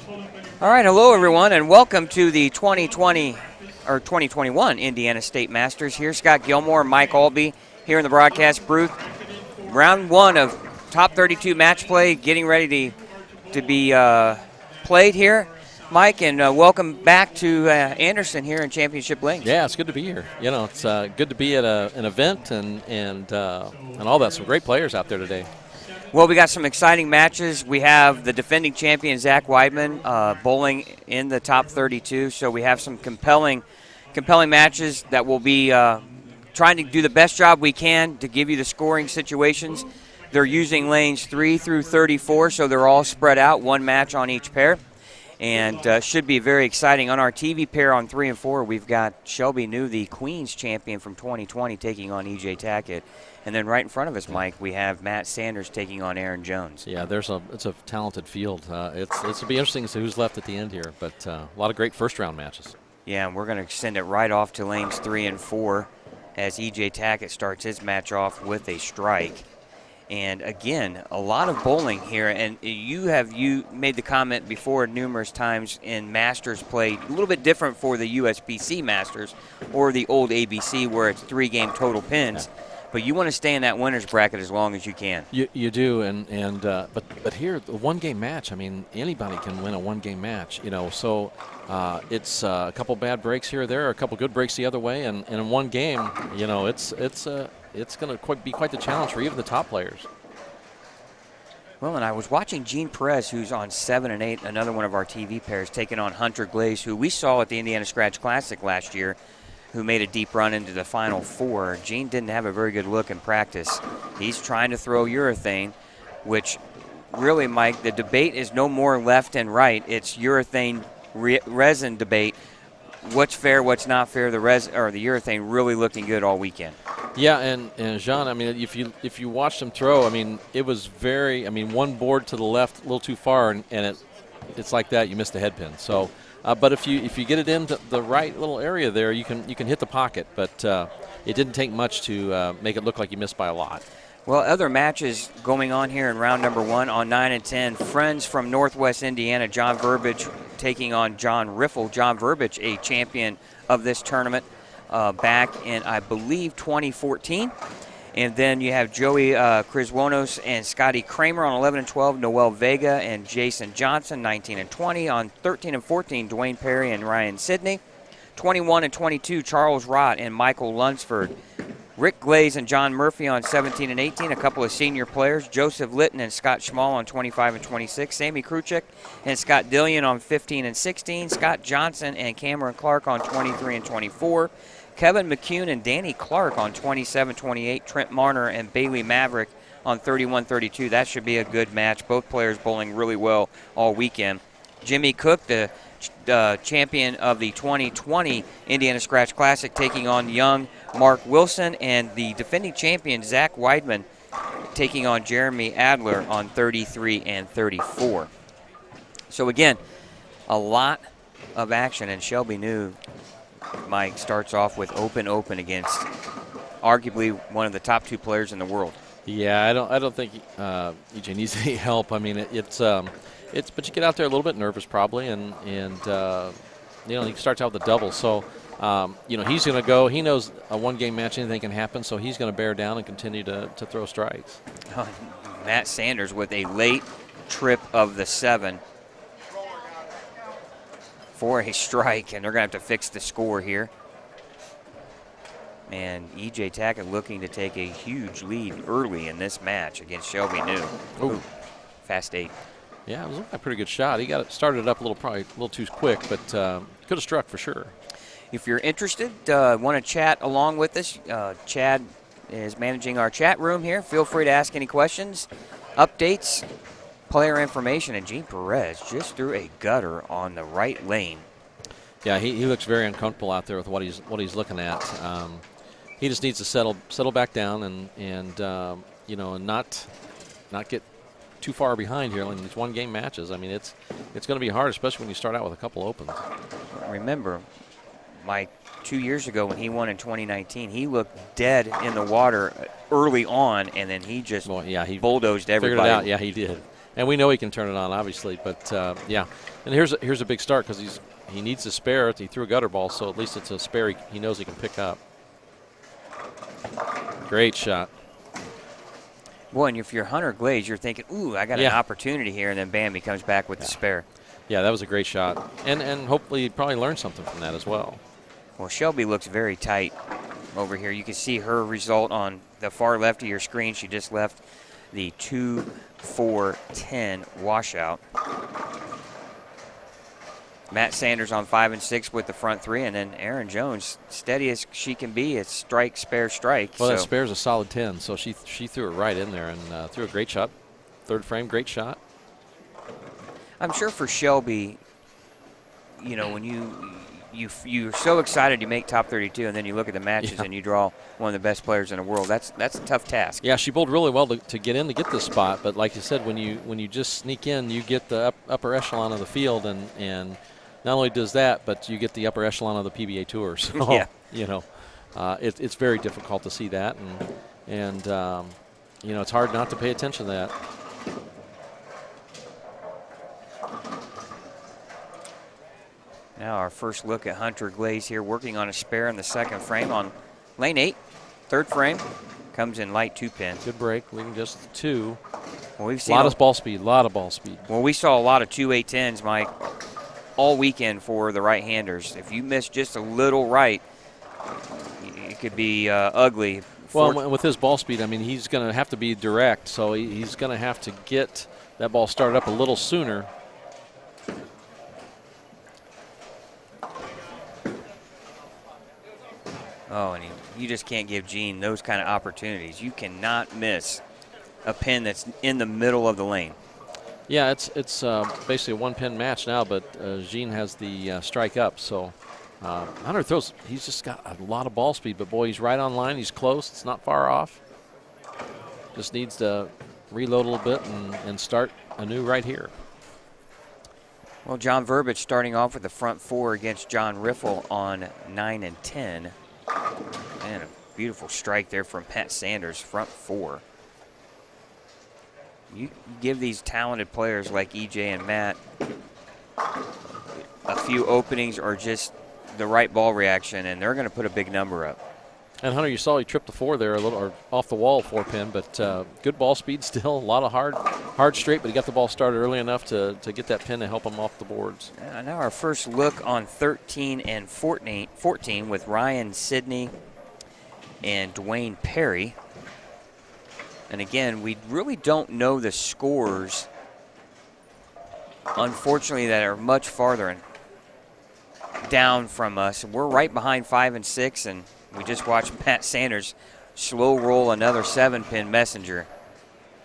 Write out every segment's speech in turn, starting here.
All right, hello everyone, and welcome to the 2020 or 2021 Indiana State Masters. Here, Scott Gilmore, Mike Albee here in the broadcast booth. Round one of top 32 match play, getting ready to be played here. Mike, and welcome back to Anderson here in Championship Links. Yeah, it's good to be here. You know, it's good to be at an event and all that. Some great players out there today. Well, we got some exciting matches. We have the defending champion, Zach Weidman, bowling in the top 32. So we have some compelling matches that will be trying to do the best job we can to give you the scoring situations. They're using lanes 3 through 34, so they're all spread out, one match on each pair. And should be very exciting. On our TV pair on 3 and 4, we've got Shelby New, the Queens champion from 2020, taking on E.J. Tackett. And then right in front of us, Mike, we have Matt Sanders taking on Aaron Jones. Yeah, it's a talented field. It'll be interesting to see who's left at the end here, but a lot of great first-round matches. Yeah, and we're going to send it right off to lanes 3 and 4 as E.J. Tackett starts his match off with a strike. And again, a lot of bowling here, and you made the comment before numerous times in Masters play, a little bit different for the USBC Masters or the old ABC where it's 3-game total pins. Yeah. But you want to stay in that winner's bracket as long as you can. You do, but here the one-game match. I mean, anybody can win a one-game match. You know, so it's a couple bad breaks here or there, a couple good breaks the other way, and in one game, you know, it's going to be quite the challenge for even the top players. Well, and I was watching Gene Perez, who's on 7 and 8, another one of our TV pairs, taking on Hunter Glaze, who we saw at the Indiana Scratch Classic last year, who made a deep run into the Final Four. Gene didn't have a very good look in practice. He's trying to throw urethane, which really, Mike, the debate is no more left and right. It's urethane resin debate. What's fair, what's not fair? The urethane really looking good all weekend. Yeah, and Jean, I mean, if you watched him throw, I mean, it was one board to the left a little too far, and it's like that, you missed a head pin. So. But if you get it into the right little area there, you can hit the pocket. But it didn't take much to make it look like you missed by a lot. Well, other matches going on here in round number 1 on 9 and 10. Friends from Northwest Indiana, John Verbiage taking on John Riffle. John Verbiage, a champion of this tournament back in, I believe, 2014. And then you have Joey Criswonos and Scotty Kramer on 11 and 12, Noel Vega and Jason Johnson, 19 and 20. On 13 and 14, Dwayne Perry and Ryan Sidney. 21 and 22, Charles Rott and Michael Lunsford. Rick Glaze and John Murphy on 17 and 18, a couple of senior players. Joseph Litton and Scott Schmall on 25 and 26. Sammy Kruchek and Scott Dillion on 15 and 16. Scott Johnson and Cameron Clark on 23 and 24. Kevin McCune and Danny Clark on 27-28. Trent Marner and Bailey Maverick on 31-32. That should be a good match. Both players bowling really well all weekend. Jimmy Cook, the champion of the 2020 Indiana Scratch Classic, taking on young Mark Wilson, and the defending champion Zach Weidman taking on Jeremy Adler on 33 and 34. So again, a lot of action, and Shelby New, Mike, starts off with open against arguably one of the top 2 players in the world. Yeah, I don't think EJ needs any help. I mean, but you get out there a little bit nervous probably, and you know, he starts out with a double. So you know, he's going to go. He knows a one-game match, anything can happen. So he's going to bear down and continue to throw strikes. Matt Sanders with a late trip of the 7. For a strike, and they're going to have to fix the score here. And E.J. Tackett looking to take a huge lead early in this match against Shelby New. Ooh, fast 8. Yeah, it was a pretty good shot. He started it up probably a little too quick, but could have struck for sure. If you're interested, want to chat along with us, Chad is managing our chat room here. Feel free to ask any questions, updates, player information, and Gene Perez just threw a gutter on the right lane. Yeah, he looks very uncomfortable out there with what he's looking at. He just needs to settle back down and you know, and not get too far behind here in these one-game matches. I mean, it's going to be hard, especially when you start out with a couple opens. Remember, Mike, 2 years ago when he won in 2019, he looked dead in the water early on, and then he just he bulldozed everybody. Figured it out. Yeah, he did. And we know he can turn it on, obviously. But, yeah. And here's a big start because he needs a spare. He threw a gutter ball, so at least it's a spare he knows he can pick up. Great shot. Boy, and if you're Hunter Glaze, you're thinking, ooh, I got an opportunity here, and then bam, he comes back with the spare. Yeah, that was a great shot. And hopefully he probably learned something from that as well. Well, Shelby looks very tight over here. You can see her result on the far left of your screen. She just left the 2-4-10 washout. Matt Sanders on 5 and 6 with the front three, and then Erin Jones, steady as she can be, it's strike, spare, strike. Well, that spare's a solid 10, so she threw it right in there and threw a great shot. Third frame, great shot. I'm sure for Shelby, you know, when you're so excited you make top 32, and then you look at the matches and you draw one of the best players in the world. That's a tough task. Yeah, she bowled really well to get in to get this spot, but like you said, when you just sneak in, you get the upper echelon of the field, and not only does that, but you get the upper echelon of the PBA Tour. So, you know, it's very difficult to see that, and you know, it's hard not to pay attention to that. Now our first look at Hunter Glaze here, working on a spare in the second frame on lane 8. Third frame comes in light 2-pin. Good break, leading just 2. Well, we've seen a lot of ball speed. Well, we saw a lot of 2-8-10s, Mike, all weekend for the right-handers. If you miss just a little right, it could be ugly. Well, with his ball speed, I mean, he's going to have to be direct, so he's going to have to get that ball started up a little sooner. Oh, and you just can't give Gene those kind of opportunities. You cannot miss a pin that's in the middle of the lane. Yeah, it's basically a one-pin match now, but Gene has the strike up. So Hunter throws. He's just got a lot of ball speed, but boy, he's right on line. He's close. It's not far off. Just needs to reload a little bit and start anew right here. Well, John Verbic starting off with the front 4 against John Riffle on 9 and 10. And a beautiful strike there from Pat Sanders, front 4. You give these talented players like EJ and Matt a few openings or just the right ball reaction, and they're going to put a big number up. And Hunter, you saw he tripped the 4 there a little, or off the wall 4-pin, but good ball speed still. A lot of hard straight, but he got the ball started early enough to get that pin to help him off the boards. Now our first look on 13 and 14 with Ryan Sidney and Dwayne Perry. And again, we really don't know the scores, unfortunately, that are much farther down from us. We're right behind 5 and 6, and we just watched Pat Sanders slow roll another 7-pin messenger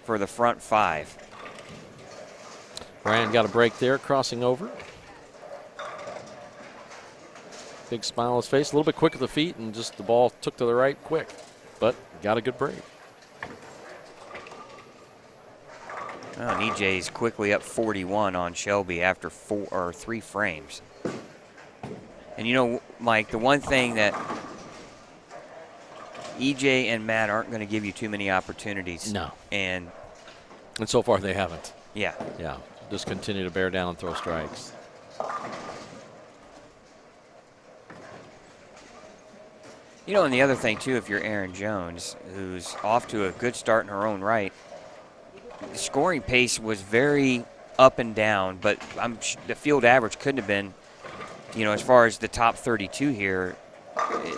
for the front 5. Ryan got a break there, crossing over. Big smile on his face, a little bit quick at the feet, and just the ball took to the right quick, but got a good break. Oh, and EJ's quickly up 41 on Shelby after 3 frames. And you know, Mike, the one thing that EJ and Matt aren't going to give you too many opportunities. No. And so far they haven't. Yeah. Yeah. Just continue to bear down and throw strikes. You know, and the other thing, too, if you're Erin Jones, who's off to a good start in her own right, the scoring pace was very up and down, but the field average couldn't have been, you know, as far as the top 32 here,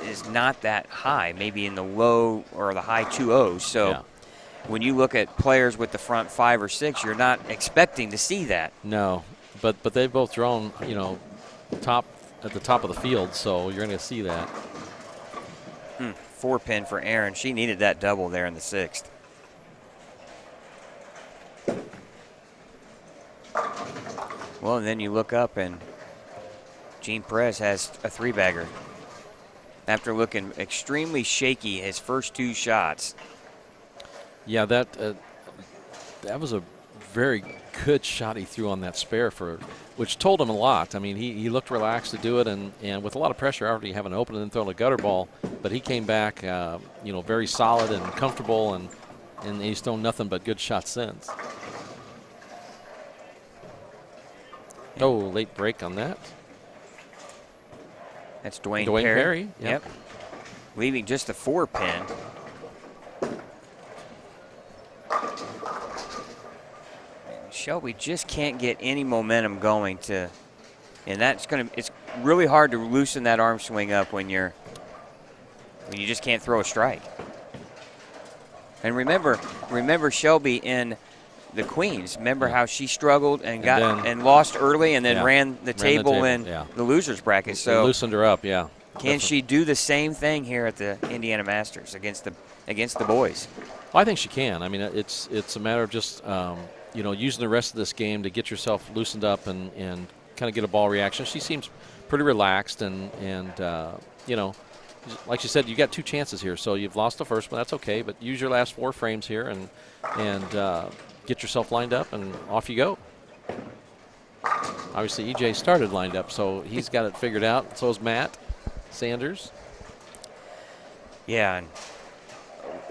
is not that high, maybe in the low or the high 2-0s. So when you look at players with the front 5 or 6, you're not expecting to see that. No, but they've both drawn, you know, at the top of the field, so you're going to see that. 4-pin for Erin. She needed that double there in the 6th. Well, and then you look up and Gene Perez has a 3-bagger. After looking extremely shaky his first 2 shots. Yeah, that was a very good shot he threw on that spare, which told him a lot. I mean, he looked relaxed to do it, and with a lot of pressure after having an open and then throwing a gutter ball, but he came back, you know, very solid and comfortable, and he's thrown nothing but good shots since. Oh, late break on that. That's Dwayne Perry. Yep. Leaving just a 4-pin. Shelby just can't get any momentum going and it's really hard to loosen that arm swing up when you just can't throw a strike. And remember Shelby in the Queens. Remember how she struggled and lost early and then ran the table in the losers bracket. So it loosened her up, yeah. Can she do the same thing here at the Indiana Masters against the boys? Well, I think she can. I mean, it's a matter of just using the rest of this game to get yourself loosened up and kind of get a ball reaction. She seems pretty relaxed and like you said, you got 2 chances here, so you've lost the first one. That's okay, but use your last 4 frames here and get yourself lined up, and off you go. Obviously, EJ started lined up, so he's got it figured out. So is Matt Sanders. Yeah, and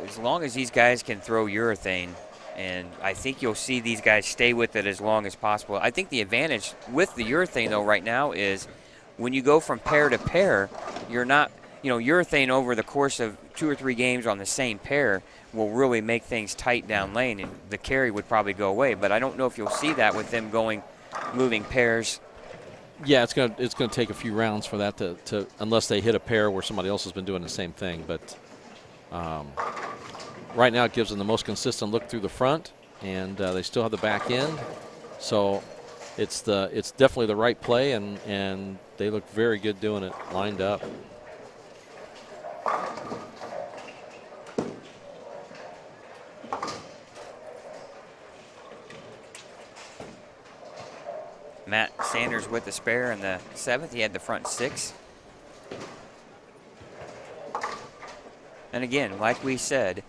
as long as these guys can throw urethane, and I think you'll see these guys stay with it as long as possible. I think the advantage with the urethane, though, right now is when you go from pair to pair, you're not, urethane over the course of 2 or 3 games on the same pair will really make things tight down lane, and the carry would probably go away. But I don't know if you'll see that with them moving pairs. Yeah, it's gonna take a few rounds for that to unless they hit a pair where somebody else has been doing the same thing. But right now it gives them the most consistent look through the front, and they still have the back end. So it's definitely the right play, and they look very good doing it lined up. Matt Sanders with the spare in the 7th. He had the front 6. And again, like we said,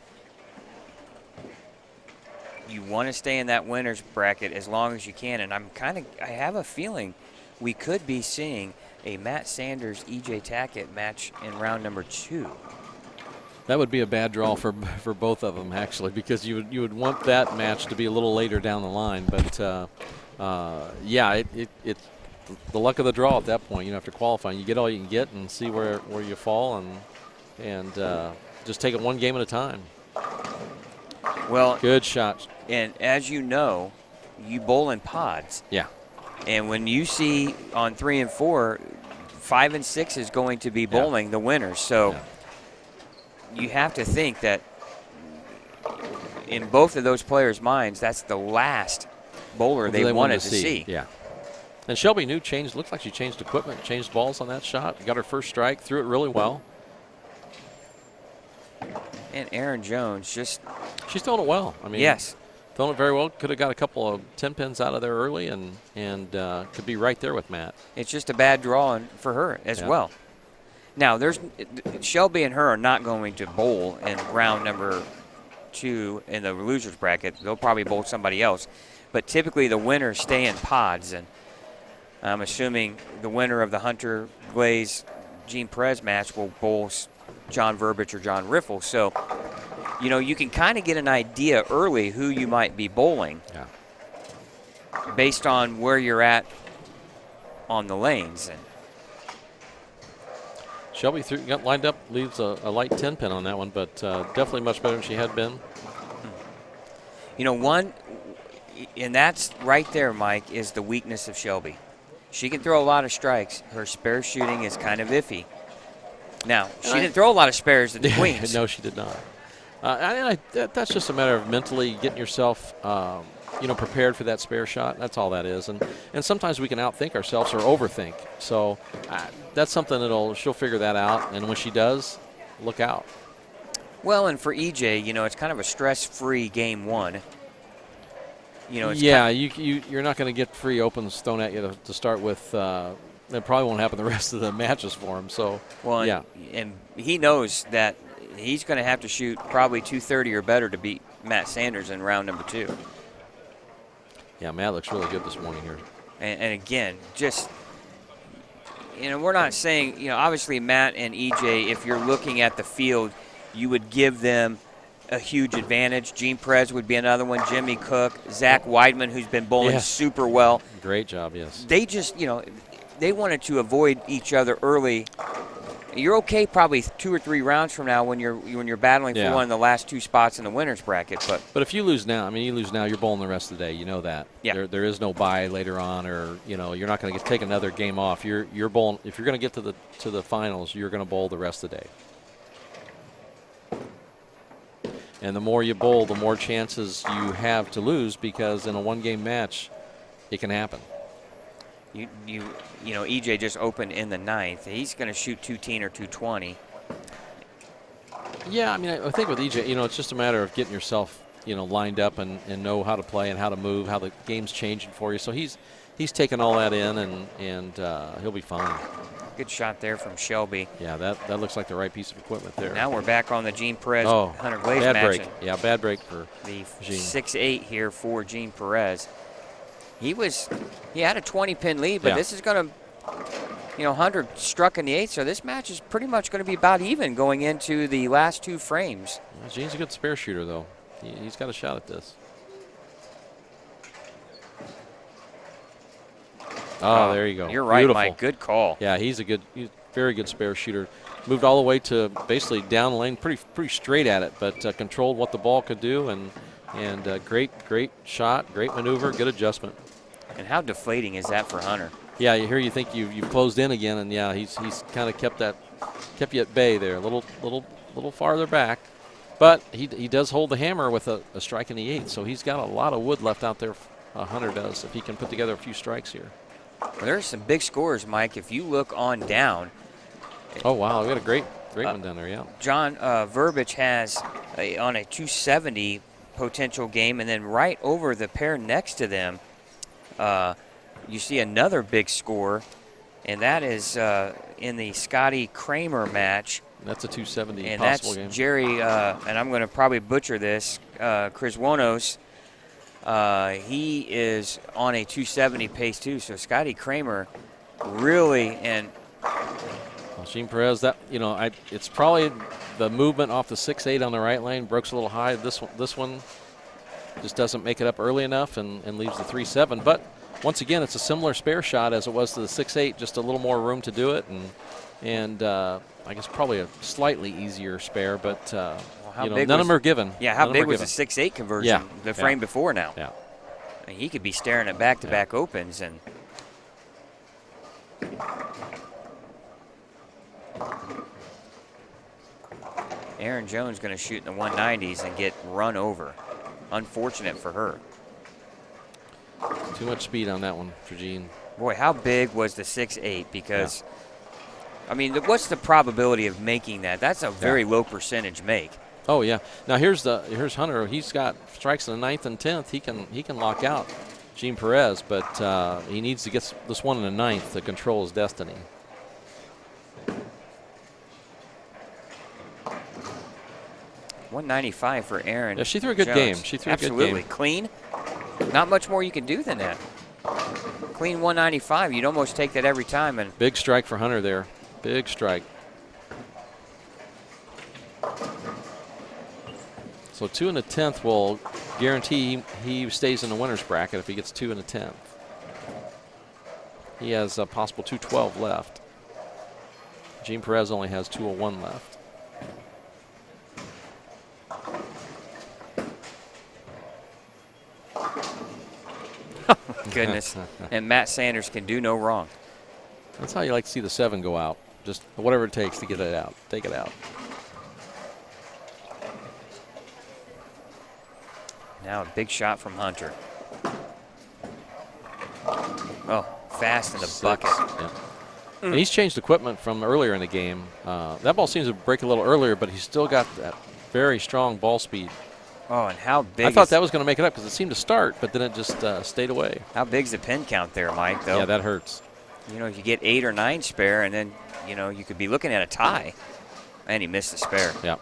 you want to stay in that winner's bracket as long as you can. And I have a feeling we could be seeing a Matt Sanders EJ Tackett match in round number 2. That would be a bad draw for both of them, actually, because you would want that match to be a little later down the line. But yeah, it's the luck of the draw at that point. After qualifying, you get all you can get and see where you fall, and just take it one game at a time. Well, good shot. And as you know, you bowl in pods. Yeah. And when you see on 3 and 4, 5 and 6 is going to be bowling the winners. So you have to think that in both of those players' minds, that's the last bowler they wanted to see. Yeah. And Shelby New looked like she changed equipment, changed balls on that shot, got her first strike, threw it really well. And Aaron Jones she's throwing it well. I mean, yes. Throwing it very well. Could have got a couple of 10 pins out of there early and could be right there with Matt. It's just a bad draw for her as well. Now, Shelby and her are not going to bowl in round number 2 in the losers bracket. They'll probably bowl somebody else. But typically the winners stay in pods, and I'm assuming the winner of the Hunter Glaze Gene Perez match will bowl John Verbic or John Riffle. So, you can kind of get an idea early who you might be bowling based on where you're at on the lanes. And Shelby got lined up, leaves a light 10 pin on that one, but definitely much better than she had been. And that's right there, Mike, is the weakness of Shelby. She can throw a lot of strikes. Her spare shooting is kind of iffy. Now, she didn't throw a lot of spares at the Queens. No, she did not. That's just a matter of mentally getting yourself, prepared for that spare shot. That's all that is. And sometimes we can outthink ourselves or overthink. So that's something she'll figure that out. And when she does, look out. Well, and for EJ, it's kind of a stress-free game 1. You're not going to get free opens thrown at you to start with. That probably won't happen the rest of the matches for him. So, and he knows that he's going to have to shoot probably 230 or better to beat Matt Sanders in round number 2. Yeah, Matt looks really good this morning here. And again, just, we're not saying, obviously Matt and EJ, if you're looking at the field, you would give them a huge advantage. Gene Perez would be another one. Jimmy Cook, Zach Weidman, who's been bowling super well. Great job, yes. They just, they wanted to avoid each other early. You're okay probably 2 or 3 rounds from now when you're battling for one of the last 2 spots in the winner's bracket. But if you lose now, you're bowling the rest of the day. You know that. Yeah. There is no bye later on, or you're not going to take another game off. You're bowling. If you're going to get to the finals, you're going to bowl the rest of the day. And the more you bowl, the more chances you have to lose, because in a 1-game match, it can happen. EJ just opened in the 9th. He's going to shoot 210 or 220. Yeah, I mean, I think with EJ, it's just a matter of getting yourself, lined up and know how to play and how to move, how the game's changing for you. So he's taken all that in, and he'll be fine. Good shot there from Shelby. Yeah, that looks like the right piece of equipment there. Now we're back on the Gene Perez Hunter Glaze bad match. Break. Yeah, bad break for the Gene. 6-8 here for Gene Perez. He had a 20-pin lead, but this is going to, Hunter struck in the 8th, so this match is pretty much going to be about even going into the last 2 frames. Well, Gene's a good spare shooter, though. He's got a shot at this. Oh, there you go. You're right, Beautiful. Mike. Good call. Yeah, he's very good spare shooter. Moved all the way to basically down the lane, pretty straight at it, but controlled what the ball could do, and great shot, great maneuver, good adjustment. And how deflating is that for Hunter? Yeah, you think you've closed in again, and he's kind of kept you at bay there, a little farther back, but he does hold the hammer with a strike in the 8th, so he's got a lot of wood left out there. Hunter does, if he can put together a few strikes here. Well, there's some big scores, Mike. If you look on down. Oh wow, we got a great one down there. Yeah. John Verbic has on a 270 potential game, and then right over the pair next to them, you see another big score, and that is in the Scotty Kramer match. That's a 270 and possible that's game. Jerry, and I'm going to probably butcher this, Kriswonos. He is on a 270 pace too, so Scotty Kramer really, and Gene Perez, it's probably the movement off the 6-8 on the right lane. Brooks a little high. This one just doesn't make it up early enough and leaves the 3-7. But once again, it's a similar spare shot as it was to the 6-8, just a little more room to do it, and I guess probably a slightly easier spare, but none of them are given. Yeah, how big was the 6-8 conversion? Yeah, the frame before now. Yeah, I mean, he could be staring at back-to-back opens, and Aaron Jones going to shoot in the 190s and get run over. Unfortunate for her. Too much speed on that one for Gene. Boy, how big was the 6-8? Because, I mean, what's the probability of making that? That's a very low percentage make. Oh yeah. Now here's Hunter. He's got strikes in the 9th and 10th. He can lock out Gene Perez, but he needs to get this one in the 9th to control his destiny. .195 for Aaron. Yeah, she threw a good game. She threw Absolutely. a good game. Clean. Not much more you can do than that. Clean 195. You'd almost take that every time. And big strike for Hunter there. Big strike. So 2 in the 10th will guarantee he stays in the winner's bracket if he gets 2 in the 10th. He has a possible 212 left. Gene Perez only has 201 left. Goodness. And Matt Sanders can do no wrong. That's how you like to see the 7 go out. Just whatever it takes to get it out. Take it out. Now a big shot from Hunter. Oh, fast in the bucket. Yeah. And he's changed equipment from earlier in the game. That ball seems to break a little earlier, but he's still got that very strong ball speed. Oh, and how big? I thought that was going to make it up because it seemed to start, but then it just stayed away. How big's the pin count there, Mike, though? Yeah, that hurts. You know, if you get 8 or 9 spare, and then, you could be looking at a tie. And he missed the spare. Yeah.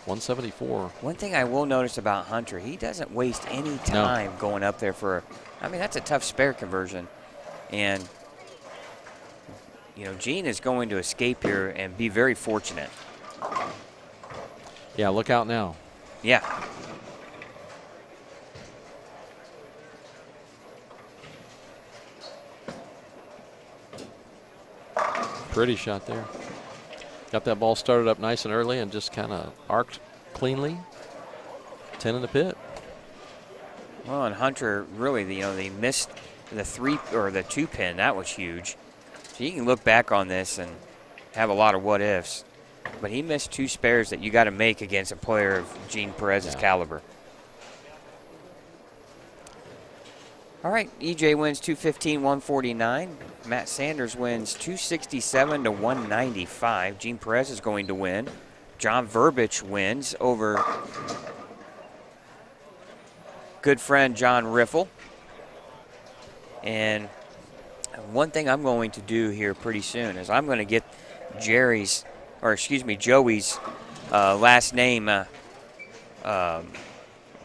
174. One thing I will notice about Hunter, he doesn't waste any time going up there for, I mean, that's a tough spare conversion. And Gene is going to escape here and be very fortunate. Yeah, look out now. Yeah. Pretty shot there. Got that ball started up nice and early and just kind of arced cleanly. 10 in the pit. Well, and Hunter really, they missed the 3 or the 2 pin. That was huge. So you can look back on this and have a lot of what ifs. But he missed 2 spares that you got to make against a player of Gene Perez's caliber. All right, EJ wins 215-149. Matt Sanders wins 267-195. Gene Perez is going to win. John Verbic wins over good friend John Riffle. And one thing I'm going to do here pretty soon is I'm going to get Joey's last name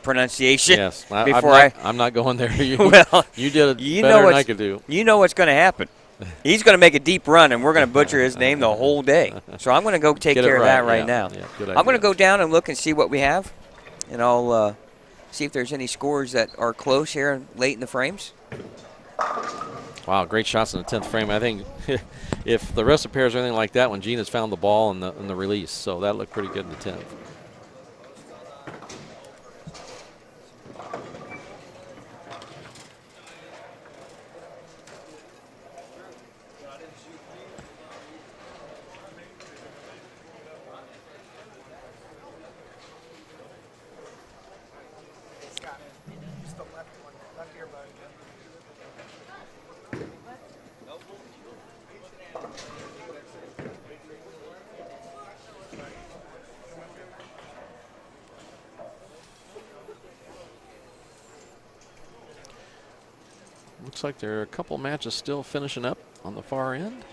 pronunciation. Yes, I'm not going there. You did it better than I could do. You know what's going to happen. He's going to make a deep run, and we're going to butcher his name the whole day. So I'm going to go take care of that right now. Yeah, good idea. I'm going to go down and look and see what we have, and I'll see if there's any scores that are close here late in the frames. Wow, great shots in the 10th frame. I think if the rest of pairs are anything like that, when Gene has found the ball in the release, so that looked pretty good in the 10th. Looks like there are a couple matches still finishing up on the far end.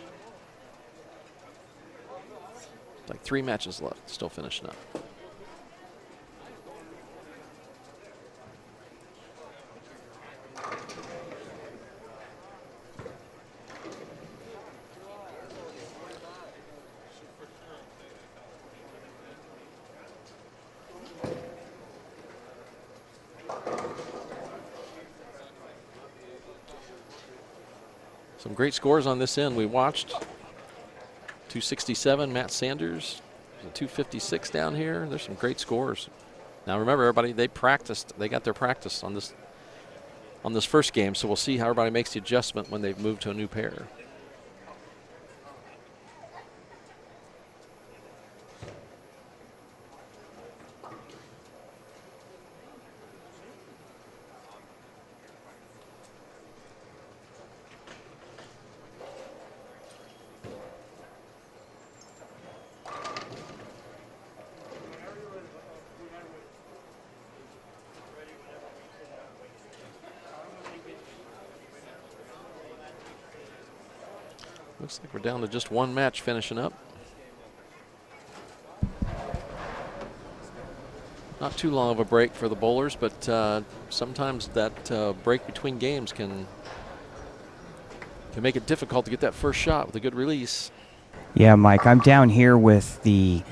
Like 3 matches left, still finishing up. Some great scores on this end. We watched 267, Matt Sanders, 256 down here. There's some great scores. Now remember, everybody, they practiced. They got their practice on this first game, so we'll see how everybody makes the adjustment when they've moved to a new pair. Looks like we're down to just 1 match finishing up. Not too long of a break for the bowlers, but sometimes that break between games can make it difficult to get that first shot with a good release. Yeah, Mike, I'm down here with the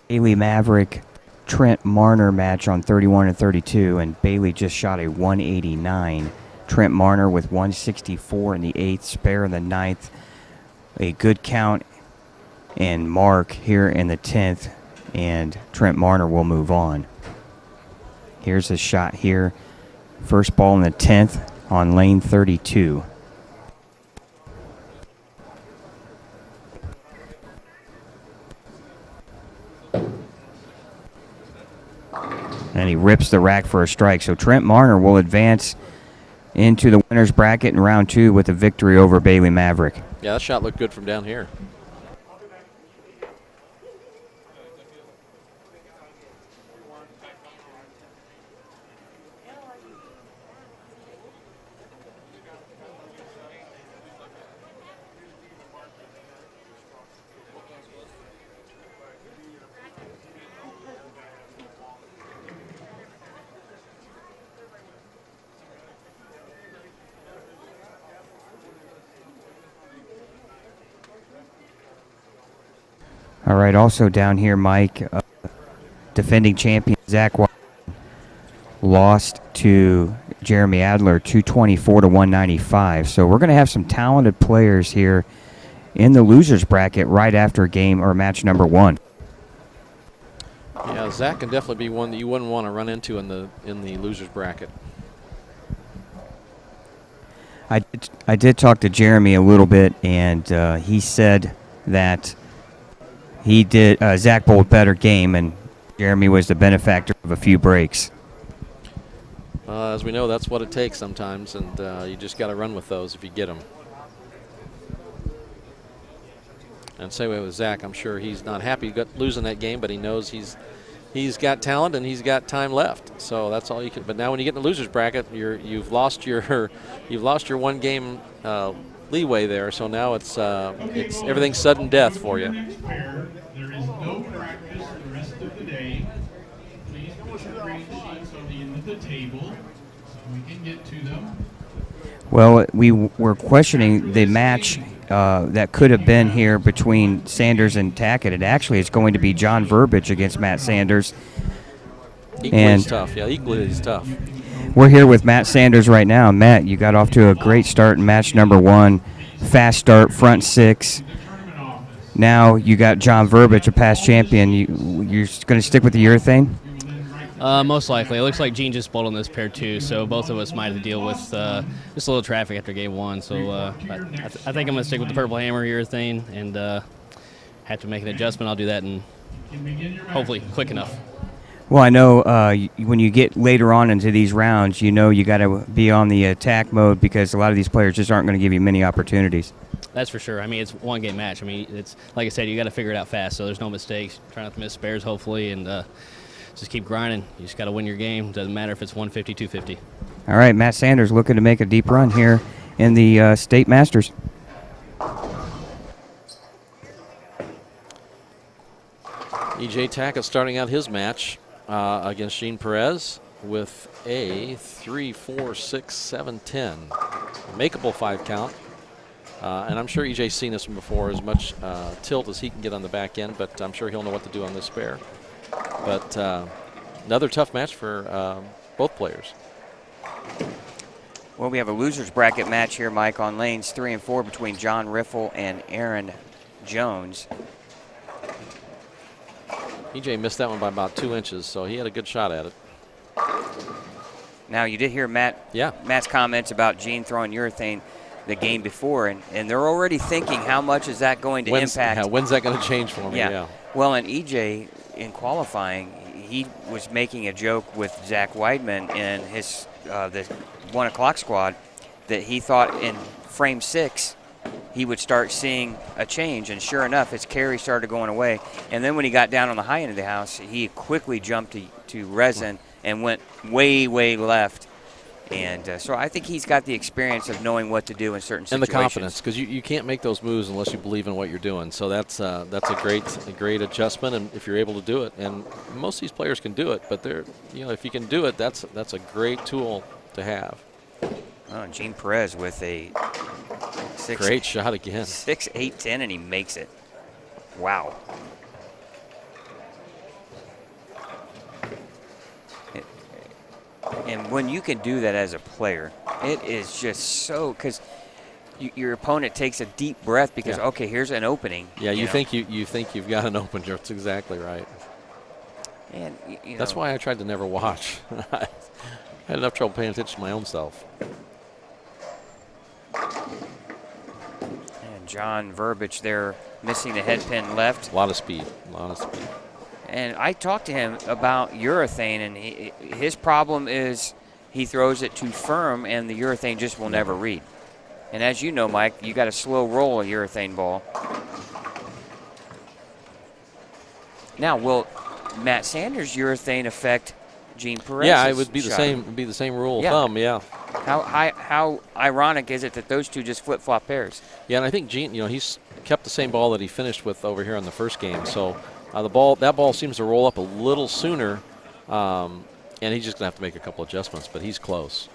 Bailey Maverick Trent Marner match on 31 and 32, and Bailey just shot a 189. Trent Marner with 164 in the 8th, spare in the 9th. A good count and mark here in the 10th, and Trent Marner will move on. Here's a shot here. First ball in the 10th on lane 32. And he rips the rack for a strike. So Trent Marner will advance into the winner's bracket in round 2 with a victory over Bailey Maverick. Yeah, that shot looked good from down here. All right, also down here, Mike, defending champion Zach lost to Jeremy Adler 224 to 195. So we're going to have some talented players here in the losers bracket right after game or match number 1. Yeah, Zach can definitely be one that you wouldn't want to run into in the losers bracket. I did talk to Jeremy a little bit, and he said that Zach bowled better game, and Jeremy was the benefactor of a few breaks. As we know, that's what it takes sometimes, and you just got to run with those if you get them. And same way with Zach, I'm sure he's not happy losing that game, but he knows he's got talent and he's got time left. So that's all you can. But now when you get in the losers bracket, you've lost your 1 game leeway there. So now it's everything's sudden death for you. There is no practice the rest of the day. Please put your grade sheets on the end of the table so we can get to them. Well, we were questioning the match that could have been here between Sanders and Tackett. It actually is going to be John Verbic against Matt Sanders. Equally as tough. Yeah, equally as tough. We're here with Matt Sanders right now. Matt, you got off to a great start in match number 1. Fast start, front 6. Now you got John Verbic, a past champion. You're going to stick with the urethane? Most likely. It looks like Gene just bowled on this pair too, so both of us might have to deal with just a little traffic after game 1. So I think I'm going to stick with the purple hammer urethane and have to make an adjustment. I'll do that and hopefully quick enough. Well, I know when you get later on into these rounds, you know you got to be on the attack mode because a lot of these players just aren't going to give you many opportunities. That's for sure. I mean, it's a 1 game match. I mean, it's like I said, you got to figure it out fast, so there's no mistakes. Try not to miss spares, hopefully, and just keep grinding. You just got to win your game. Doesn't matter if it's 150, 250. All right, Matt Sanders looking to make a deep run here in the State Masters. E.J. Tackett starting out his match against Gene Perez with a 3, 4, 6, 7, 10. Makeable 5 count. And I'm sure E.J.'s seen this one before, as much tilt as he can get on the back end, but I'm sure he'll know what to do on this spare. But another tough match for both players. Well, we have a losers bracket match here, Mike, on lanes 3 and 4 between John Riffle and Aaron Jones. EJ missed that one by about 2 inches, so he had a good shot at it. Now, you did hear Matt's comments about Gene throwing urethane the game before, and they're already thinking how much is that going to impact. When's that going to change for me? Yeah. Well, and EJ, in qualifying, he was making a joke with Zach Weidman in his the 1 o'clock squad that he thought in frame 6 he would start seeing a change, and sure enough, his carry started going away. And then when he got down on the high end of the house, he quickly jumped to resin and went way, way left. And so I think he's got the experience of knowing what to do in certain situations. And the confidence, because you can't make those moves unless you believe in what you're doing. So that's a great adjustment, and if you're able to do it. And most of these players can do it, but if you can do it, that's a great tool to have. Oh, Gene Perez with a great shot again. 6, 8, 10, and he makes it. Wow. And when you can do that as a player, it is just so, because your opponent takes a deep breath because, okay, here's an opening. Yeah, you think you've got an opener. That's exactly right. And that's why I tried to never watch. I had enough trouble paying attention to my own self. And John Verbic there missing the head pin left. A lot of speed. And I talked to him about urethane, and his problem is he throws it too firm, and the urethane just will never read. And as you know, Mike, you got a slow roll a urethane ball. Now, will Matt Sanders' urethane affect Gene Perez's Yeah, it would be shot? the same. Would be the same rule of thumb. Yeah. How ironic is it that those two just flip-flop pairs? Yeah, and I think Gene, he's kept the same ball that he finished with over here in the first game. So that ball seems to roll up a little sooner, and he's just gonna have to make a couple adjustments, but he's close.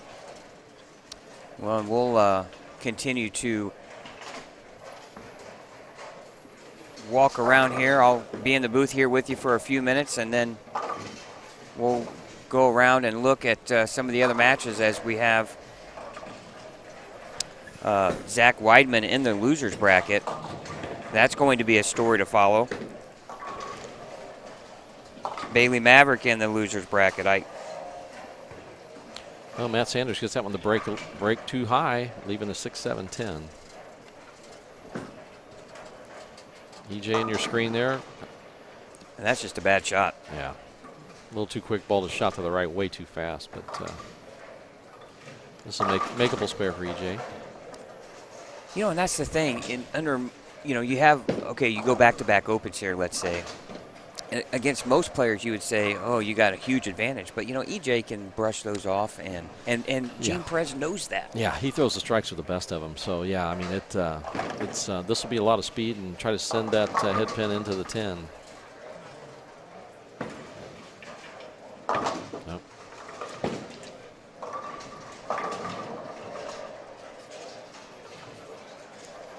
Well, we'll continue to walk around here. I'll be in the booth here with you for a few minutes, and then we'll go around and look at some of the other matches as we have Zach Weidman in the losers bracket. That's going to be a story to follow. Bailey Maverick in the losers bracket. Well, Matt Sanders gets that one to break too high, leaving a 6-7-10. EJ in your screen there. And that's just a bad shot. Yeah. A little too quick ball to shot to the right, way too fast. But this will makeable spare for EJ. You know, and that's the thing. You have, okay, you go back-to-back opens here, let's say. Against most players, you would say, oh, you got a huge advantage. But, you know, EJ can brush those off, and Gene Perez knows that. Yeah, he throws the strikes with the best of them. So, yeah, I mean, this will be a lot of speed and try to send that head pin into the 10. Nope.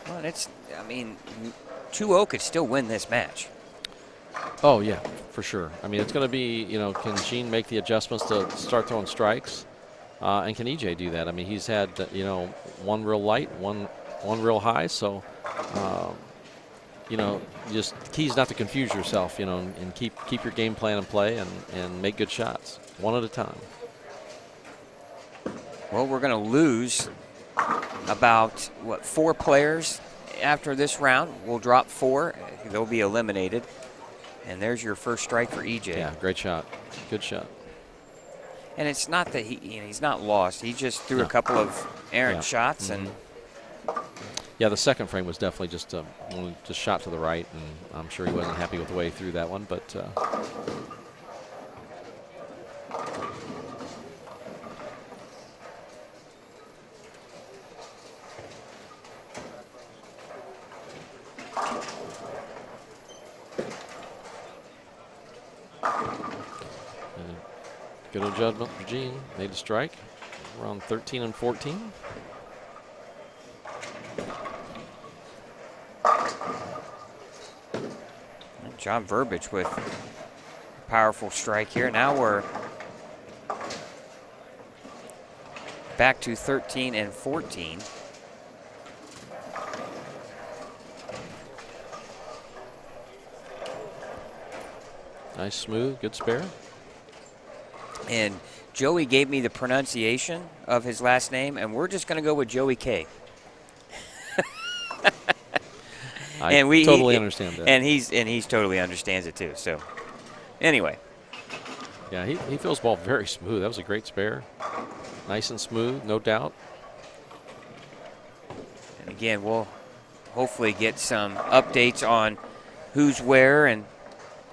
Well, I mean, 2-0 could still win this match. Oh, yeah, for sure. I mean, it's going to be, you know, can Gene make the adjustments to start throwing strikes? And can EJ do that? I mean, he's had, you know, one real light, one real high. So, you know, just the key is not to confuse yourself, you know, and keep your game plan in play and make good shots, one at a time. Well, we're going to lose about, 4 players after this round. We'll drop 4. They'll be eliminated. And there's your first strike for EJ. Yeah, great shot. Good shot. And it's not that he's not lost. He just threw a couple of errant shots. And yeah, the second frame was definitely just shot to the right, and I'm sure he wasn't happy with the way he threw that one. But good adjustment for Gene. Made a strike around 13 and 14. John Verbic with a powerful strike here. Now we're back to 13 and 14. Nice, smooth, good spare. And Joey gave me the pronunciation of his last name, and we're just going to go with Joey K. I totally understand that. And he's totally understands it too. So, anyway. Yeah, he throws the ball very smooth. That was a great spare. Nice and smooth, no doubt. And again, we'll hopefully get some updates on who's where, and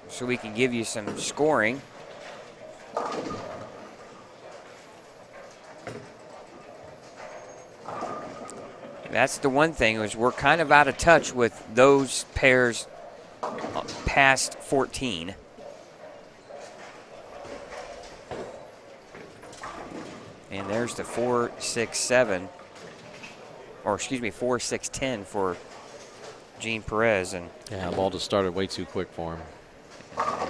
so we can give you some scoring. That's the one thing, is we're kind of out of touch with those pairs past 14. And there's the 4-6-7, or excuse me, 4-6-10 for Gene Perez. And yeah, the ball just started way too quick for him.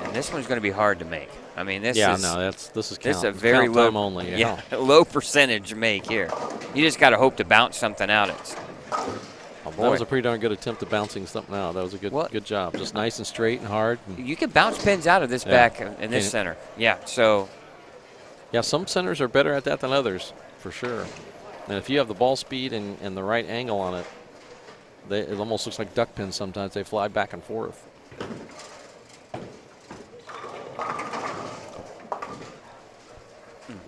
And this one's going to be hard to make. I mean, this is a very low time only. Yeah, low percentage make here. You just got to hope to bounce something out. That was a pretty darn good attempt at bouncing something out. That was a good job. Just nice and straight and hard. You can bounce pins out of this back in this center. Yeah, so. Yeah, some centers are better at that than others, for sure. And if you have the ball speed and the right angle on it, it almost looks like duck pins sometimes. They fly back and forth.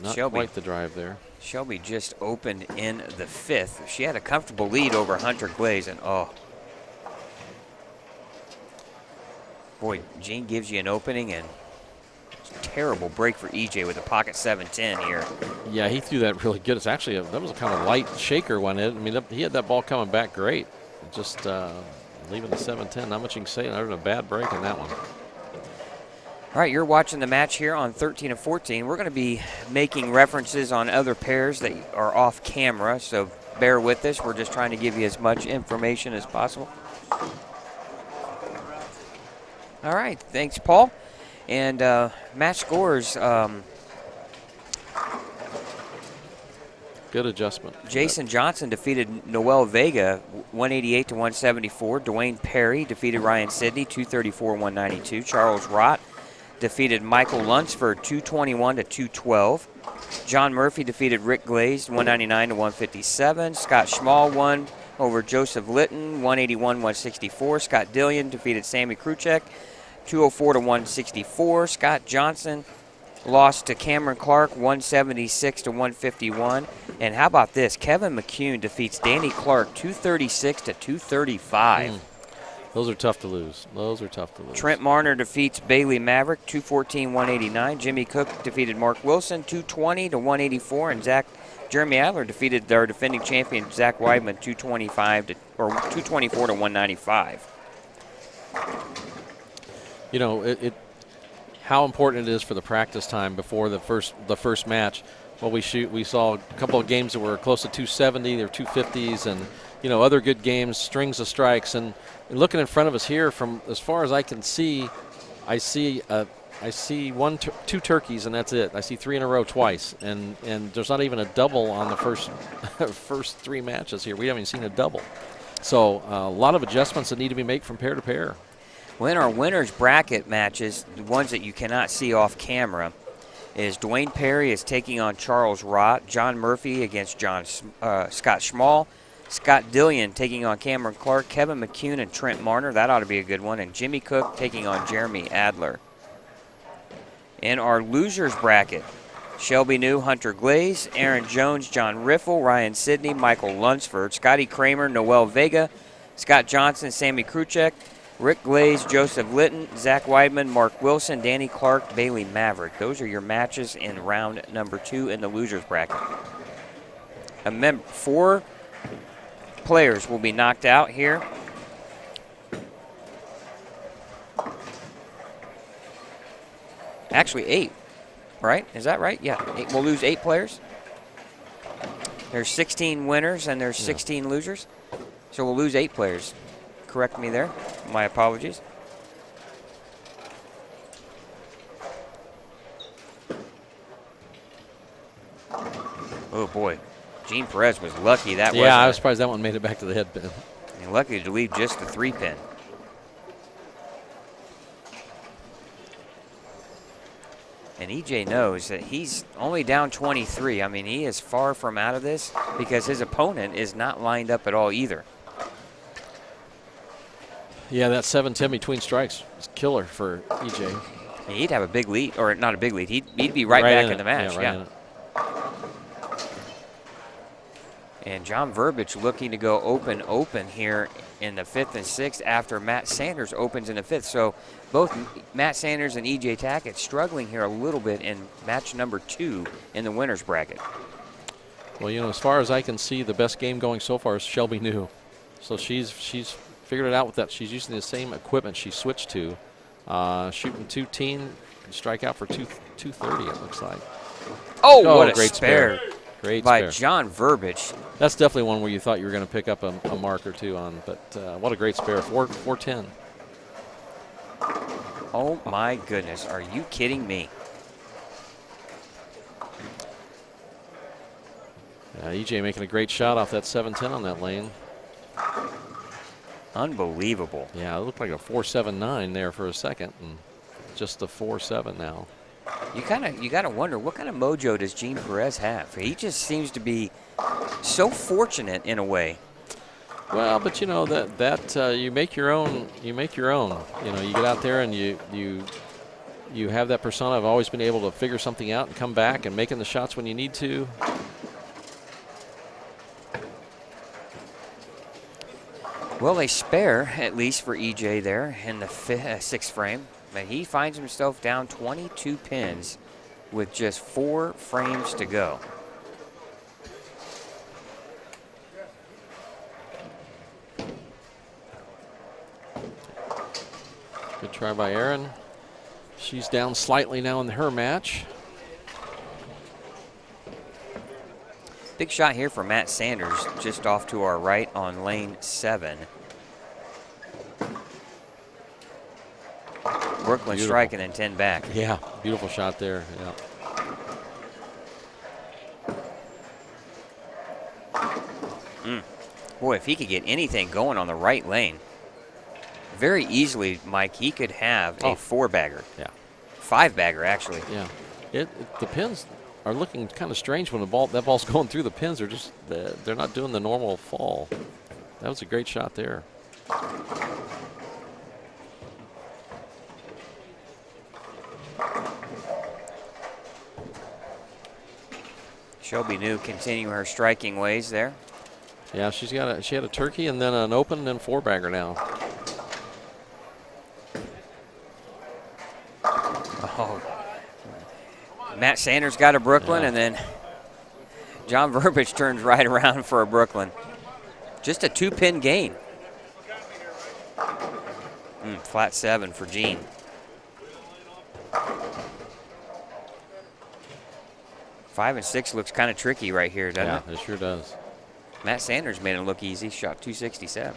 Not quite the drive there. Shelby just opened in the 5th. She had a comfortable lead over Hunter Glaze, and boy, Gene gives you an opening, and terrible break for EJ with a pocket 7-10 here. Yeah, he threw that really good. It's actually that was a kind of light shaker one. I mean, he had that ball coming back great. Just leaving the 7-10. Not much you can say other than a bad break in that one. All right, you're watching the match here on 13 and 14. We're going to be making references on other pairs that are off camera, so bear with us. We're just trying to give you as much information as possible. All right, thanks, Paul. And match scores. Good adjustment. Jason Johnson defeated Noel Vega 188 to 174. Dwayne Perry defeated Ryan Sidney 234 192. Charles Rott defeated Michael Lunsford 221 to 212. John Murphy defeated Rick Glazed 199 to 157. Scott Schmall won over Joseph Litton 181 164. Scott Dillion defeated Sammy Kruchek 204 to 164. Scott Johnson lost to Cameron Clark 176 to 151. And how about this? Kevin McCune defeats Danny Clark 236 to 235. Those are tough to lose. Those are tough to lose. Trent Marner defeats Bailey Maverick 214 189. Jimmy Cook defeated Mark Wilson 220 to 184. And Jeremy Adler defeated our defending champion Zach Weidman 224 to 195. You know, how important it is for the practice time before the first match. Well, we saw a couple of games that were close to 270, they were 250s, and other good games, strings of strikes. And looking in front of us here, from as far as I can see, I see two turkeys, and that's it. I see 3 in a row twice, and there's not even a double on the first 3 matches here. We haven't even seen a double. So a lot of adjustments that need to be made from pair to pair. Well, in our winners bracket matches, the ones that you cannot see off camera, is Dwayne Perry is taking on Charles Rott, John Murphy against Scott Schmall, Scott Dillion taking on Cameron Clark, Kevin McCune and Trent Marner. That ought to be a good one. And Jimmy Cook taking on Jeremy Adler. In our losers bracket, Shelby New, Hunter Glaze, Aaron Jones, John Riffle, Ryan Sidney, Michael Lunsford, Scotty Kramer, Noel Vega, Scott Johnson, Sammy Kruchek, Rick Glaze, Joseph Litton, Zach Weidman, Mark Wilson, Danny Clark, Bailey Maverick. Those are your matches in round number 2 in the losers bracket. Remember, 4 players will be knocked out here. Actually, 8, right? Is that right? Yeah, we'll lose 8 players. There's 16 winners and there's 16 losers. So we'll lose 8 players. Correct me there. My apologies. Oh, boy. Gene Perez was lucky that wasn't. Yeah, I was surprised that one made it back to the head pin. And lucky to leave just the 3-pin. And EJ knows that he's only down 23. I mean, he is far from out of this because his opponent is not lined up at all either. Yeah, that 7-10 between strikes is killer for EJ. He'd have a big lead, or not a big lead. He'd be right back in the match. Yeah, right in it. And John Verbic looking to go open here in the 5th and 6th after Matt Sanders opens in the 5th. So both Matt Sanders and EJ Tackett struggling here a little bit in match number 2 in the winners bracket. Well, as far as I can see, the best game going so far is Shelby New. So she's figured it out with that. She's using the same equipment she switched to. Shooting 210, can strike out for 230, it looks like. Oh, what a great spare. Great by spare. John Verbic. That's definitely one where you thought you were going to pick up a mark or 2 on, but what a great spare. 410. Oh, my goodness. Are you kidding me? EJ making a great shot off that 710 on that lane. Unbelievable. Yeah, it looked like a 4.79 there for a second, and just a 4.7 now. You gotta wonder, what kind of mojo does Gene Perez have? He just seems to be so fortunate in a way. Well, but that you make your own. You make your own. You get out there and you have that persona of always been able to figure something out and come back and making the shots when you need to. Well, a spare, at least for EJ there in the 6th frame. But he finds himself down 22 pins with just 4 frames to go. Good try by Erin. She's down slightly now in her match. Big shot here for Matt Sanders, just off to our right on lane 7. Brooklyn Beautiful. strike and then 10 back. Yeah, beautiful shot there. Yeah. Boy, if he could get anything going on the right lane, very easily, Mike, he could have a 4-bagger. Yeah. 5-bagger, actually. Yeah. The pins are looking kind of strange when that ball's going through the pins. They're not doing the normal fall. That was a great shot there. Shelby New continuing her striking ways there. Yeah, she had a turkey and then an open and then 4-bagger now. Oh, Matt Sanders got a Brooklyn, and then John Verbic turns right around for a Brooklyn. Just a 2-pin gain. Flat 7 for Gene. Five and 6 looks kind of tricky right here, doesn't it? Yeah, it sure does. Matt Sanders made it look easy, shot 267.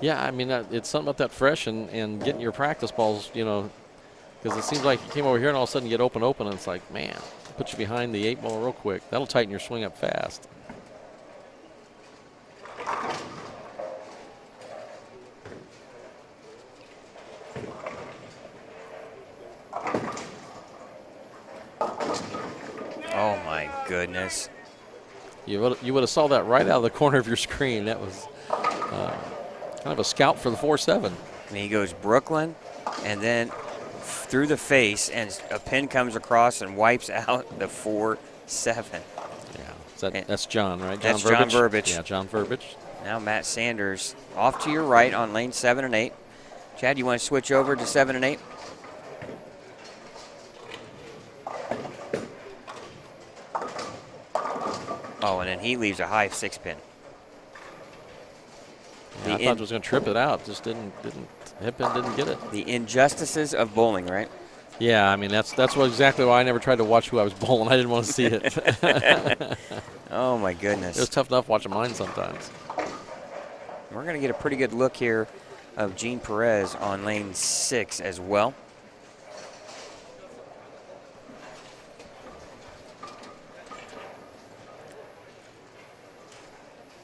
Yeah, I mean, it's something about that fresh and getting your practice balls, because it seems like you came over here and all of a sudden you get open, and it's like, man, put you behind the 8-ball real quick. That'll tighten your swing up fast. Oh, my goodness. You would have saw that right out of the corner of your screen. That was kind of a scout for the 4-7. And he goes Brooklyn, and then through the face, and a pin comes across and wipes out the 4-7. Yeah, that's John, right? That's John Verbic. Yeah, John Verbic. Now Matt Sanders off to your right on lane 7 and 8. Chad, you want to switch over to 7 and 8? Oh, and then he leaves a high 6-pin. Yeah, I thought it was going to trip it out. Just didn't hip pin didn't get it. The injustices of bowling, right? Yeah, I mean that's exactly why I never tried to watch who I was bowling. I didn't want to see it. Oh my goodness. It was tough enough watching mine sometimes. We're going to get a pretty good look here of Gene Perez on lane 6 as well.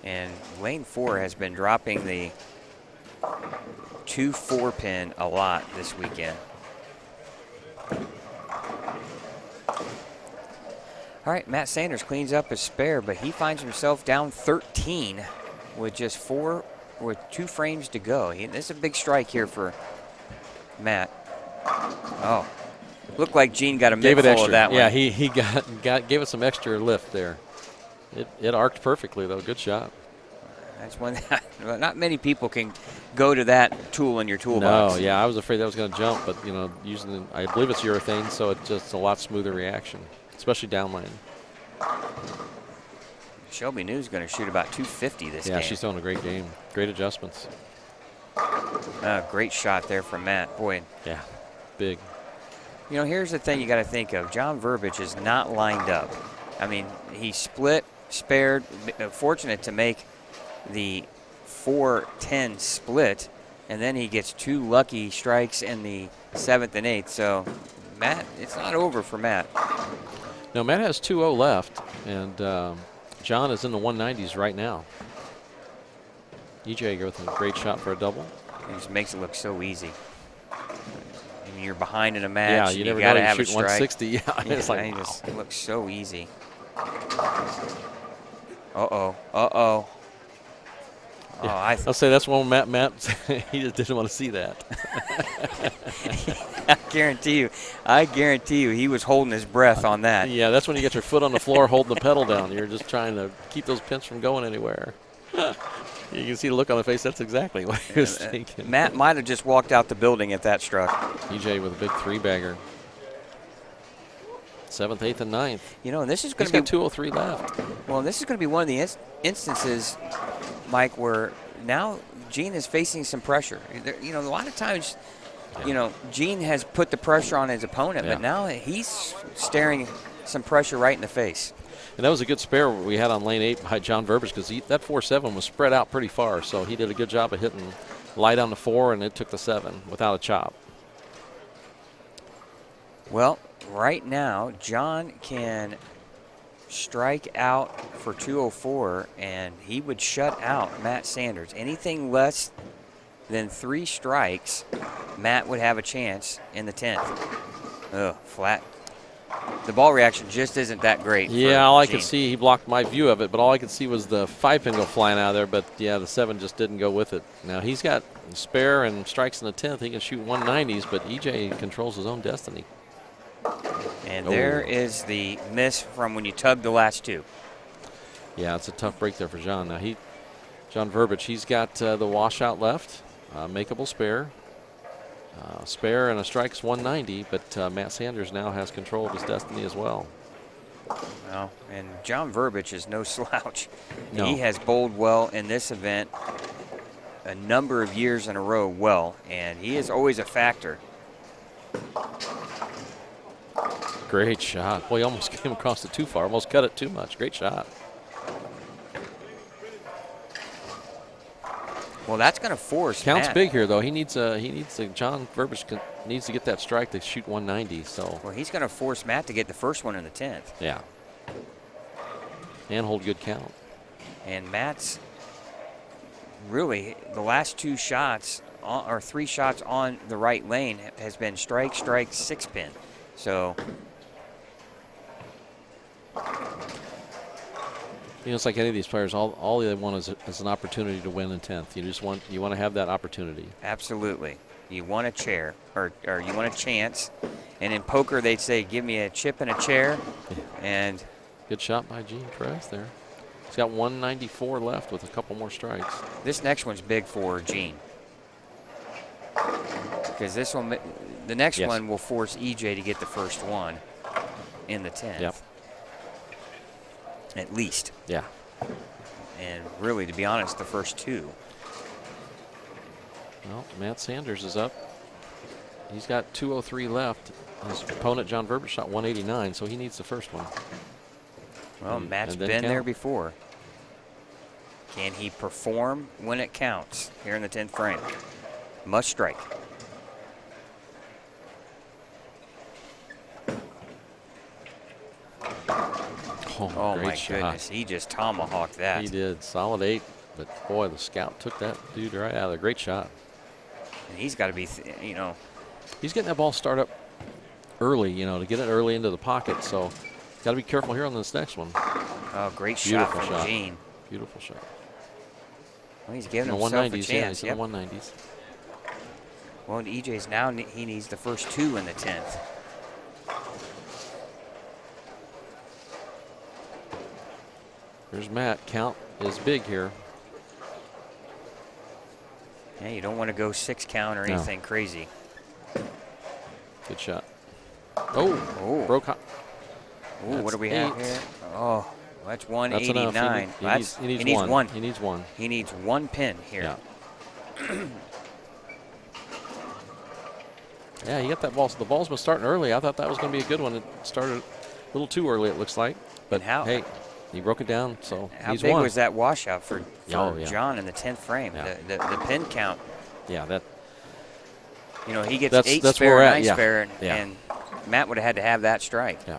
And lane 4 has been dropping the 2-4 pin a lot this weekend. All right, Matt Sanders cleans up his spare, but he finds himself down 13 with just 2 frames to go. This is a big strike here for Matt. Oh, looked like Gene got a middle of that one. Yeah, he gave it some extra lift there. It arced perfectly though. Good shot. That's one that not many people can go to that tool in your toolbox. No, yeah, I was afraid that was going to jump, but using I believe it's urethane, so it's just a lot smoother reaction, especially down lane. Shelby New's going to shoot about 250 this game. Yeah, she's doing a great game. Great adjustments. Great shot there from Matt. Boy. Yeah, big. Here's the thing you got to think of. John Verbic is not lined up. I mean, he split, spared, fortunate to make the 4-10 split, and then he gets 2 lucky strikes in the 7th and 8th. So, Matt, it's not over for Matt. No, Matt has 2-0 left, and John is in the 190s right now. EJ with a great shot for a double. He just makes it look so easy. I mean, you're behind in a match. Yeah, you never got to know have you a shoot strike. 160. Yeah, it's like, it wow. just looks so easy. Uh-oh. Uh-oh. Yeah, I'll say that's one Matt he just didn't want to see that. I guarantee you he was holding his breath on that. Yeah, that's when you get your foot on the floor holding the pedal down. You're just trying to keep those pins from going anywhere. You can see the look on the face. That's exactly what he was thinking. Matt might have just walked out the building if that struck. EJ with a big 3-bagger. 7th, 8th, and 9th. And this is going He's to be got 203 left. Well, this is going to be one of the instances, Mike, where now Gene is facing some pressure. A lot of times, Gene has put the pressure on his opponent, but now he's staring some pressure right in the face. And that was a good spare we had on lane 8 by John Verbic, because that 4-7 was spread out pretty far, so he did a good job of hitting light on the 4, and it took the 7 without a chop. Well, right now, John can strike out for 204, and he would shut out Matt Sanders. Anything less than 3 strikes, Matt would have a chance in the 10th. Ugh, flat. The ball reaction just isn't that great. Yeah, all I Gene. could see, he blocked my view of it, but all I could see was the 5-pin go flying out of there, but yeah, the 7 just didn't go with it. Now he's got spare and strikes in the 10th. He can shoot 190s, but EJ controls his own destiny. And there is the miss from when you tugged the last 2. Yeah, it's a tough break there for John. Now John Verbic, he's got the washout left, makeable spare. Spare and a strike's 190, but Matt Sanders now has control of his destiny as well. Well, and John Verbic is no slouch. No. He has bowled well in this event a number of years in a row well, and he is always a factor. Great shot. Boy, he almost came across it too far, almost cut it too much. Great shot. Well, that's going to force Counts Matt. big here, though. John Verbic needs to get that strike to shoot 190. So. Well, he's going to force Matt to get the first one in the 10th. Yeah. And hold good count. And Matt's really the last 2 shots or 3 shots on the right lane has been strike, 6-pin. So. You know, it's like any of these players. All they want is an opportunity to win in 10th. You want to have that opportunity. Absolutely. You want a chair, or you want a chance. And in poker, they'd say, give me a chip and a chair. Yeah. And good shot by Gene Perez there. He's got 194 left with a couple more strikes. this next one's big for Gene. Because the next Yes. one will force EJ to get the first one in the 10th. Yep. At least. Yeah. And really, to be honest, the first 2. Well, Matt Sanders is up. He's got 203 left. His opponent, John Verbic, shot 189, so he needs the first one. Well, Matt's and then been there count. before. Can he perform when it counts here in the 10th frame? Must strike. Oh great my shot. goodness, he just tomahawked that. He did. Solid 8, but boy, the scout took that dude right out of there. Great shot. And he's got to be, He's getting that ball start up early, to get it early into the pocket, so got to be careful here on this next one. oh, great shot Beautiful from shot. Gene. Beautiful shot. Well, he's giving The himself a 190s, yeah, chance. he's in the 190s. Well, and EJ's now, he needs the first 2 in the 10th. Here's Matt. Count is big here. Yeah, you don't want to go 6 count or No. anything crazy. Good shot. Oh, broke hot. Ooh, what do we have here? Oh, that's That's 189. enough. He needs one. He needs one. He needs 1 pin here. Yeah. Yeah, he got that ball. So the ball's been starting early. I thought that was going to be a good one. It started a little too early, it looks like. But hey, he broke it down, so How he's big won. was that washout for Oh, yeah. John in the 10th frame? Yeah. The pin count. Yeah, that. He gets That's 8 where spare, we're at, 9 yeah. spare, Yeah. and Matt would have had to have that strike. Yeah.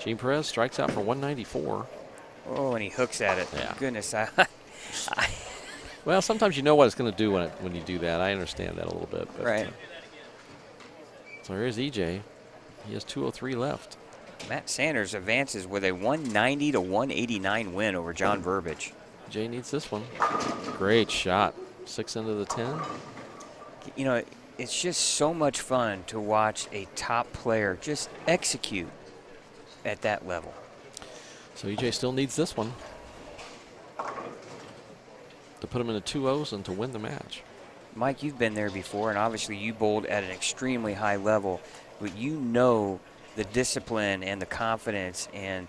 Gene Perez strikes out for 194. Oh, and he hooks at it. Yeah. Goodness, Well, sometimes you know what it's going to do when you do that. I understand that a little bit. But, right. So here's EJ. He has 203 left. Matt Sanders advances with a 190 to 189 win over John Verbic. Jay needs this one. Great shot. 6 into the 10. It's just so much fun to watch a top player just execute at that level. So EJ still needs this one to put him in the 2-0s and to win the match. Mike, you've been there before, and obviously you bowled at an extremely high level, but the discipline and the confidence and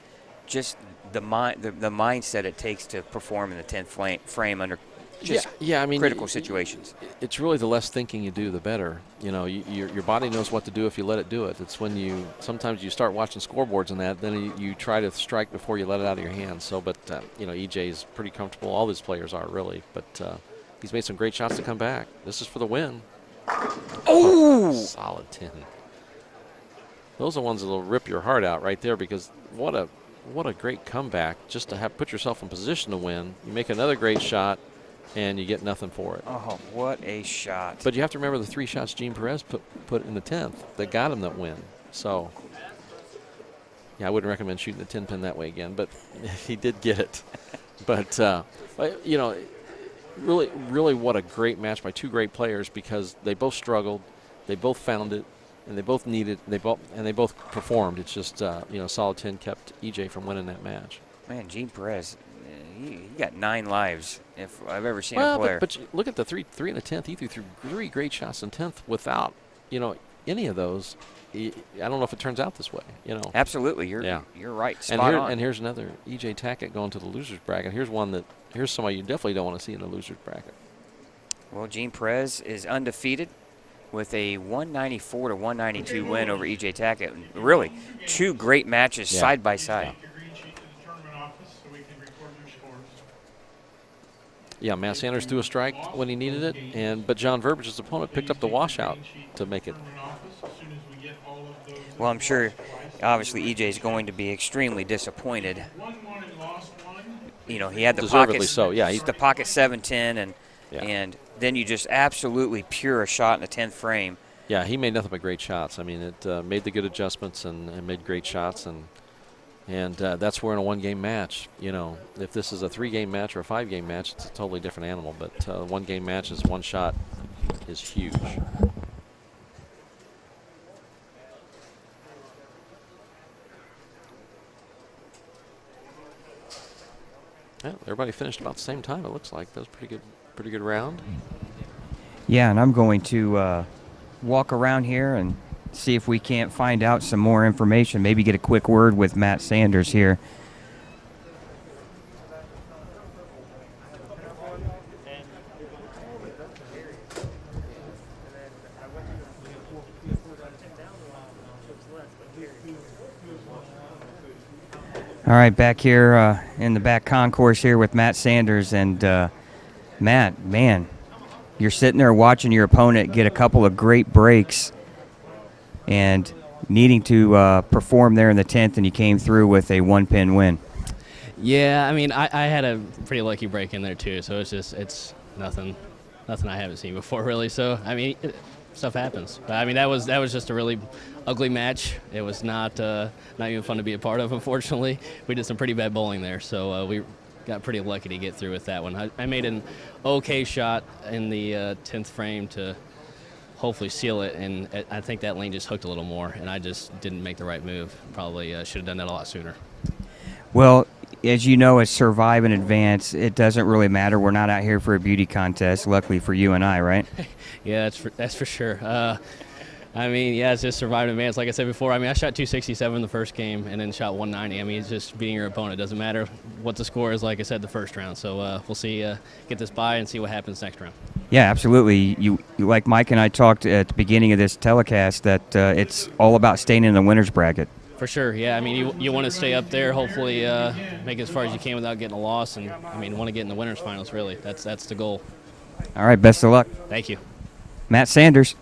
just the mindset it takes to perform in the 10th frame under just I mean, critical situations. It's really the less thinking you do, the better. Your body knows what to do if you let it do it. It's when sometimes you start watching scoreboards and that, then you try to strike before you let it out of your hands. So, but EJ is pretty comfortable. All these players are really, but he's made some great shots to come back. This is for the win. Oh! Solid 10. those are ones that will rip your heart out right there, because what a great comeback just to have put yourself in position to win. You make another great shot, and you get nothing for it. Oh, what a shot. But you have to remember the 3 shots Gene Perez put in the 10th that got him that win. So, yeah, I wouldn't recommend shooting the 10 pin that way again, but he did get it. But, you know, really what a great match by 2 great players, because they both struggled, they both found it, and they both needed, they both performed. It's just, you know, solid 10 kept EJ from winning that match. Man, Gene Perez, he got 9 lives if I've ever seen Well, a player. but look at the three in the 10th. He threw 3 great shots in 10th without, you know, any of those. I don't know if it turns out this way, you know. Absolutely, you're right. Spot on. And here's another EJ Tackett going to the losers bracket. Here's somebody you definitely don't want to see in the losers bracket. Well, Gene Perez is undefeated with a 194 to 192 win over EJ Tackett. Really, 2 great matches side by side. Yeah, Matt Sanders threw a strike when he needed it, but John Verbich's opponent picked up the washout to make it. Well, I'm sure, obviously, EJ is going to be extremely disappointed. You know, he had the Deservedly pocket, so. Yeah, the pocket 7-10, and then you just absolutely pure a shot in the 10th frame. Yeah, he made nothing but great shots. I mean, it made the good adjustments and made great shots, and that's where in a 1-game match, you know, if this is a 3-game match or a 5-game match, it's a totally different animal. But a 1-game match is 1 shot is huge. Yeah, everybody finished about the same time. It looks like that was pretty good round. Yeah, and I'm going to walk around here and see if we can't find out some more information. Maybe get a quick word with Matt Sanders here. All right, back here in the back concourse here with Matt Sanders. And Matt, man, you're sitting there watching your opponent get a couple of great breaks and needing to perform there in the 10th, and you came through with a 1-pin win. Yeah, I mean, I had a pretty lucky break in there too, so it's nothing I haven't seen before, really. So, I mean, stuff happens. But, I mean, that was just a really ugly match. It was not even fun to be a part of, unfortunately. We did some pretty bad bowling there, so we got pretty lucky to get through with that one. I made an okay shot in the 10th frame to hopefully seal it, and I think that lane just hooked a little more, and I just didn't make the right move. Probably should have done that a lot sooner. Well, as you know, as Survive and Advance, it doesn't really matter. We're not out here for a beauty contest, luckily for you and I, right? Yeah, that's for sure. I mean, yeah, it's just Survive and Advance. Like I said before, I mean, I shot 267 the first game and then shot 190. I mean, it's just beating your opponent. It doesn't matter what the score is, like I said, the first round. So we'll see, get this by and see what happens next round. Yeah, absolutely. You like Mike and I talked at the beginning of this telecast that it's all about staying in the winner's bracket. For sure, yeah. I mean, you want to stay up there, hopefully make it as far as you can without getting a loss. And, I mean, want to get in the winner's finals, really. That's the goal. All right, best of luck. Thank you. Matt Sanders.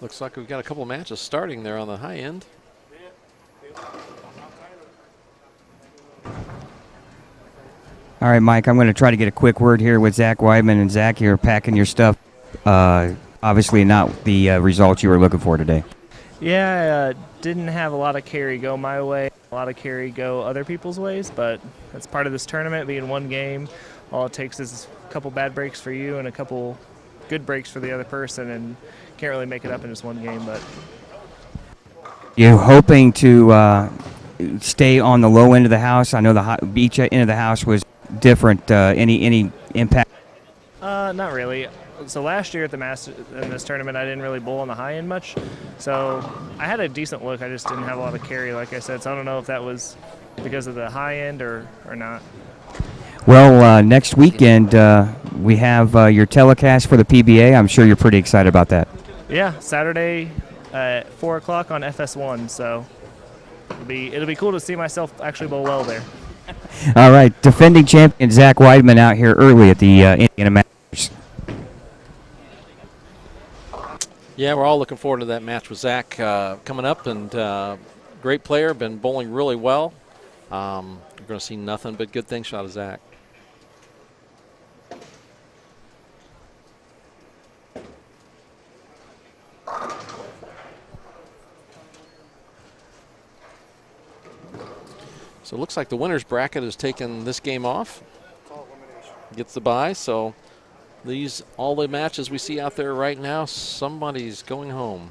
Looks like we've got a couple matches starting there on the high end. All right, Mike, I'm going to try to get a quick word here with Zach Weidman. And Zach, you're packing your stuff. Obviously not the results you were looking for today. Yeah, I didn't have a lot of carry go my way, a lot of carry go other people's ways, but that's part of this tournament, being 1 game. All it takes is a couple bad breaks for you and a couple good breaks for the other person, and can't really make it up in just 1 game. But you hoping to stay on the low end of the house? I know each end of the house was different. Any impact? not really. So last year at the in this tournament, I didn't really bowl on the high end much. So I had a decent look. I just didn't have a lot of carry, like I said. So I don't know if that was because of the high end or not. Well, next weekend we have your telecast for the PBA. I'm sure you're pretty excited about that. Yeah, Saturday at 4 o'clock on FS1. So it'll be cool to see myself actually bowl well there. All right, defending champion Zach Weidman out here early at the Indiana Masters. Yeah, we're all looking forward to that match with Zach coming up, and great player, been bowling really well. You're going to see nothing but good things out of Zach. So it looks like the winner's bracket has taken this game off. Gets the bye, so all the matches we see out there right now, somebody's going home.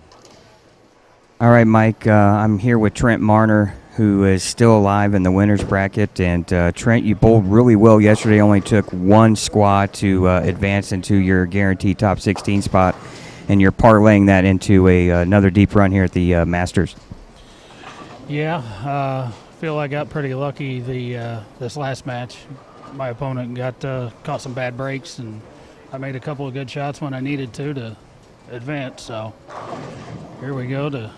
All right, Mike, I'm here with Trent Marner, who is still alive in the winner's bracket. And Trent, you bowled really well yesterday, only took one squad to advance into your guaranteed top 16 spot, and you're parlaying that into another deep run here at the Masters. Yeah, feel I got pretty lucky this last match. My opponent caught some bad breaks, and I made a couple of good shots when I needed to advance. So here we go to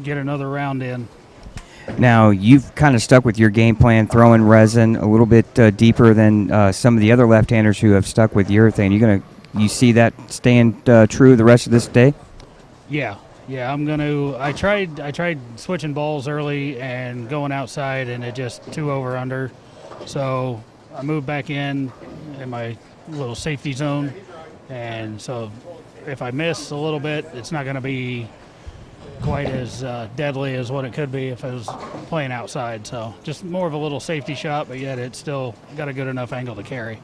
get another round in. Now, you've kind of stuck with your game plan, throwing resin a little bit deeper than some of the other left-handers who have stuck with urethane. You see that staying true the rest of this day? Yeah, I'm gonna. I tried switching balls early and going outside, and it just 2 over under. So I moved back in my little safety zone, and so if I miss a little bit, it's not going to be quite as deadly as what it could be if I was playing outside. So just more of a little safety shot, but yet it's still got a good enough angle to carry.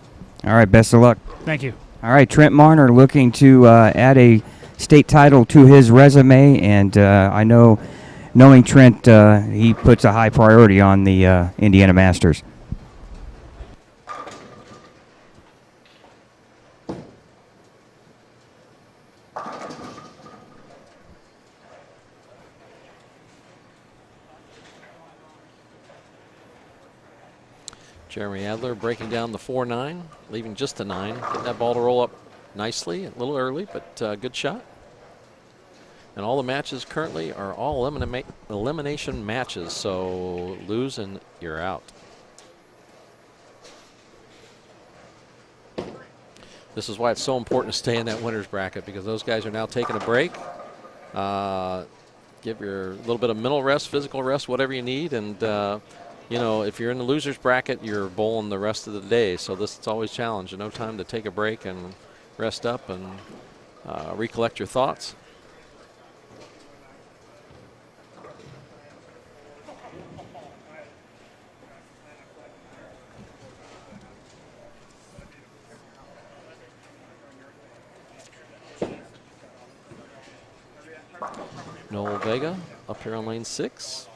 All right, best of luck. Thank you. All right, Trent Marner looking to add a state title to his resume, and I know, knowing Trent, he puts a high priority on the Indiana Masters. Jeremy Adler breaking down the 4-9, leaving just a 9. Getting that ball to roll up nicely, a little early, but good shot. And all the matches currently are all elimination matches, so lose and you're out. This is why it's so important to stay in that winner's bracket, because those guys are now taking a break. Give your little bit of mental rest, physical rest, whatever you need, and you know, if you're in the loser's bracket, you're bowling the rest of the day. So it's always a challenge. No time to take a break and rest up and recollect your thoughts. Noel Vega up here on lane 6.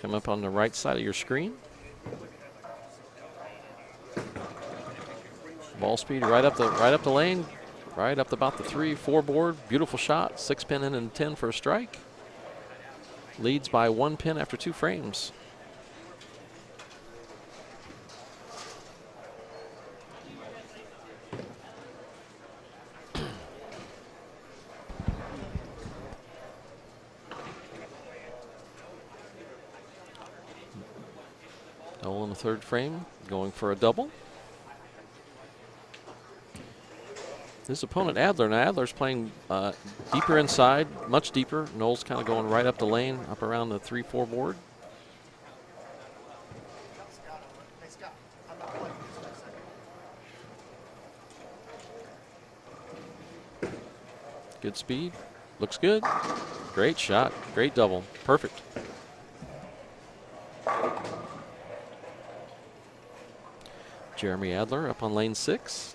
Come up on the right side of your screen. Ball speed right up the lane, right up about the 3-4 board. Beautiful shot. 6 pin in and 10 for a strike. Leads by 1 pin after 2 frames. Noel in the 3rd frame, going for a double. His opponent Adler. Now Adler's playing deeper inside, much deeper. Noel's kind of going right up the lane, up around the 3-4 board. Good speed, looks good. Great shot, great double, perfect. Jeremy Adler up on lane 6.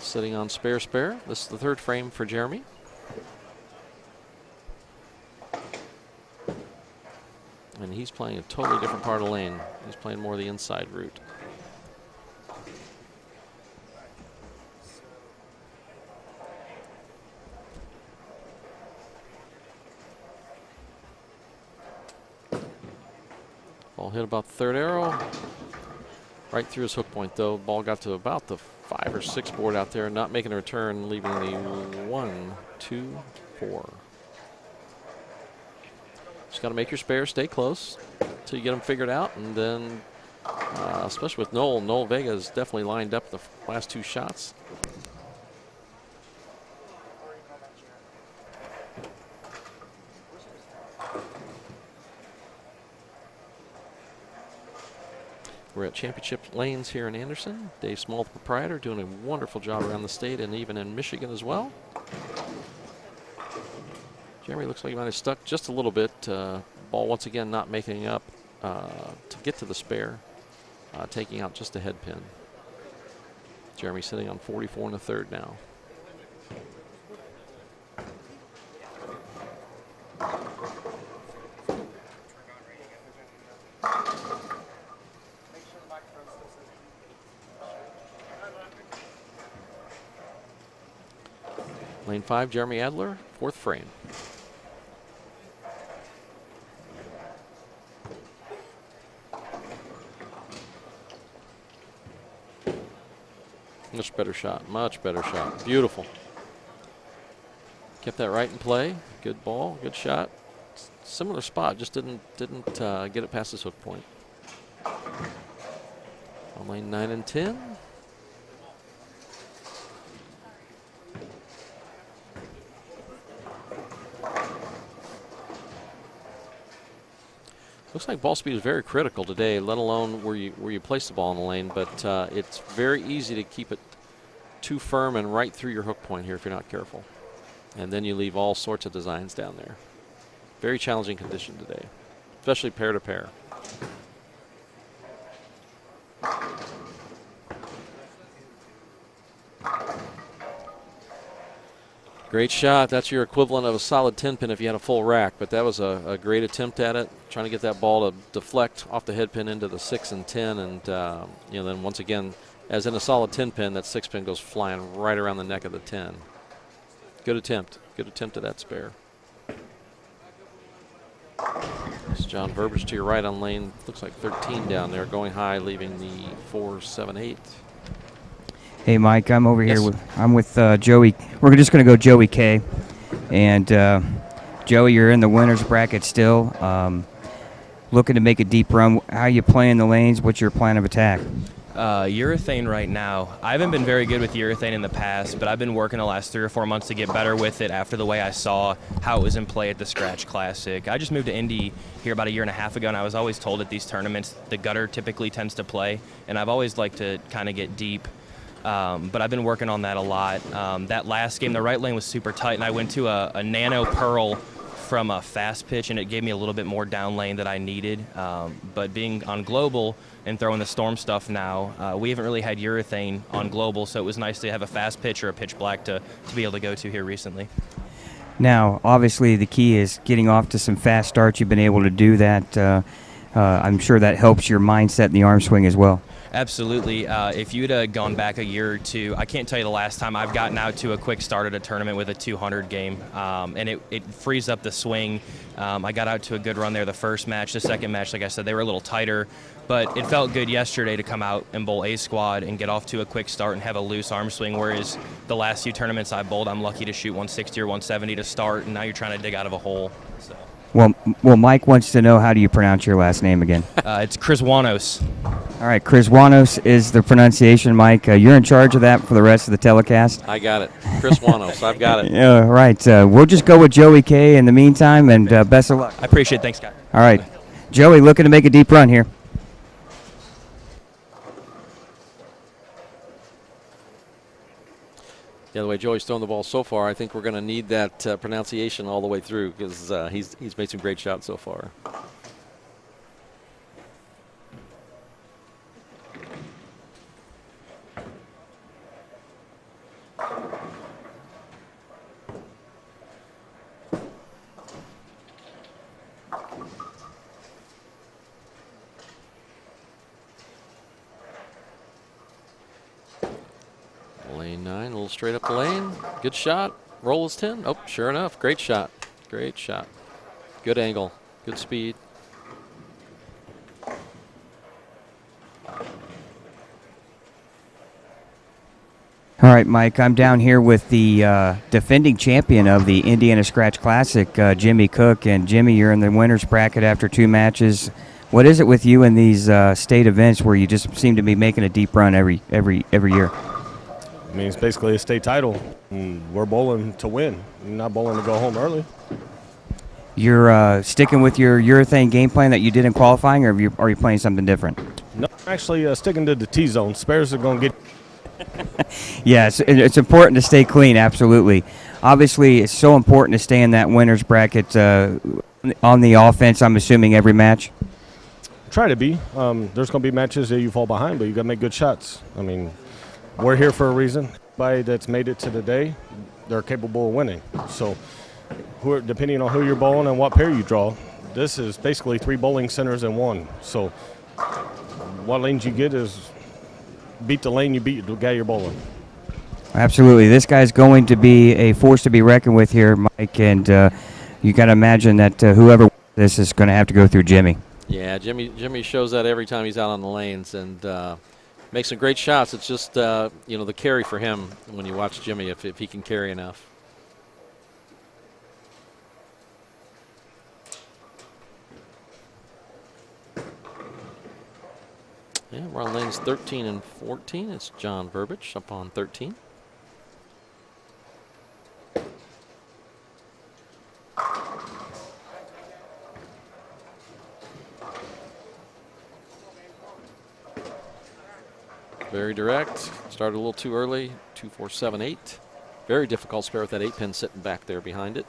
Sitting on spare. This is the 3rd frame for Jeremy. And he's playing a totally different part of the lane. He's playing more of the inside route. Ball hit about third arrow. Right through his hook point, though. Ball got to about the 5 or 6 board out there, not making a return, leaving the 1, 2, 4. Just got to make your spare, stay close until you get them figured out, and then, especially with Noel Vega is definitely lined up the last 2 shots. We're at Championship Lanes here in Anderson. Dave Small, the proprietor, doing a wonderful job around the state and even in Michigan as well. Jeremy looks like he might have stuck just a little bit. Ball once again not making up to get to the spare, taking out just a head pin. Jeremy sitting on 44 1/3 now. Lane 5, Jeremy Adler, 4th frame. Much better shot, much better shot. Beautiful. Kept that right in play. Good ball, good shot. Similar spot, just didn't get it past his hook point. On lane 9 and 10. Looks like ball speed is very critical today, let alone where you place the ball in the lane, but it's very easy to keep it too firm and right through your hook point here if you're not careful. And then you leave all sorts of designs down there. Very challenging condition today, especially pair to pair. Great shot. That's your equivalent of a solid 10 pin if you had a full rack, but that was a great attempt at it, trying to get that ball to deflect off the head pin into the 6 and 10, and then once again, as in a solid 10 pin, that 6 pin goes flying right around the neck of the 10. Good attempt at that spare. It's John Verbiage to your right on lane, looks like 13 down there, going high, leaving the 4, 7, 8. Hey, Mike, I'm over Yes. here with Joey. We're just going to go Joey K. And Joey, you're in the winner's bracket still. Looking to make a deep run. How you playing the lanes? What's your plan of attack? Urethane right now. I haven't been very good with urethane in the past, but I've been working the last 3 or 4 months to get better with it after the way I saw how it was in play at the Scratch Classic. I just moved to Indy here about a year and a half ago, and I was always told at these tournaments the gutter typically tends to play, and I've always liked to kind of get deep. But I've been working on that a lot. That last game, the right lane was super tight, and I went to a nano pearl from a fast pitch, and it gave me a little bit more down lane that I needed. But being on global and throwing the storm stuff now, we haven't really had urethane on global, so it was nice to have a fast pitch or a pitch black to be able to go to here recently. Now, obviously, the key is getting off to some fast starts. You've been able to do that. I'm sure that helps your mindset in the arm swing as well. Absolutely. If you'd have gone back a year or two, I can't tell you the last time I've gotten out to a quick start at a tournament with a 200 game, and it frees up the swing. I got out to a good run there the first match. The second match, like I said, they were a little tighter, but it felt good yesterday to come out and bowl A squad and get off to a quick start and have a loose arm swing, whereas the last few tournaments I bowled, I'm lucky to shoot 160 or 170 to start, and now you're trying to dig out of a hole. So. Well, Mike wants to know, how do you pronounce your last name again? It's Chryzwanos. All right, Chryzwanos is the pronunciation, Mike. You're in charge of that for the rest of the telecast. I got it. Chryzwanos, I've got it. Yeah, right. We'll just go with Joey K in the meantime, and best of luck. I appreciate it. Thanks, Scott. All right. Joey looking to make a deep run here. Yeah, the way Joey's thrown the ball so far, I think we're going to need that pronunciation all the way through, because he's made some great shots so far. Lane 9, a little straight up the lane. Good shot. Roll is 10. Oh, sure enough. Great shot. Great shot. Good angle. Good speed. All right, Mike, I'm down here with the defending champion of the Indiana Scratch Classic, Jimmy Cook. And Jimmy, you're in the winner's bracket after 2 matches. What is it with you in these state events where you just seem to be making a deep run every year? I mean, it's basically a state title. We're bowling to win, not bowling to go home early. You're sticking with your urethane game plan that you did in qualifying, or are you playing something different? No, actually sticking to the T-zone. Spares are going to get. Yeah, it's important to stay clean, absolutely. Obviously, it's so important to stay in that winner's bracket on the offense, I'm assuming, every match. Try to be. There's going to be matches that you fall behind, but you got to make good shots. I mean, we're here for a reason. Everybody that's made it to the day, they're capable of winning. So, depending on who you're bowling and what pair you draw, this is basically 3 bowling centers in one. So, what lanes you get is beat the lane you beat the guy you're bowling. Absolutely. This guy's going to be a force to be reckoned with here, Mike, and you got to imagine that whoever wins this is going to have to go through Jimmy. Yeah, Jimmy shows that every time he's out on the lanes and makes some great shots. It's just, the carry for him when you watch Jimmy, if he can carry enough. Yeah, we're on lanes 13 and 14. It's John Verbic up on 13. Very direct. Started a little too early. 2, 4, 7, 8. Very difficult spare with that 8-pin sitting back there behind it.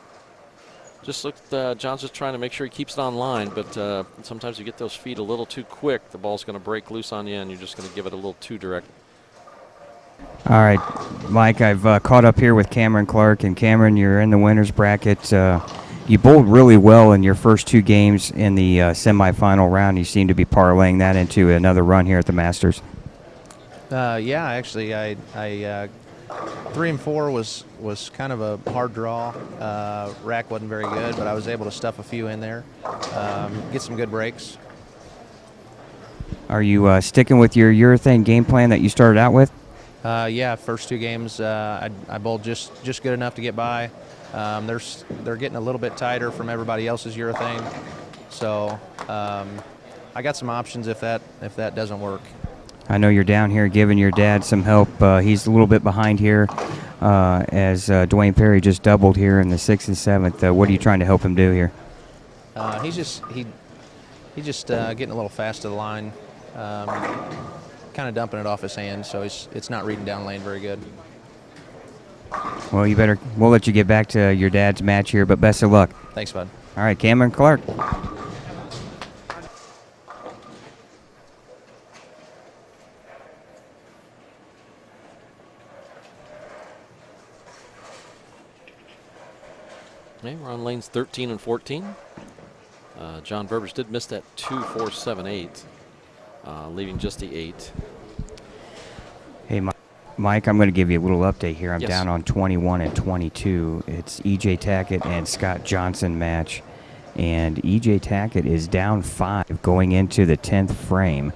Just looked, John's just trying to make sure he keeps it on line, but sometimes you get those feet a little too quick. The ball's going to break loose on you, and you're just going to give it a little too direct. All right, Mike, I've caught up here with Cameron Clark. And Cameron, you're in the winner's bracket. You bowled really well in your first 2 games in the semifinal round. You seem to be parlaying that into another run here at the Masters. Yeah, actually, I 3 and 4 was kind of a hard draw. Rack wasn't very good, but I was able to stuff a few in there, get some good breaks. Are you sticking with your urethane game plan that you started out with? Yeah, first 2 games I bowled just good enough to get by. They're getting a little bit tighter from everybody else's urethane, so I got some options if that doesn't work. I know you're down here giving your dad some help. He's a little bit behind here as Dwayne Perry just doubled here in the 6th and 7th. What are you trying to help him do here? He's just getting a little fast to the line, kind of dumping it off his hand, so it's not reading down lane very good. Well, we'll let you get back to your dad's match here, but best of luck. Thanks, bud. All right, Cameron Clark. Okay, we're on lanes 13 and 14. John Verbic did miss that 2, 4, 7, 8, leaving just the 8. Hey, Mike, I'm going to give you a little update here. I'm Yes. down on 21 and 22. It's E.J. Tackett and Scott Johnson match. And E.J. Tackett is down 5 going into the 10th frame.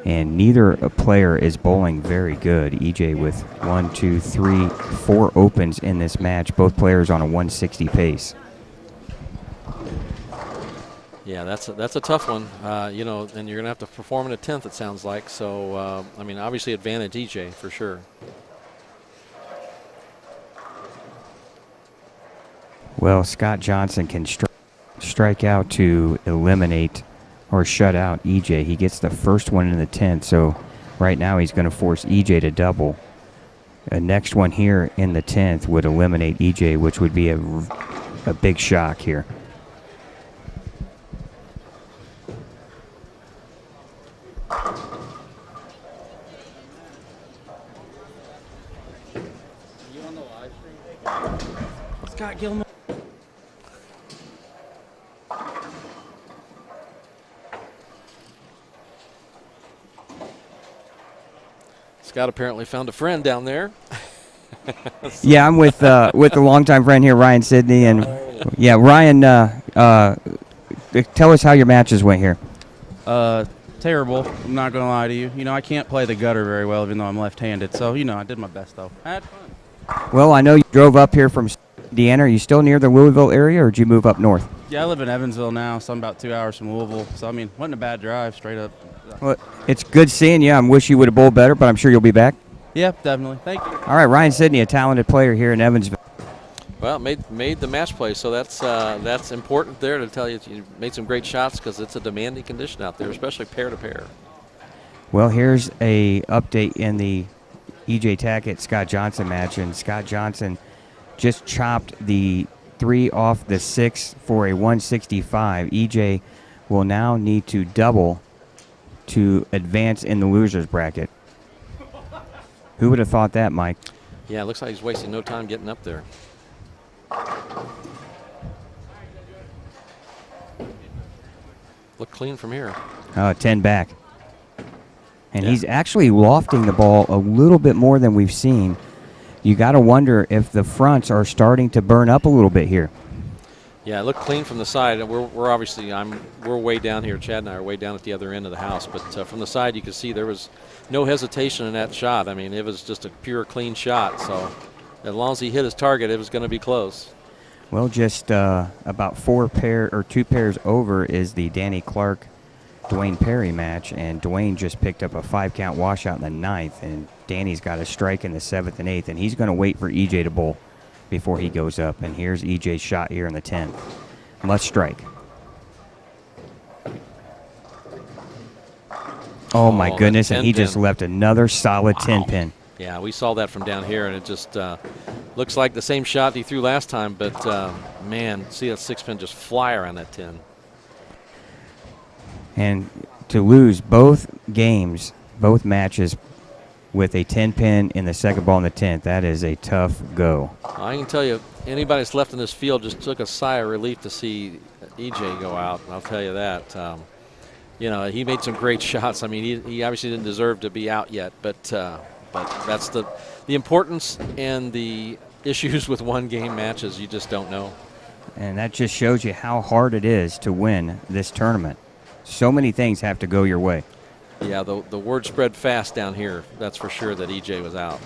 And neither player is bowling very good. E.J. with 1, 2, 3, 4 opens in this match. Both players on a 160 pace. Yeah, that's a tough one. And you're going to have to perform in a 10th, it sounds like. So, obviously advantage EJ for sure. Well, Scott Johnson can strike out to eliminate or shut out EJ. He gets the first one in the 10th, so right now he's going to force EJ to double. The next one here in the 10th would eliminate EJ, which would be a big shock here. Scott Gilman. Scott apparently found a friend down there. Yeah, I'm with a longtime friend here, Ryan Sidney, and yeah, Ryan, tell us how your matches went here. terrible. I'm not going to lie to you. You know, I can't play the gutter very well, even though I'm left-handed. So, you know, I did my best, though. I had fun. Well, I know you drove up here from Indiana. Are you still near the Louisville area, or did you move up north? Yeah, I live in Evansville now, so I'm about 2 hours from Louisville. So, I mean, wasn't a bad drive, straight up. Well, it's good seeing you. I wish you would have bowled better, but I'm sure you'll be back. Yeah, definitely. Thank you. All right, Ryan Sidney, a talented player here in Evansville. Well, made the match play, so that's important there to tell you made some great shots because it's a demanding condition out there, especially pair to pair. Well, here's a update in the E.J. Tackett Scott Johnson match, and Scott Johnson just chopped the 3 off the 6 for a 165. E.J. will now need to double to advance in the losers bracket. Who would have thought that, Mike? Yeah, it looks like he's wasting no time getting up there. Look clean from here. 10 back. And he's actually lofting the ball a little bit more than we've seen. You got to wonder if the fronts are starting to burn up a little bit here. Yeah, it looked clean from the side. We're obviously we're way down here. Chad and I are way down at the other end of the house. But from the side, you could see there was no hesitation in that shot. I mean, it was just a pure clean shot. So as long as he hit his target, it was going to be close. Well, just about 2 pairs over is the Danny Clark Dwayne Perry match, and Dwayne just picked up a 5-count washout in the 9th, and Danny's got a strike in the 7th and 8th, and he's going to wait for EJ to bowl before he goes up. And here's EJ's shot here in the 10th. Must strike. Oh my goodness, and he just left another solid 10-pin. Yeah, we saw that from down here, and it just looks like the same shot he threw last time, but man, see that 6-pin just fly around that 10. And to lose both games, both matches, with a 10-pin in the second ball in the 10th, that is a tough go. I can tell you, anybody that's left in this field just took a sigh of relief to see EJ go out, I'll tell you that. You know, he made some great shots. I mean, he obviously didn't deserve to be out yet, but that's the importance and the issues with one-game matches. You just don't know. And that just shows you how hard it is to win this tournament. So many things have to go your way. Yeah, the word spread fast down here. That's for sure that EJ was out.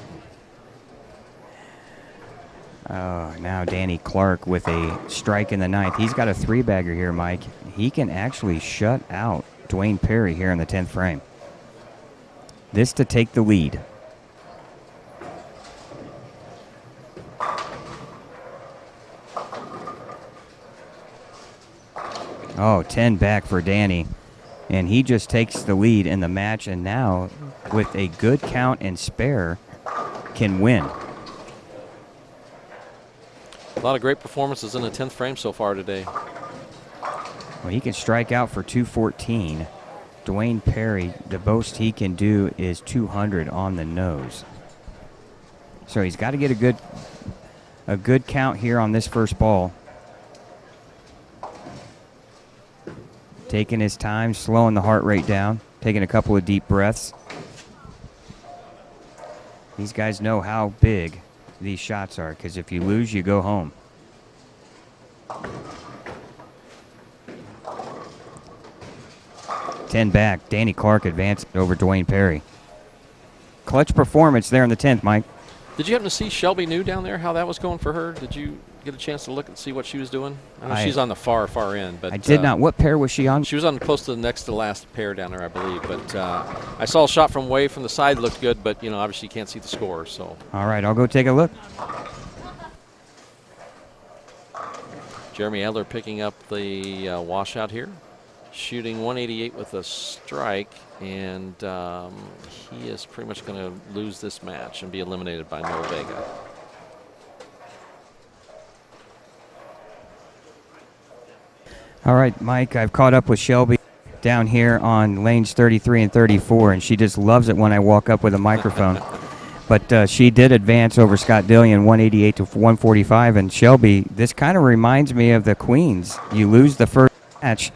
Now Danny Clark with a strike in the 9th. He's got a 3-bagger here, Mike. He can actually shut out Dwayne Perry here in the 10th frame. This to take the lead. Oh, 10 back for Danny. And he just takes the lead in the match, and now, with a good count and spare, can win. A lot of great performances in the 10th frame so far today. Well, he can strike out for 214. Dwayne Perry, the most he can do is 200 on the nose. So he's got to get a good count here on this first ball. Taking his time, slowing the heart rate down, taking a couple of deep breaths. These guys know how big these shots are, because if you lose, you go home. Ten back. Danny Clark advanced over Dwayne Perry. Clutch performance there in the 10th, Mike. Did you happen to see Shelby New down there, how that was going for her? Did you get a chance to look and see what she was doing? I know she's on the far end. But I did not. What pair was she on? She was on close to the next to last pair down there, I believe. But I saw a shot from way from the side, looked good, but, you know, obviously you can't see the score. So. All right, I'll go take a look. Jeremy Adler picking up the washout here. Shooting 188 with a strike, and he is pretty much going to lose this match and be eliminated by Noah Vega. All right, Mike, I've caught up with Shelby down here on lanes 33 and 34, and she just loves it when I walk up with a microphone. But she did advance over Scott Dillion 188 to 145, and Shelby, this kind of reminds me of the Queens. You lose the first match,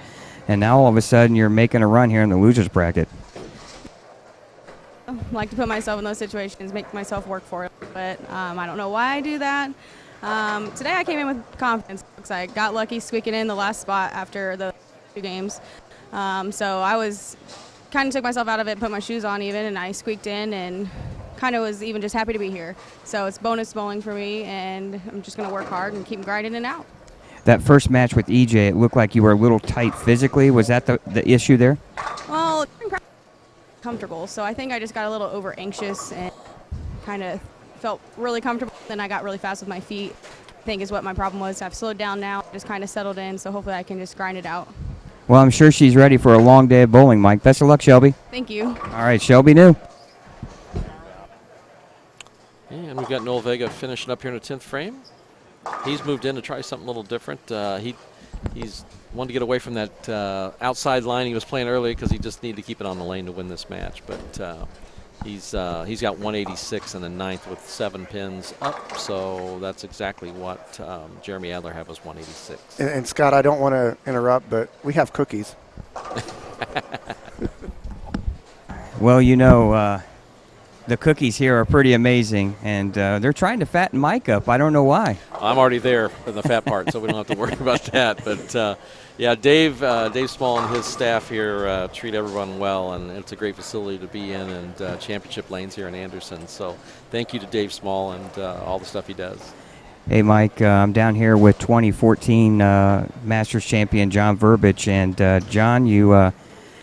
and now all of a sudden you're making a run here in the losers bracket. I like to put myself in those situations, make myself work for it, but I don't know why I do that. Today I came in with confidence because I got lucky squeaking in the last spot after the 2 games. So I was kind of took myself out of it, put my shoes on even, and I squeaked in and kind of was even just happy to be here. So it's bonus bowling for me, and I'm just going to work hard and keep grinding it out. That first match with EJ, it looked like you were a little tight physically. Was that the issue there? Well, comfortable, so I think I just got a little over anxious and kind of felt really comfortable. Then I got really fast with my feet, I think is what my problem was. I've slowed down now, just kind of settled in, so hopefully I can just grind it out. Well, I'm sure she's ready for a long day of bowling, Mike. Best of luck, Shelby. Thank you. All right, Shelby New. And we've got Noel Vega finishing up here in the 10th frame. He's moved in to try something a little different. He's wanted to get away from that outside line he was playing earlier because he just needed to keep it on the lane to win this match. But he's got 186 in the 9th with 7 pins up, so that's exactly what Jeremy Adler had, was 186. And Scott, I don't want to interrupt, but we have cookies. Well, you know, the cookies here are pretty amazing, and they're trying to fatten Mike up. I don't know why. I'm already there in the fat part, so we don't have to worry about that. But, yeah, Dave Small and his staff here treat everyone well, and it's a great facility to be in, and championship lanes here in Anderson. So thank you to Dave Small and all the stuff he does. Hey, Mike, I'm down here with 2014 Masters champion John Verbic, and John, you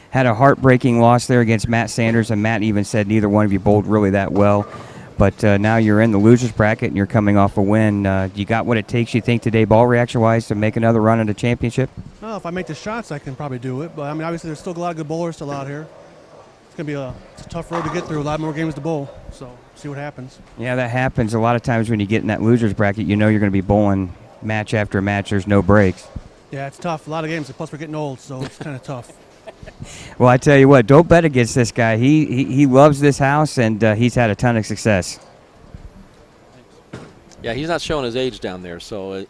had a heartbreaking loss there against Matt Sanders, and Matt even said neither one of you bowled really that well. But now you're in the losers bracket, and you're coming off a win. You got what it takes, you think, today, ball reaction-wise, to make another run at a championship? Well, if I make the shots, I can probably do it. But, I mean, obviously there's still a lot of good bowlers still out here. It's going to be a tough road to get through, a lot more games to bowl. So see what happens. Yeah, that happens. A lot of times when you get in that losers bracket, you know you're going to be bowling match after match. There's no breaks. Yeah, it's tough. A lot of games, plus we're getting old, so it's kind of tough. Well, I tell you what, don't bet against this guy. He loves this house, and he's had a ton of success. Yeah, he's not showing his age down there, so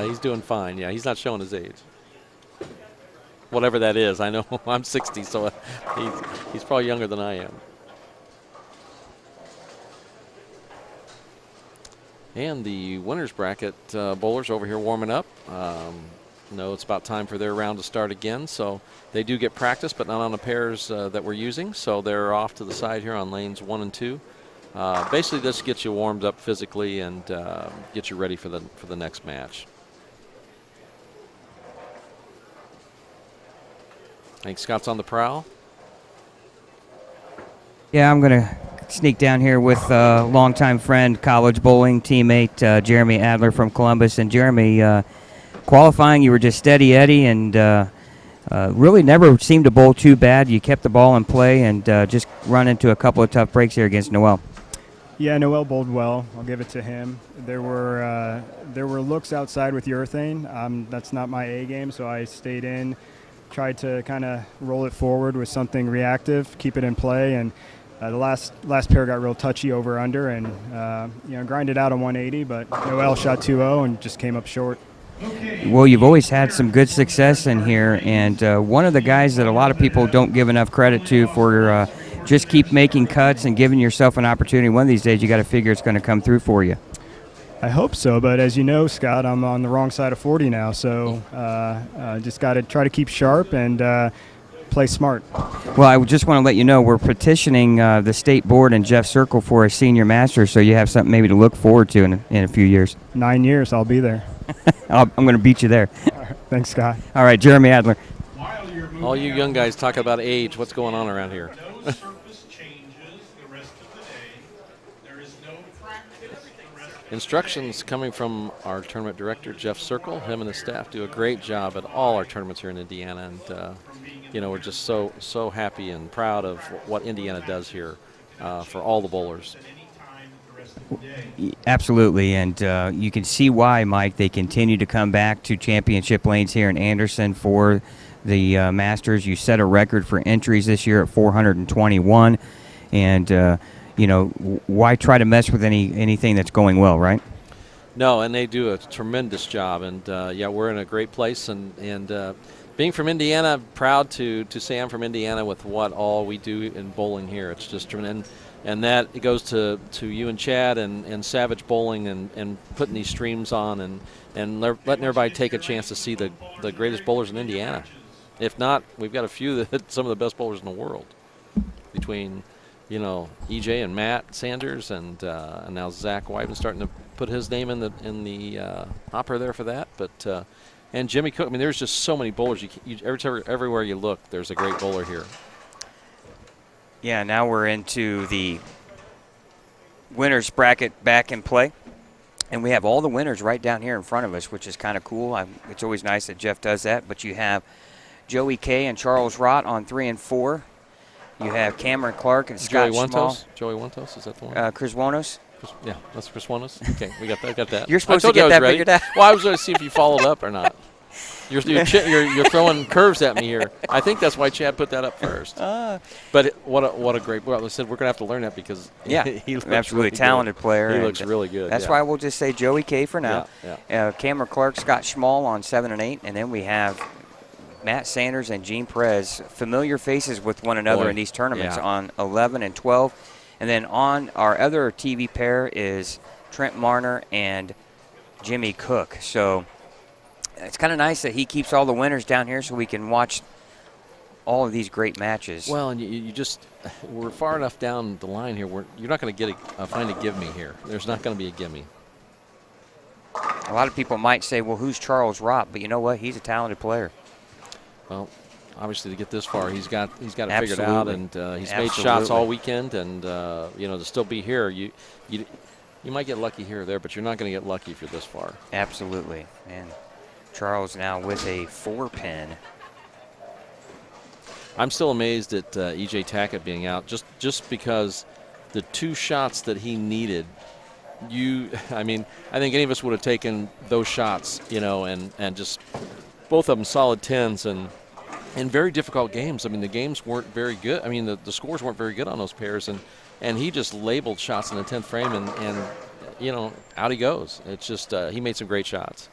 he's doing fine. Yeah, he's not showing his age. Whatever that is. I know I'm 60, so he's probably younger than I am. And the winners bracket bowlers over here warming up. No, it's about time for their round to start again. So they do get practice, but not on the pairs that we're using. So they're off to the side here on lanes 1 and 2. Basically, this gets you warmed up physically and get you ready for the next match. I think Scott's on the prowl. Yeah, I'm going to sneak down here with longtime friend, college bowling teammate Jeremy Adler from Columbus. And Jeremy, qualifying, you were just steady Eddie and really never seemed to bowl too bad. You kept the ball in play and just run into a couple of tough breaks here against Noel. Yeah, Noel bowled well. I'll give it to him. There were looks outside with urethane. That's not my A game, so I stayed in, tried to kind of roll it forward with something reactive, keep it in play, and the last pair got real touchy over under, and grinded out on 180. But Noel shot 2-0 and just came up short. Well, you've always had some good success in here, and one of the guys that a lot of people don't give enough credit to for just keep making cuts and giving yourself an opportunity. One of these days, you got to figure it's going to come through for you. I hope so, but as you know, Scott, I'm on the wrong side of 40 now, so just got to try to keep sharp and play smart. Well, I just want to let you know we're petitioning the state board and Jeff Circle for a senior master, so you have something maybe to look forward to in a few years. 9 years, I'll be there. I'm going to beat you there. All right, thanks, Scott. All right, Jeremy Adler. All you young guys talk about age. What's going on around here? No surface changes the rest of the day. There is no practice the rest of Instructions coming from our tournament director, Jeff Circle. Him and his staff do a great job at all our tournaments here in Indiana, and we're just so happy and proud of what Indiana does here for all the bowlers. Absolutely, and you can see why, Mike. They continue to come back to championship lanes here in Anderson for the Masters. You set a record for entries this year at 421, and why try to mess with anything that's going well, right? No, and they do a tremendous job, and we're in a great place, and being from Indiana, proud to say I'm from Indiana with what all we do in bowling here. It's just tremendous. And that it goes to you and Chad and Savage Bowling and putting these streams on and letting everybody take a chance to see the greatest bowlers in Indiana. If not, we've got a few that some of the best bowlers in the world. between, EJ and Matt Sanders, and now Zach Wyman's starting to put his name in the hopper there for that. But and Jimmy Cook. I mean, there's just so many bowlers. Everywhere you look, there's a great bowler here. Yeah, now we're into the winners bracket back in play. And we have all the winners right down here in front of us, which is kind of cool. It's always nice that Jeff does that. But you have Joey Kay and Charles Rott on 3 and 4. You have Cameron Clark and Scott Schmall. Joey Wantos, is that the one? Chris Wanos. Yeah, that's Chris Wanos. Okay, we got that. You're supposed to get that figured out. Well, I was going to see if you followed up or not. You're throwing curves at me here. I think that's why Chad put that up first. But what a great. Well, I said we're going to have to learn that because he looks absolutely really talented good. player. He looks really good. That's why we'll just say Joey Kay for now. Yeah. Cameron Clark, Scott Schmall on 7 and 8, and then we have Matt Sanders and Gene Perez, familiar faces with one another in these tournaments, on 11 and 12. And then on our other TV pair is Trent Marner and Jimmy Cook. So it's kind of nice that he keeps all the winners down here so we can watch all of these great matches. Well, and you just, we're far enough down the line here. You're not going to find a give me here. There's not going to be a gimme. A lot of people might say, well, who's Charles Rott? But you know what? He's a talented player. Well, obviously to get this far, he's got it figured out, and he's made shots all weekend, and to still be here, you might get lucky here or there, but you're not going to get lucky if you're this far. Absolutely. And Charles now with a 4-pin. I'm still amazed at EJ Tackett being out, just because the 2 shots that he needed. I think any of us would have taken those shots, and just both of them solid 10s, and in very difficult games. I mean, the games weren't very good. I mean, the scores weren't very good on those pairs, and he just labeled shots in the 10th frame, and out he goes. It's just he made some great shots.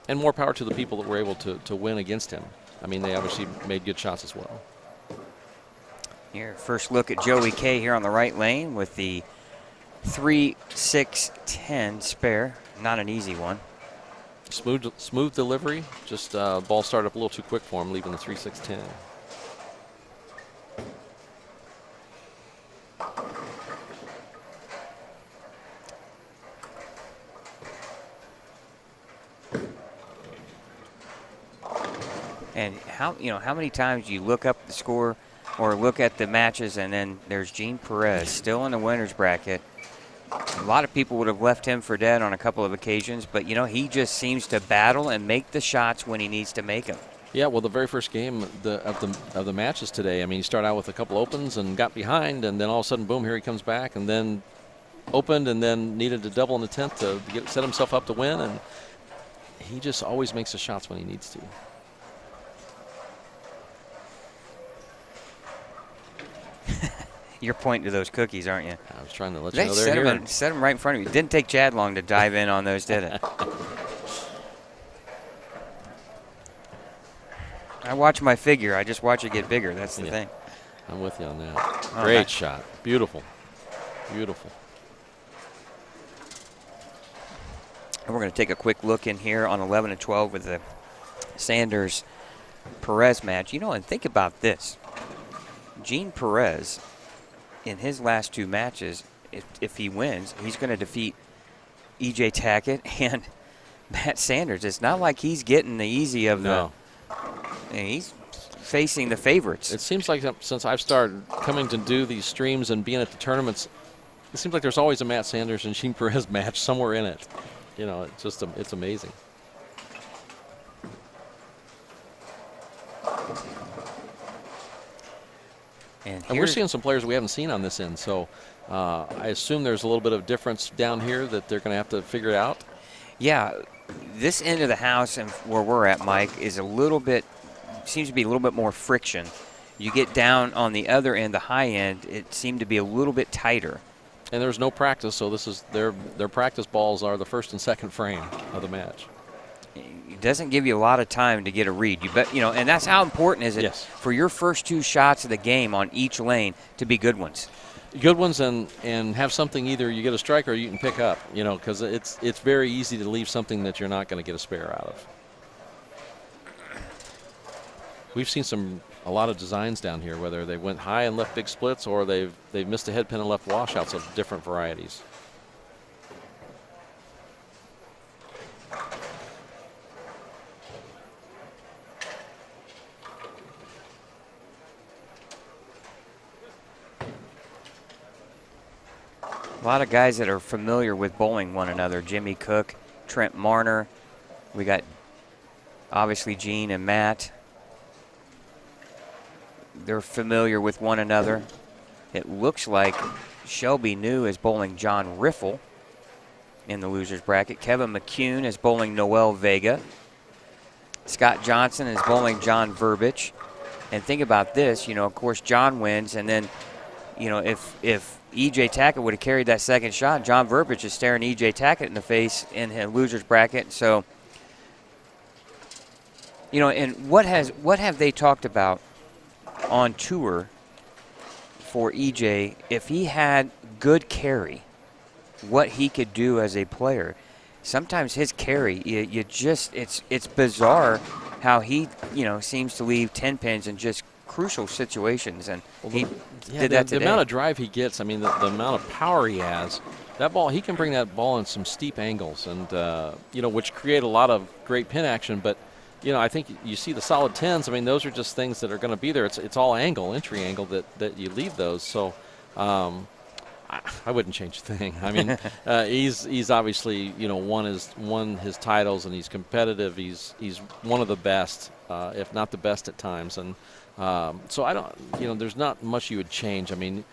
And more power to the people that were able to win against him. I mean, they obviously made good shots as well. Here, first look at Joey Kay here on the right lane with the 3-6-10 spare. Not an easy one. Smooth delivery. Just ball started up a little too quick for him, leaving the 3-6-10. And how many times you look up the score or look at the matches, and then there's Gene Perez still in the winner's bracket. A lot of people would have left him for dead on a couple of occasions, but he just seems to battle and make the shots when he needs to make them. Yeah, well, the very first game of the matches today, I mean, he started out with a couple opens and got behind, and then all of a sudden, boom, here he comes back, and then opened, and then needed to double in the 10th to set himself up to win, and he just always makes the shots when he needs to. You're pointing to those cookies, aren't you? I was trying to let you know they're here. Set them right in front of you. It didn't take Chad long to dive in on those, did it? I watch my figure. I just watch it get bigger. That's the thing. I'm with you on that. Great shot. Beautiful. Beautiful. And we're going to take a quick look in here on 11 and 12 with the Sanders-Perez match. And think about this. Gene Perez, in his last 2 matches, if he wins, he's going to defeat EJ Tackett and Matt Sanders. It's not like he's getting the easy of he's facing the favorites. It seems like since I've started coming to do these streams and being at the tournaments, it seems like there's always a Matt Sanders and Gene Perez match somewhere in it. It's just it's amazing. And we're seeing some players we haven't seen on this end, so I assume there's a little bit of difference down here that they're going to have to figure it out. Yeah, this end of the house and where we're at, Mike, is seems to be a little bit more friction. You get down on the other end, the high end, it seemed to be a little bit tighter. And there's no practice, so this is their practice balls are the first and second frame of the match. It doesn't give you a lot of time to get a read. You bet, and that's how important is it for your first 2 shots of the game on each lane to be good ones. Good ones, and have something, either you get a strike or you can pick up, because it's very easy to leave something that you're not going to get a spare out of. We've seen a lot of designs down here, whether they went high and left big splits or they've missed a head pin and left washouts of different varieties. A lot of guys that are familiar with bowling one another. Jimmy Cook, Trent Marner. We got obviously Gene and Matt. They're familiar with one another. It looks like Shelby New is bowling John Riffle in the losers bracket. Kevin McCune is bowling Noel Vega. Scott Johnson is bowling John Verbich. And think about this, of course John wins, and then, if E.J. Tackett would have carried that second shot, John Verbich is staring E.J. Tackett in the face in the losers bracket. So, and what have they talked about on tour for EJ if he had good carry, what he could do as a player? Sometimes his carry, it's bizarre how he seems to leave 10 pins in just crucial situations, and he did that today. The amount of drive he gets, I mean, the amount of power he has, that ball, he can bring that ball in some steep angles, and which create a lot of great pin action. But I think you see the solid 10s. I mean, those are just things that are going to be there. It's all angle, entry angle that you leave those. So I wouldn't change a thing. I mean, he's obviously won his titles, and he's competitive. He's one of the best, if not the best at times. And so I don't, there's not much you would change. I mean,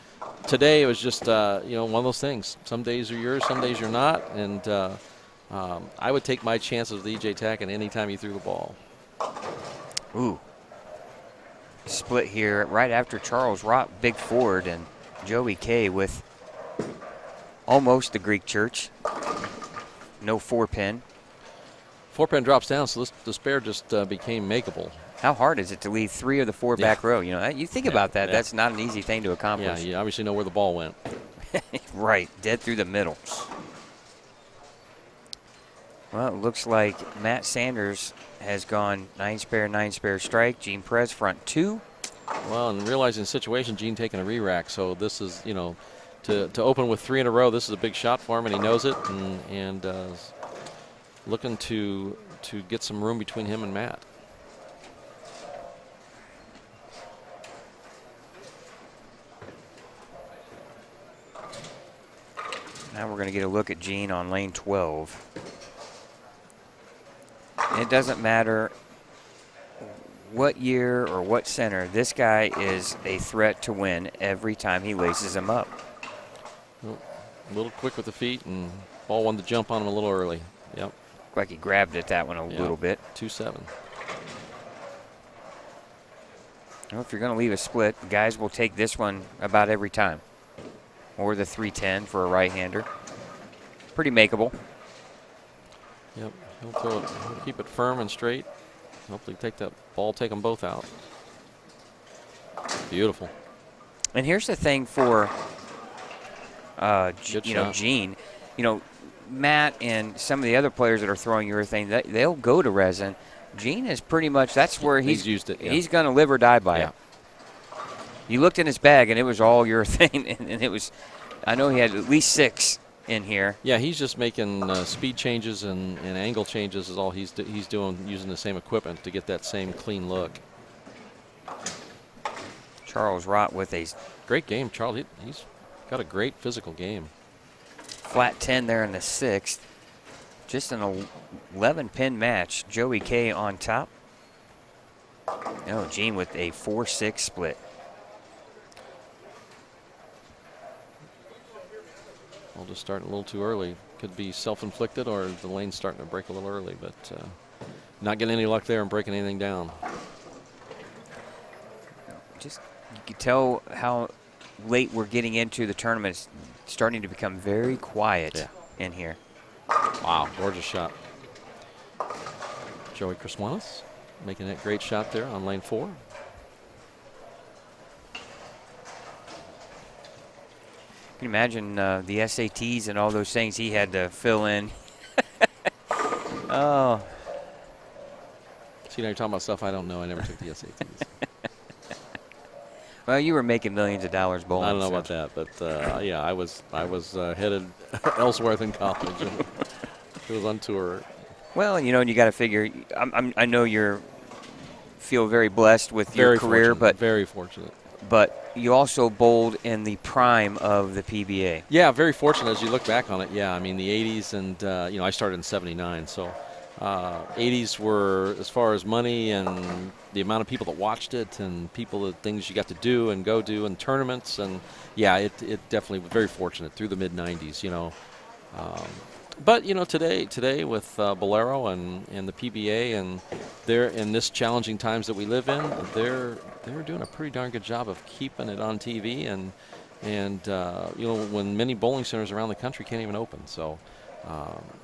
today it was just one of those things. Some days are yours, some days you're not, and I would take my chances with E.J. Tackett any time he threw the ball. Ooh. Split here right after Charles Rock, big forward, and Joey K with almost the Greek church. No 4-pin. 4-pin drops down, so the spare just became makeable. How hard is it to leave 3 of the 4 back row? You think about that. That's not an easy thing to accomplish. Yeah, you obviously know where the ball went. Right, dead through the middle. Well, it looks like Matt Sanders has gone 9-spare strike. Gene Perez front 2. Well, and realizing the situation, Gene taking a re-rack. So this is, to open with 3 in a row, this is a big shot for him, and he knows it, and looking to get some room between him and Matt. Now we're going to get a look at Gene on lane 12. It doesn't matter what year or what center, this guy is a threat to win every time he laces him up. A little quick with the feet, and ball wanted to jump on him a little early. Yep. Looked like he grabbed at that one a little bit. 2-7. Well, if you're going to leave a split, guys will take this one about every time. Or the 3-10 for a right-hander. Pretty makeable. Yep. He'll throw it. He'll keep it firm and straight. Hopefully take that ball, take them both out. Beautiful. And here's the thing for Gene. Matt and some of the other players that are throwing urethane, they'll go to resin. Gene is pretty much, that's where he's used it. Yeah. He's going to live or die by it. You looked in his bag, and it was all urethane, and it was, I know he had at least 6 in here. Yeah, he's just making speed changes and angle changes is all he's doing, using the same equipment to get that same clean look. Charles Rott with a great game. Charles, he's got a great physical game. Flat 10 there in the 6th. Just an 11-pin match. Joey K on top. Gene with a 4-6 split. We'll just start a little too early. Could be self-inflicted, or the lane's starting to break a little early, but not getting any luck there and breaking anything down. Just, you can tell how late we're getting into the tournament. It's starting to become very quiet in here. Wow, gorgeous shot. Joey Chriswanis making that great shot there on lane 4. Can you imagine the SATs and all those things he had to fill in? Oh. See, now you're talking about stuff I don't know. I never took the SATs. Well, you were making millions of dollars bowling. I don't know so. about that, but yeah, I was headed elsewhere than college. It was on tour. Well, you know, and you got to figure. I know you're feel very blessed with your career, fortunate, but very fortunate. But you also bowled in the prime of the PBA. Yeah, very fortunate as you look back on it. Yeah, I mean the 80s, and you know, I started in '79, so 80s were, as far as money and the amount of people that watched it, and the things you got to do and go do, and tournaments, and yeah, it definitely was very fortunate through the mid '90s. You know. But you know, today with Bolero and the PBA, and they're in this challenging times that we live in, they're doing a pretty darn good job of keeping it on TV, and you know, when many bowling centers around the country can't even open. So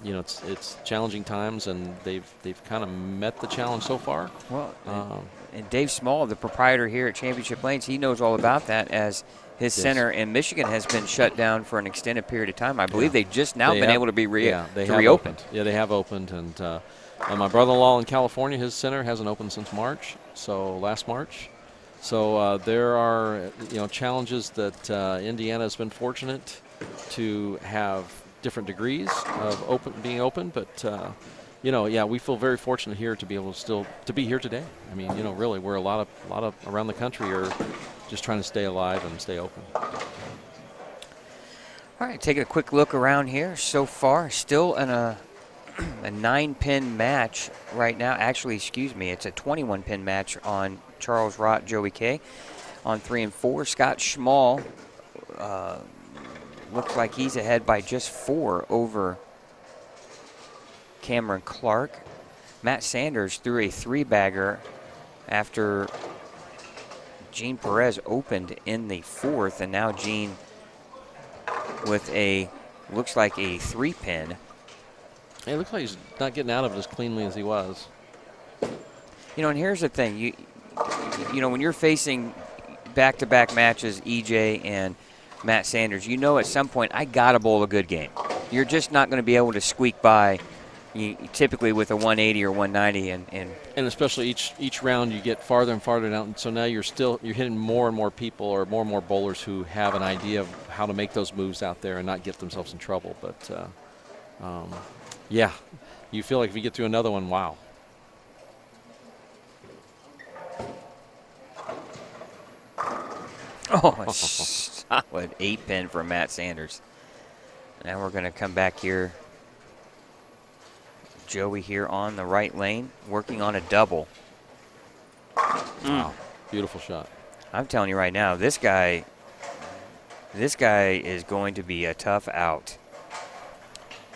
you know, it's challenging times, and they've kind of met the challenge so far. Well, and Dave Small, the proprietor here at Championship Lanes, he knows all about that, as his center in Michigan has been shut down for an extended period of time. I believe they've just now been able to be reopened. Yeah, they have opened. And my brother-in-law in California, his center hasn't opened since March, so last March. So there are, you know, challenges that Indiana has been fortunate to have different degrees of being open, but you know, yeah, we feel very fortunate here to be able to be here today. I mean, you know, really, we're a lot of around the country are just trying to stay alive and stay open. All right, taking a quick look around here. So far, still in a 9-pin match right now. Actually, excuse me, it's a 21-pin match on Charles Rott, Joey K. On 3 and 4, Scott Schmall looks like he's ahead by just 4 over Cameron Clark. Matt Sanders threw a 3-bagger after Gene Perez opened in the 4th, and now Gene with looks like a 3-pin. It looks like he's not getting out of it as cleanly as he was. You know, and here's the thing. You know, when you're facing back-to-back matches, EJ and Matt Sanders, you know at some point, I got to bowl a good game. You're just not going to be able to squeak by typically with a 180 or 190. And especially each round you get farther and farther down. So now you're hitting more and more people, or more and more bowlers who have an idea of how to make those moves out there and not get themselves in trouble. But yeah, you feel like if you get through another one, wow. Oh, a solid 8-pin for Matt Sanders. Now we're going to come back here. Joey here on the right lane, working on a double. Wow, beautiful shot. I'm telling you right now, this guy is going to be a tough out.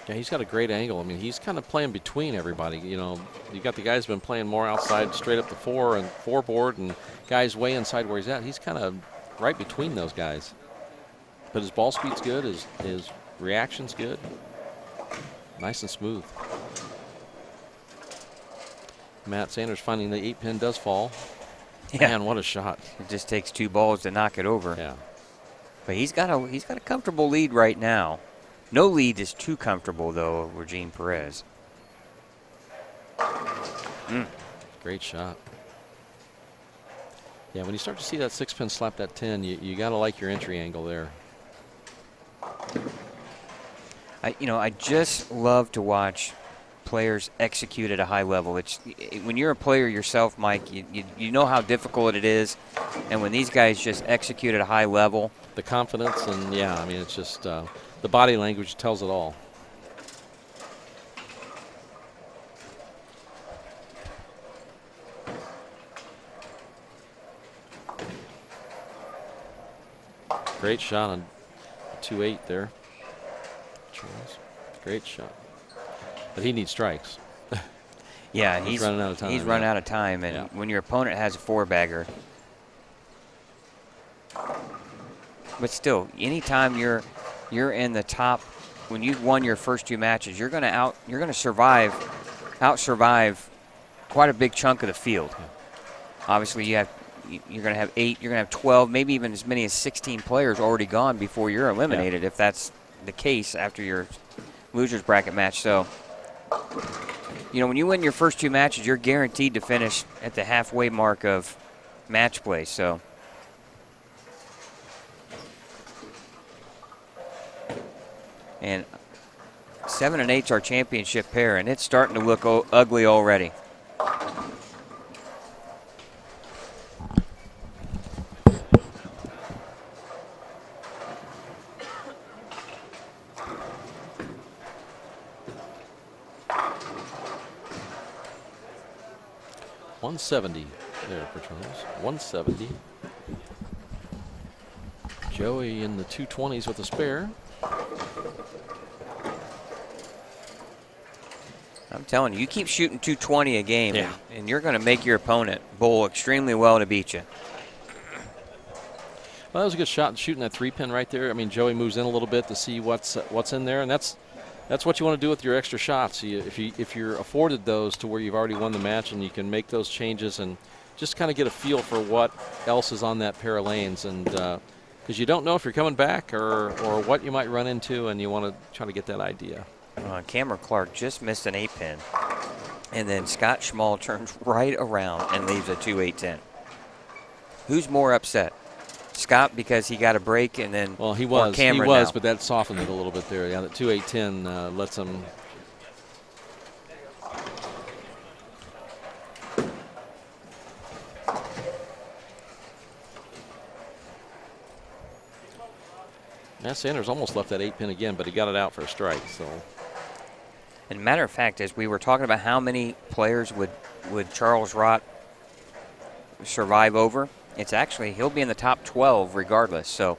Yeah, he's got a great angle. I mean, he's kind of playing between everybody. You know, you got the guys who've been playing more outside, straight up the 4 and 4 board, and guys way inside where he's at. He's kind of right between those guys. But his ball speed's good. His reaction's good. Nice and smooth. Matt Sanders finding the 8-pin does fall. Yeah. Man, what a shot! It just takes 2 balls to knock it over. Yeah. But he's got a comfortable lead right now. No lead is too comfortable though over Gene Perez. Great shot. Yeah, when you start to see that 6-pin slap that 10, you got to like your entry angle there. I just love to watch players execute at a high level. When you're a player yourself, Mike, you know how difficult it is, and when these guys just execute at a high level, the confidence, and yeah, I mean, it's just the body language tells it all. Great shot on 2-8 there. Great shot. But he needs strikes. Yeah, he's running out of time. He's running out of time, and when your opponent has a 4-bagger. But still, anytime you're in the top, when you've won your first 2 matches, you're going to out-survive quite a big chunk of the field. Yeah. Obviously, you're going to have 8, you're going to have 12, maybe even as many as 16 players already gone before you're eliminated, if that's the case after your losers bracket match. So, when you win your first 2 matches, you're guaranteed to finish at the halfway mark of match play. So, And 7 and 8's our championship pair, and it's starting to look ugly already. $170 there for Charles. 170. Joey in the 220s with a spare. I'm telling you, you keep shooting 220 a game, and you're going to make your opponent bowl extremely well to beat you. Well, that was a good shot, shooting that 3-pin right there. I mean, Joey moves in a little bit to see what's in there, and that's what you want to do with your extra shots. If you're afforded those to where you've already won the match, and you can make those changes and just kind of get a feel for what else is on that pair of lanes, and because you don't know if you're coming back or what you might run into, and you want to try to get that idea. Cameron Clark just missed an 8-pin, and then Scott Schmall turns right around and leaves a 2-8-10. Who's more upset? Scott because he got a break, and then he was, now? But that softened it a little bit there. Yeah, that 2-8-10 lets him. Matt Sanders almost left that 8-pin again, but he got it out for a strike. So, and matter of fact, as we were talking about how many players would Charles Rott survive over, it's actually he'll be in the top 12 regardless. So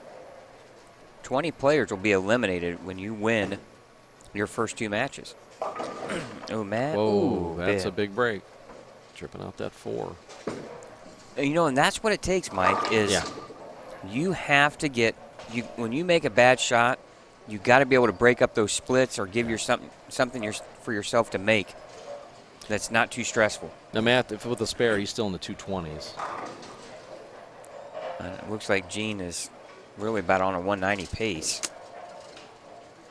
20 players will be eliminated when you win your first 2 matches. Oh, Matt. Whoa, that's a big break. Tripping out that 4. And that's what it takes, Mike, is you have to get when you make a bad shot, you got to be able to break up those splits or give something for yourself to make that's not too stressful. Now, Matt, if with a spare, he's still in the 220s. It looks like Gene is really about on a 190 pace.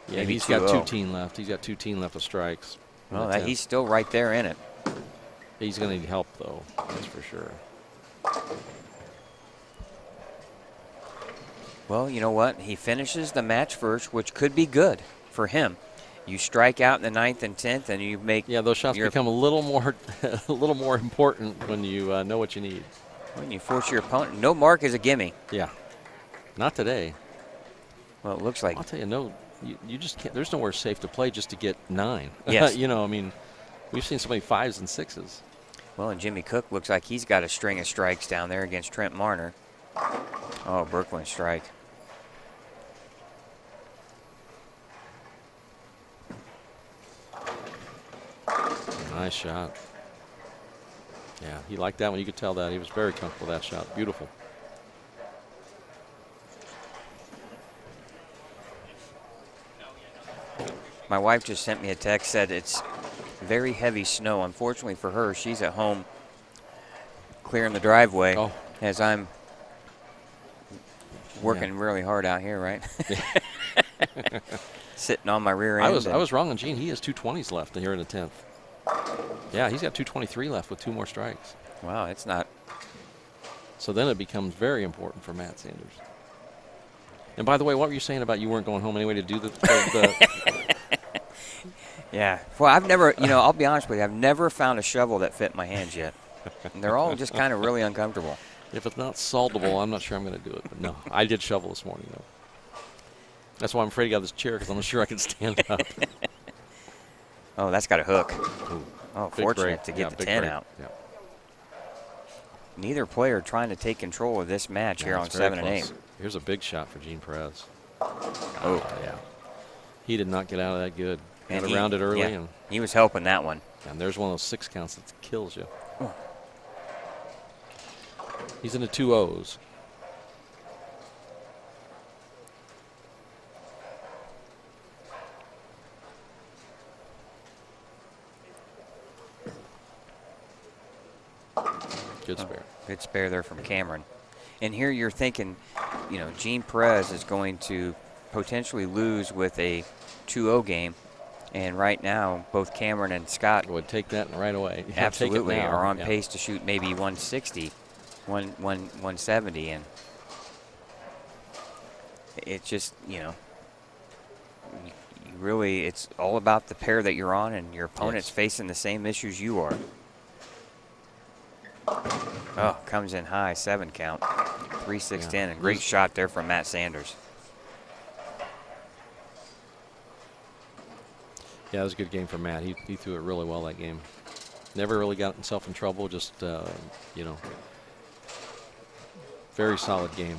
Yeah, Maybe he's 2-0. got 2 teen left. He's got 2 teen left of strikes. Well, he's still right there in it. He's going to need help, though. That's for sure. Well, you know what? He finishes the match first, which could be good for him. You strike out in the 9th and 10th, and you make those shots become a little more important when you know what you need. When you force your opponent, no mark is a gimme. Yeah, not today. Well, it looks like. I'll tell you, no, you just can't. There's nowhere safe to play just to get 9. Yes. I mean, we've seen so many 5s and 6s. Well, and Jimmy Cook looks like he's got a string of strikes down there against Trent Marner. Oh, Brooklyn strike. Nice shot. Yeah, he liked that one. You could tell that. He was very comfortable with that shot. Beautiful. My wife just sent me a text, said it's very heavy snow. Unfortunately for her, she's at home clearing the driveway as I'm working really hard out here, right? Sitting on my rear end. I was wrong on Gene. He has 220s left here in the 10th. Yeah, he's got 223 left with 2 more strikes. Wow, it's not. So then it becomes very important for Matt Sanders. And by the way, what were you saying about you weren't going home anyway to do the Yeah. Well, I've never, I'll be honest with you, I've never found a shovel that fit my hands yet. And they're all just kind of really uncomfortable. If it's not saltable, I'm not sure I'm going to do it. But no, I did shovel this morning, though. That's why I'm afraid to get out of this chair, because I'm not sure I can stand up. Oh, that's got a hook. Ooh, oh, fortunate to get the 10 break. out. Yeah. Neither player trying to take control of this match here on 7 and 8. Here's a big shot for Gene Perez. Oh, yeah. He did not get out of that good. And Got around it early. Yeah, and he was helping that one. And there's one of those 6 counts that kills you. Oh. He's in the 2-0s. Good spare. Good spare there from Cameron. And here you're thinking, Gene Perez is going to potentially lose with a 2-0 game. And right now, both Cameron and Scott would take that right away. Absolutely are on pace to shoot maybe 160, 170. And it's just, Really, it's all about the pair that you're on, and your opponent's Yes. facing the same issues you are. Oh, comes in high, 7 count. 3-6-10, and great shot there from Matt Sanders. Yeah, it was a good game for Matt. He threw it really well that game. Never really got himself in trouble. Just you know, very solid game.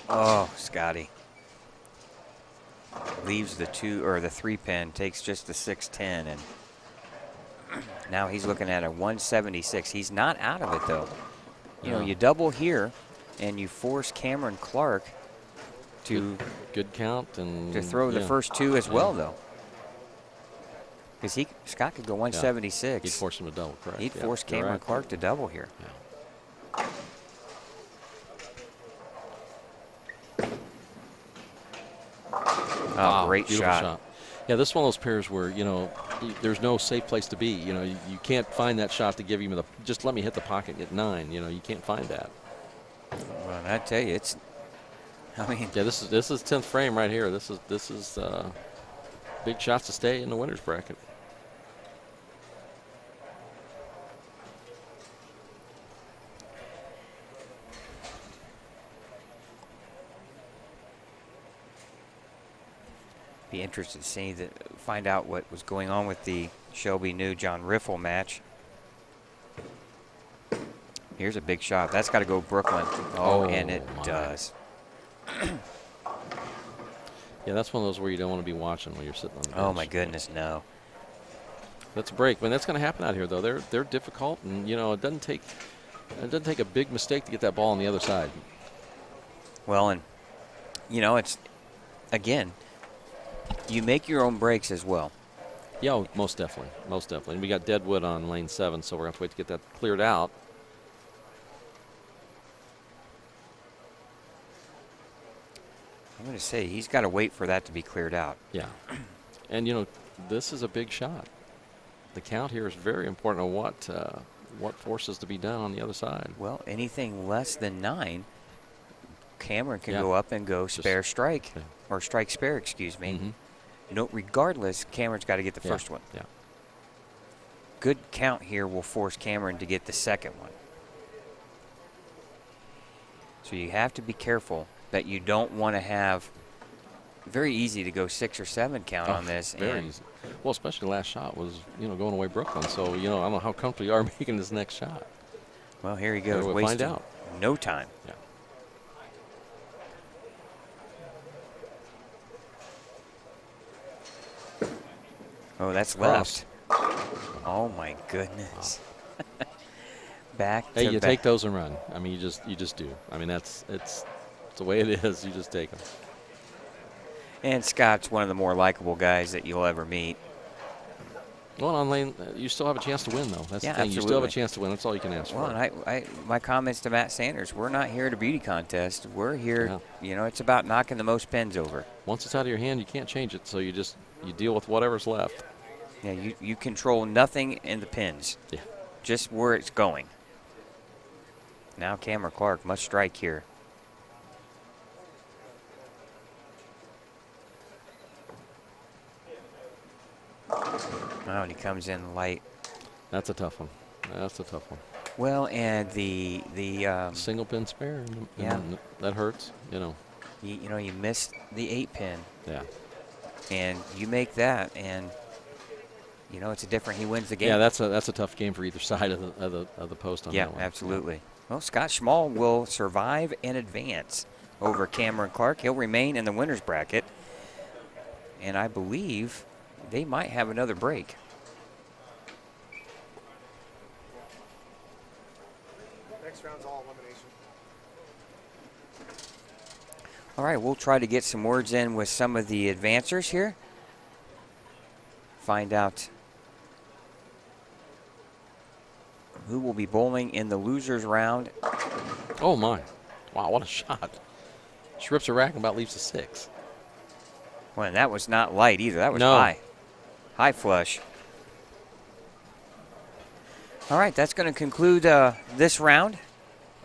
Oh, Scotty. Leaves the 2 or the 3 pin, takes just the 6-10, and now he's looking at a 176. He's not out of it though. You know, you double here, and you force Cameron Clark to good count and to throw the first 2 as well though. Because Scott could go 176. He'd force him to double, correct? He'd force Cameron Clark to double here. Yeah. Oh, wow, great shot. Yeah, this is one of those pairs where, you know, there's no safe place to be. You know, you can't find that shot to give him the, just let me hit the pocket and get 9. You know, you can't find that. Well, I tell you, I mean. Yeah, this is 10th frame right here. This is big shots to stay in the winner's bracket. Be interested to find out what was going on with the Shelby New John Riffle match. Here's a big shot. That's got to go Brooklyn. Oh, and it does. Yeah, that's one of those where you don't want to be watching when you're sitting on the bench. Oh my goodness, no. That's a break. I mean, that's going to happen out here though. They're difficult, and you know it doesn't take a big mistake to get that ball on the other side. Well, and you know it's again. You make your own breaks as well. Yeah, oh, most definitely. Most definitely. And we got dead wood on lane 7, so we're going to have to wait to get that cleared out. I'm going to say he's got to wait for that to be cleared out. Yeah. And, you know, this is a big shot. The count here is very important on what forces to be done on the other side. Well, anything less than 9, Cameron can go up and go spare strike, or strike spare, excuse me. Mm-hmm. No, regardless, Cameron's got to get the first one. Yeah. Good count here will force Cameron to get the second one. So you have to be careful that you don't want to have very easy to go 6 or 7 count on this. Very easy. Well, especially the last shot was, you know, going away Brooklyn. So, you know, I don't know how comfortable you are making this next shot. Well, here he goes. We'll wasting find out. No time. Yeah. Oh, that's left. Oh my goodness. Wow. Back Hey, to you back. take those and run. I mean, you just do. I mean, it's the way it is. You just take them. And Scott's one of the more likable guys that you'll ever meet. Well, on lane, you still have a chance to win, though. That's the thing. Absolutely. You still have a chance to win. That's all you can ask Well, for. and my comments to Matt Sanders, we're not here to beauty contest. We're here, you know, it's about knocking the most pins over. Once it's out of your hand, you can't change it. So you deal with whatever's left. Yeah, you control nothing in the pins. Yeah. Just where it's going. Now Cameron Clark must strike here. Oh, and he comes in light. That's a tough one. That's a tough one. Well, and the single pin spare. Yeah, that hurts. You know. You know, you missed the 8 pin. Yeah. And you make that, and you know it's a different. He wins the game. Yeah, that's a tough game for either side of the post on yeah, that one. absolutely. Well, Scott Schmall will survive and advance over Cameron Clark. He'll remain in the winner's bracket, and I believe they might have another break. Next round's all elimination. All right, we'll try to get some words in with some of the advancers here. Find out who will be bowling in the losers round. Oh my! Wow, what a shot! She rips a rack and about leaves a 6. Well, and that was not light either. That was high. High flush. All right, that's going to conclude this round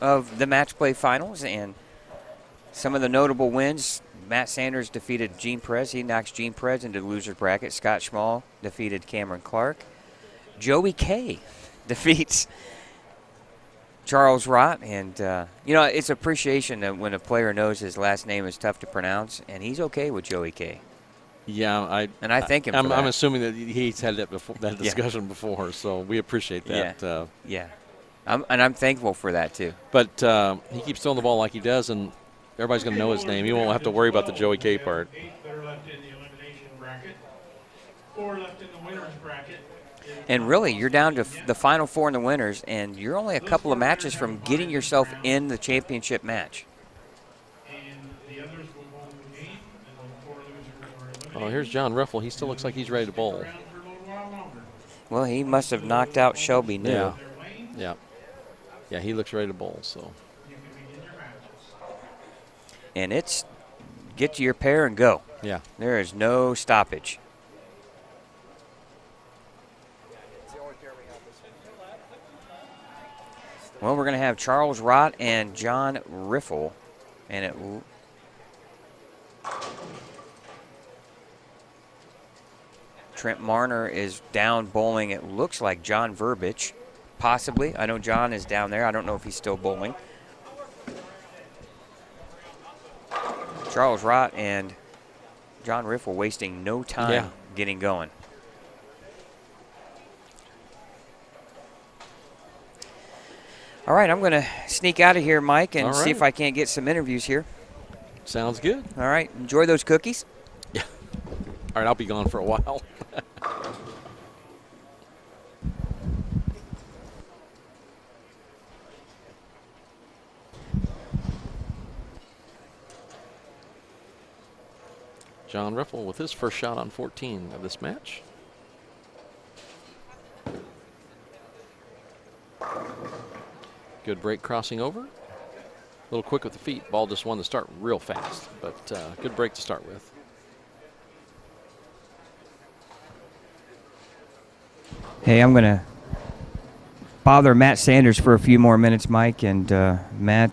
of the match play finals. And Some of the notable wins: Matt Sanders defeated Gene Perez. He knocks Gene Perez into the loser's bracket. Scott Schmall defeated Cameron Clark. Joey K defeats Charles Rott. And, it's appreciation that when a player knows his last name is tough to pronounce, and he's okay with Joey K. Yeah, I thank him for that. I'm assuming that he's had that discussion before, so we appreciate that. Yeah. I'm thankful for that, too. But he keeps throwing the ball like he does, and everybody's going to know his name. You won't have to worry about the Joey K part. 8 that are left in the elimination bracket. 4 left in the winner's bracket. And really, you're down to the final 4 in the winners, and you're only a couple of matches from getting yourself in the championship match. Oh, here's John Riffle. He still looks like he's ready to bowl. Well, he must have knocked out Shelby New. Yeah, he looks ready to bowl. So. And it's get to your pair and go. Yeah. There is no stoppage. Well, we're going to have Charles Rott and John Riffle. And Trent Marner is down bowling. It looks like John Verbich, possibly. I know John is down there. I don't know if he's still bowling. Charles Rott and John Riffle wasting no time getting going. All right, I'm going to sneak out of here, Mike, and see if I can't get some interviews here. Sounds good. All right, enjoy those cookies. Yeah. All right, I'll be gone for a while. John Riffle with his first shot on 14 of this match. Good break crossing over. A little quick with the feet. Ball just wanted to start real fast, but good break to start with. Hey, I'm going to bother Matt Sanders for a few more minutes, Mike. And Matt,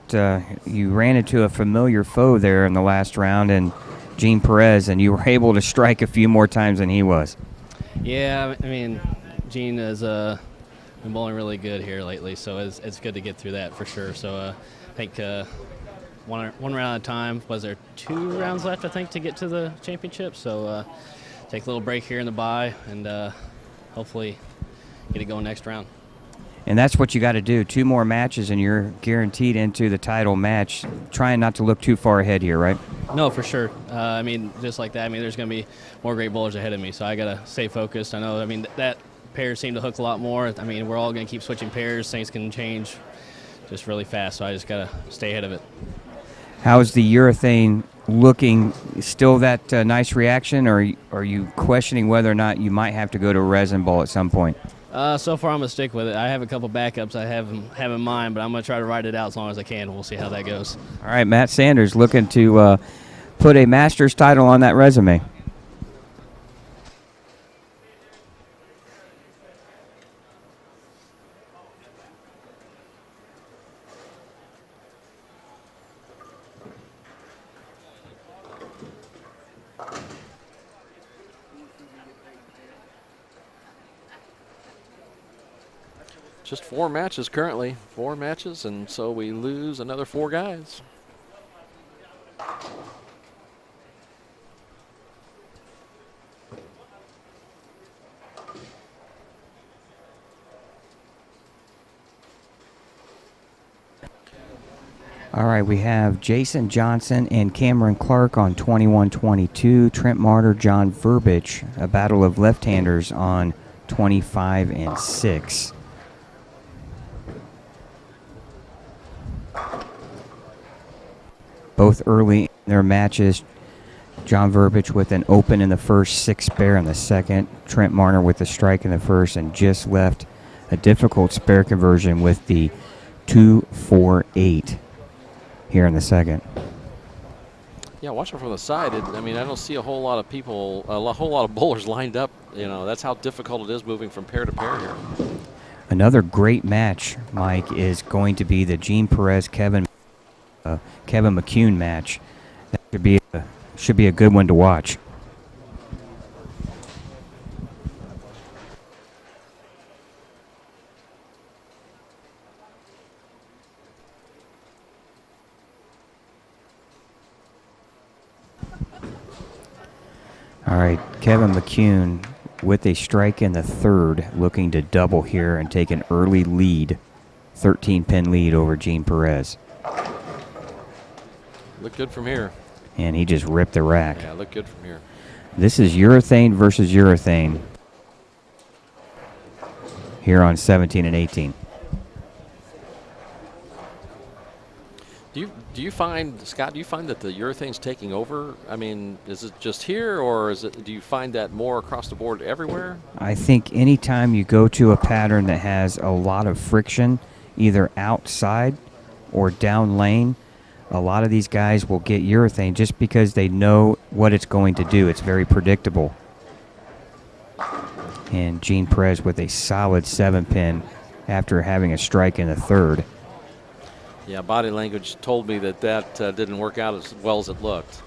you ran into a familiar foe there in the last round, and Gene Perez, and you were able to strike a few more times than he was. Yeah, I mean, Gene has been bowling really good here lately, so it's good to get through that for sure. So I think one round at a time. Was there 2 rounds left, I think, to get to the championship? So take a little break here in the bye and hopefully get it going next round. And that's what you got to do. 2 more matches, and you're guaranteed into the title match. Trying not to look too far ahead here, right? No, for sure. I mean, just like that, I mean, there's going to be more great bowlers ahead of me, so I got to stay focused. I know, I mean, that pairs seem to hook a lot more. I mean, we're all going to keep switching pairs. Things can change just really fast, so I just got to stay ahead of it. How's the urethane looking? Still that nice reaction, or are you questioning whether or not you might have to go to resin bowl at some point? So far, I'm going to stick with it. I have a couple backups I have in mind, but I'm going to try to ride it out as long as I can. We'll see how that goes. All right, Matt Sanders looking to put a Masters title on that resume. Just 4 matches currently, 4 matches, and so we lose another 4 guys. All right, we have Jason Johnson and Cameron Clark on 21-22. Trent Martyr, John Verbich, a battle of left-handers on 25 and 6. Both early in their matches. John Verbich with an open in the first, 6 spare in the second. Trent Martyr with a strike in the first, and just left a difficult spare conversion with the 2-4-8 here in the second. Yeah, watching from the side, I mean, I don't see a whole lot of people, whole lot of bowlers lined up. You know, that's how difficult it is moving from pair to pair here. Another great match, Mike, is going to be the Gene Perez Kevin Kevin McCune match. That should be a good one to watch. All right, Kevin McCune with a strike in the third, looking to double here and take an early lead, 13-pin lead over Gene Perez. Look good from here. And he just ripped the rack. Yeah, look good from here. This is urethane versus urethane here on 17 and 18. Do you find, Scott, that the urethane's taking over? I mean, is it just here, or do you find that more across the board everywhere? I think anytime you go to a pattern that has a lot of friction, either outside or down lane, a lot of these guys will get urethane just because they know what it's going to do. It's very predictable. And Gene Perez with a solid 7-pin after having a strike in the third. Yeah, body language told me that didn't work out as well as it looked.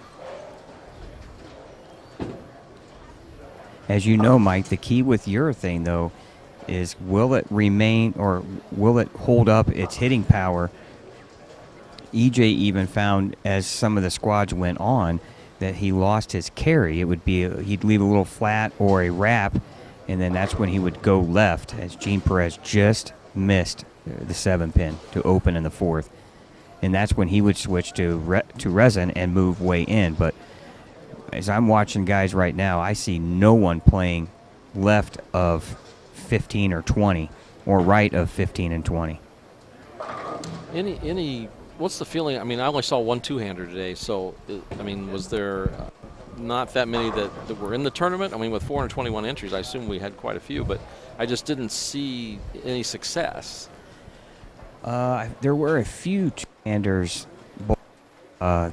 As you know, Mike, the key with urethane, though, is will it remain or will it hold up its hitting power? EJ even found, as some of the squads went on, that he lost his carry. It would be he'd leave a little flat or a wrap, and then that's when he would go left, as Gene Perez just missed the 7-pin to open in the fourth, and that's when he would switch to resin and move way in. But as I'm watching guys right now, I see no one playing left of 15 or 20 or right of 15 and 20. What's the feeling? I mean, I only saw one two-hander today, so I mean, was there not that many that were in the tournament? I mean, with 421 entries, I assume we had quite a few, but I just didn't see any success. There were a few two-handers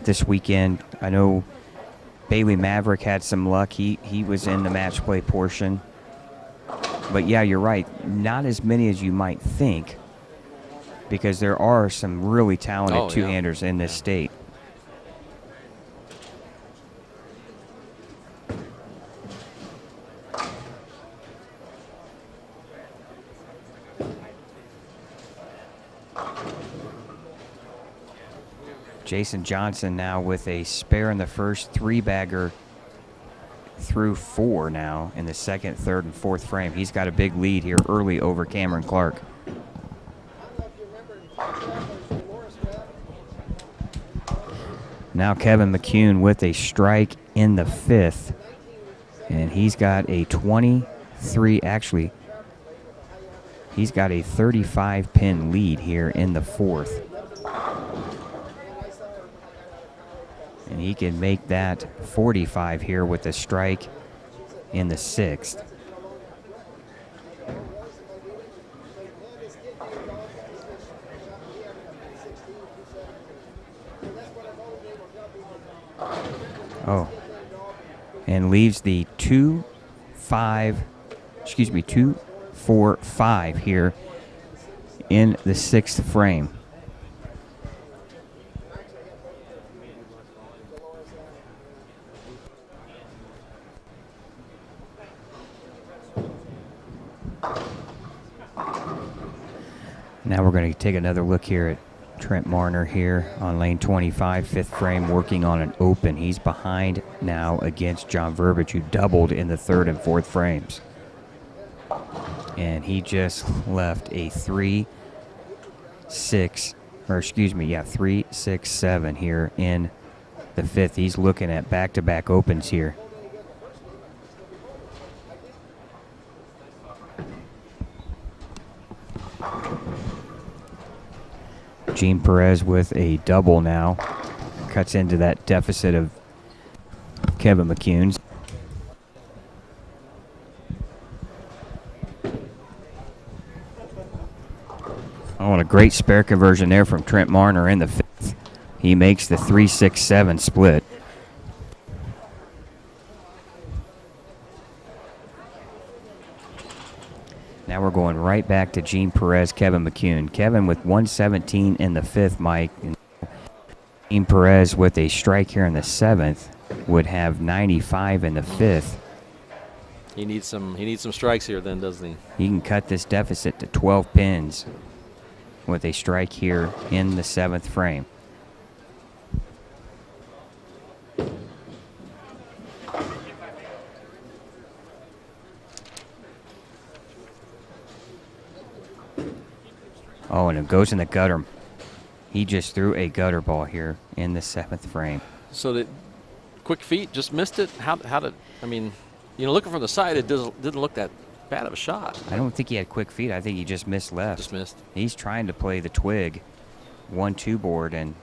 this weekend. I know Bailey Maverick had some luck. He was in the match play portion. But yeah, you're right. Not as many as you might think, because there are some really talented two-handers in this state. Jason Johnson now with a spare in the first, three-bagger through 4 now in the second, third, and fourth frame. He's got a big lead here early over Cameron Clark. Now Kevin McCune with a strike in the fifth, and he's got a 23, actually, he's got a 35-pin lead here in the fourth. And he can make that 45 here with a strike in the sixth. Oh, and leaves the 2-4-5 here in the sixth frame. Now we're going to take another look here at Trent Marner here on lane 25, fifth frame, working on an open. He's behind now against John Verbic, who doubled in the third and fourth frames. And he just left a 3-6-7 here in the fifth. He's looking at back-to-back opens here. Gene Perez with a double now. Cuts into that deficit of Kevin McCune's. Oh, and a great spare conversion there from Trent Marner in the fifth. He makes the 3-6-7 split. Now we're going right back to Gene Perez, Kevin McCune. Kevin with 117 in the fifth, Mike. And Gene Perez with a strike here in the 7th would have 95 in the 5th. He needs some strikes here then, doesn't he? He can cut this deficit to 12 pins with a strike here in the 7th frame. Oh, and it goes in the gutter. He just threw a gutter ball here in the 7th frame. So the quick feet just missed it. How did, I mean, looking from the side, it didn't look that bad of a shot. I don't think he had quick feet. I think he just missed left. Just missed. He's trying to play the twig 1-2 board, and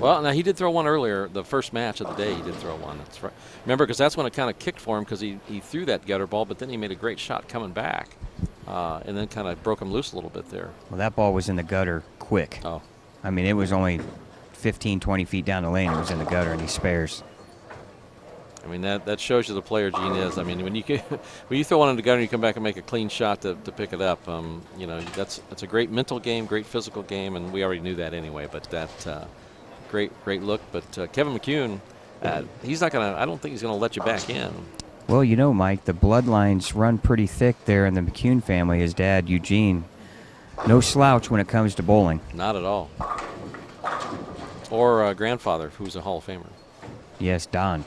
well, now he did throw one earlier. The first match of the day, he did throw one. That's right. Remember, because that's when it kind of kicked for him, because he threw that gutter ball, but then he made a great shot coming back, and then kind of broke him loose a little bit there. Well, that ball was in the gutter quick. Oh. I mean, it was only 15, 20 feet down the lane. It was in the gutter, and he spares. I mean, that shows you the player Gene is. I mean, when you throw one in the gutter and you come back and make a clean shot to pick it up, that's a great mental game, great physical game, and we already knew that anyway. But that great look. But Kevin McCune, he's not gonna. I don't think he's gonna let you back in. Well, Mike, the bloodlines run pretty thick there in the McCune family. His dad, Eugene, no slouch when it comes to bowling. Not at all. Or grandfather, who's a Hall of Famer. Yes, Don.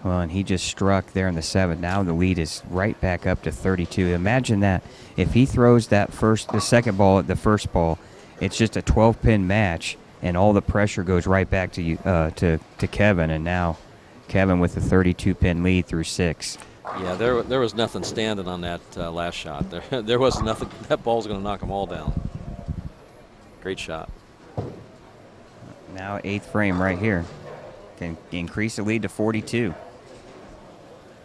Well, and he just struck there in the 7th. Now the lead is right back up to 32. Imagine that. If he throws the second ball at the first ball, it's just a 12-pin match, and all the pressure goes right back to Kevin. And now Kevin with a 32-pin lead through 6. Yeah, there was nothing standing on that last shot. There was nothing. That ball's going to knock them all down. Great shot. Now 8th frame right here. Can increase the lead to 42.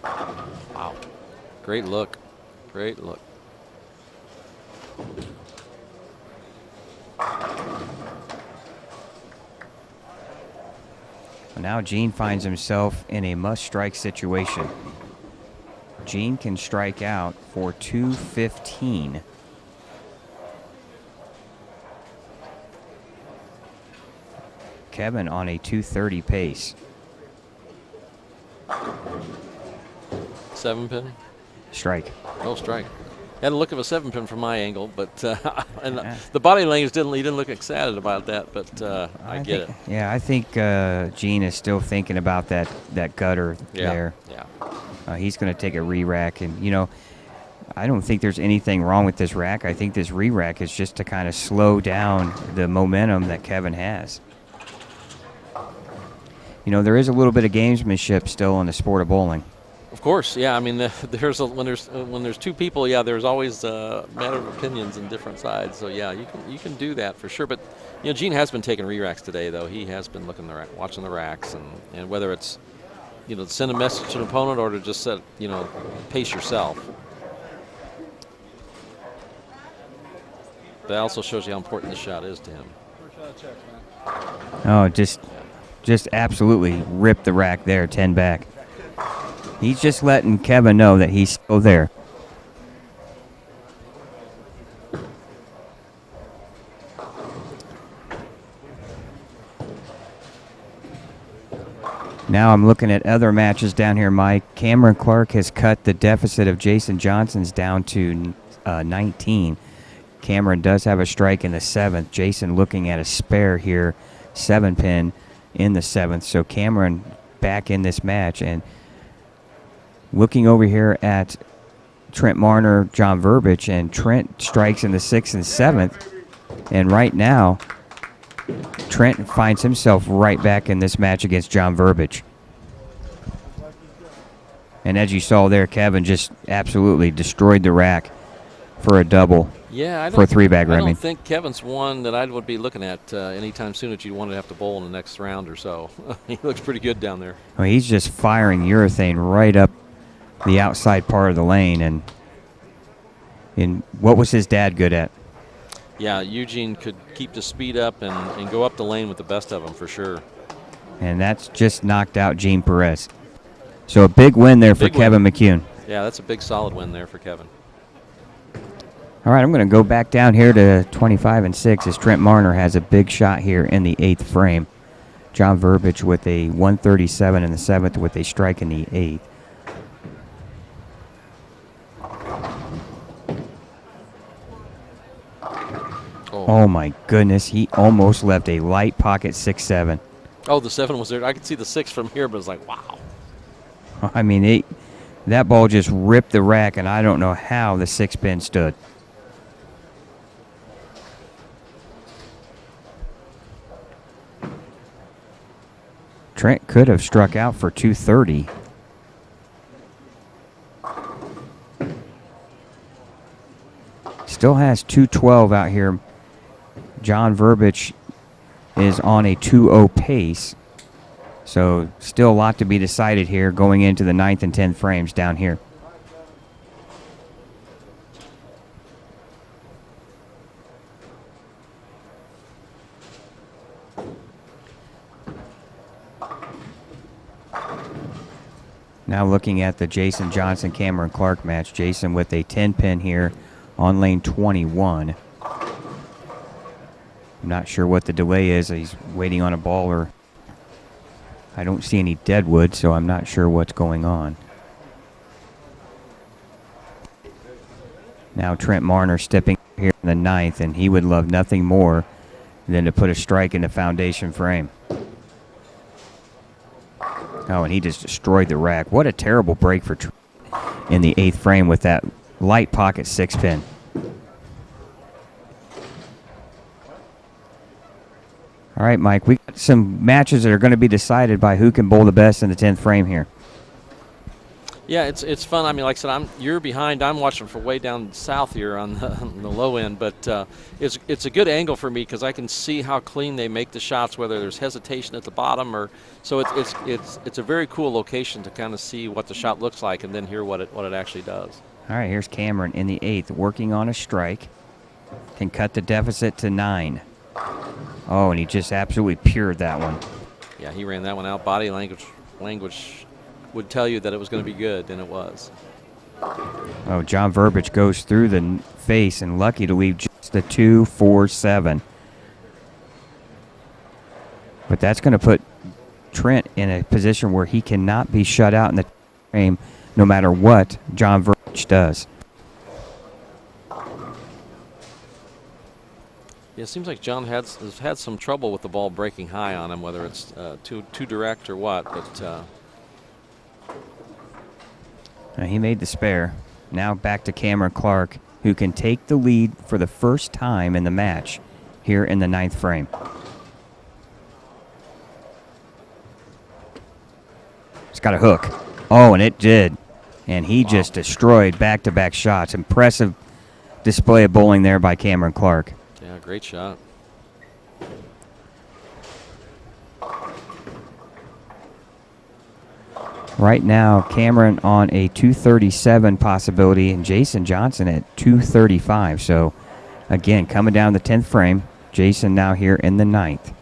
Wow. Great look. Great look. Now Gene finds himself in a must-strike situation. Gene can strike out for 215. Kevin on a 230 pace. 7-pin? Strike. No strike. Had a look of a 7-pin from my angle, but the body language he didn't look excited about that, but I get it. Yeah, I think Gene is still thinking about that gutter there. Yeah. He's going to take a re-rack, and I don't think there's anything wrong with this rack. I think this re-rack is just to kind of slow down the momentum that Kevin has. There is a little bit of gamesmanship still in the sport of bowling. Of course, yeah. I mean, when there's two people, yeah, there's always a matter of opinions and different sides. So yeah, you can do that for sure. But Gene has been taking re-racks today, though. He has been watching the racks, and whether it's to send a message to an opponent or to just set pace yourself. That also shows you how important this shot is to him. Oh, just absolutely ripped the rack there, 10 back. He's just letting Kevin know that he's still there. Now I'm looking at other matches down here, Mike. Cameron Clark has cut the deficit of Jason Johnson's down to 19. Cameron does have a strike in the 7th. Jason looking at a spare here, 7-pin in the 7th. So Cameron back in this match, and looking over here at Trent Marner, John Verbic, and Trent strikes in the 6th and 7th. And right now, Trent finds himself right back in this match against John Verbic. And as you saw there, Kevin just absolutely destroyed the rack for a double. Yeah, for a 3-bagger. I don't think Kevin's one that I would be looking at anytime soon that you'd want to have to bowl in the next round or so. He looks pretty good down there. Well, he's just firing urethane right up the outside part of the lane. And what was his dad good at? Yeah, Eugene could keep the speed up and go up the lane with the best of them for sure. And that's just knocked out Gene Perez. So a big win there for Kevin McCune. Yeah, that's a big solid win there for Kevin. All right, I'm going to go back down here to 25 and 6 as Trent Marner has a big shot here in the 8th frame. John Verbic with a 137 in the 7th with a strike in the 8th. Oh my goodness, he almost left a light pocket 6-7. Oh, the 7 was there. I could see the 6 from here, but it was like, wow. I mean, that ball just ripped the rack, and I don't know how the 6-pin stood. Trent could have struck out for 230. Still has 212 out here. John Verbic is on a 2-0 pace. So still a lot to be decided here going into the 9th and 10th frames down here. Now looking at the Jason Johnson Cameron Clark match. Jason with a 10-pin here on lane 21. I'm not sure what the delay is. He's waiting on a ball, or I don't see any deadwood, so I'm not sure what's going on. Now Trent Marner stepping here in the 9th, and he would love nothing more than to put a strike in the foundation frame. Oh, and he just destroyed the rack. What a terrible break for Trent in the 8th frame with that light pocket 6-pin. All right, Mike, we got some matches that are going to be decided by who can bowl the best in the 10th frame here. Yeah, it's fun. I mean, like I said, you're behind. I'm watching from way down south here on the low end, but it's a good angle for me because I can see how clean they make the shots, whether there's hesitation at the bottom or so. It's a very cool location to kind of see what the shot looks like and then hear what it actually does. All right, here's Cameron in the 8th, working on a strike. Can cut the deficit to 9. Oh, and he just absolutely pured that one. Yeah, he ran that one out. Body language would tell you that it was going to be good, and it was. Oh, John Verbic goes through the face and lucky to leave just a 2-4-7. But that's going to put Trent in a position where he cannot be shut out in the frame no matter what John Verbic does. Yeah, it seems like John has had some trouble with the ball breaking high on him, whether it's too direct or what. But he made the spare. Now back to Cameron Clark, who can take the lead for the first time in the match here in the 9th frame. It's got a hook. Oh, and it did. And he just destroyed back-to-back shots. Impressive display of bowling there by Cameron Clark. yeah, great shot. Right now, Cameron on a 237 possibility and Jason Johnson at 235. So, again, coming down the 10th frame. Jason now here in the 9th.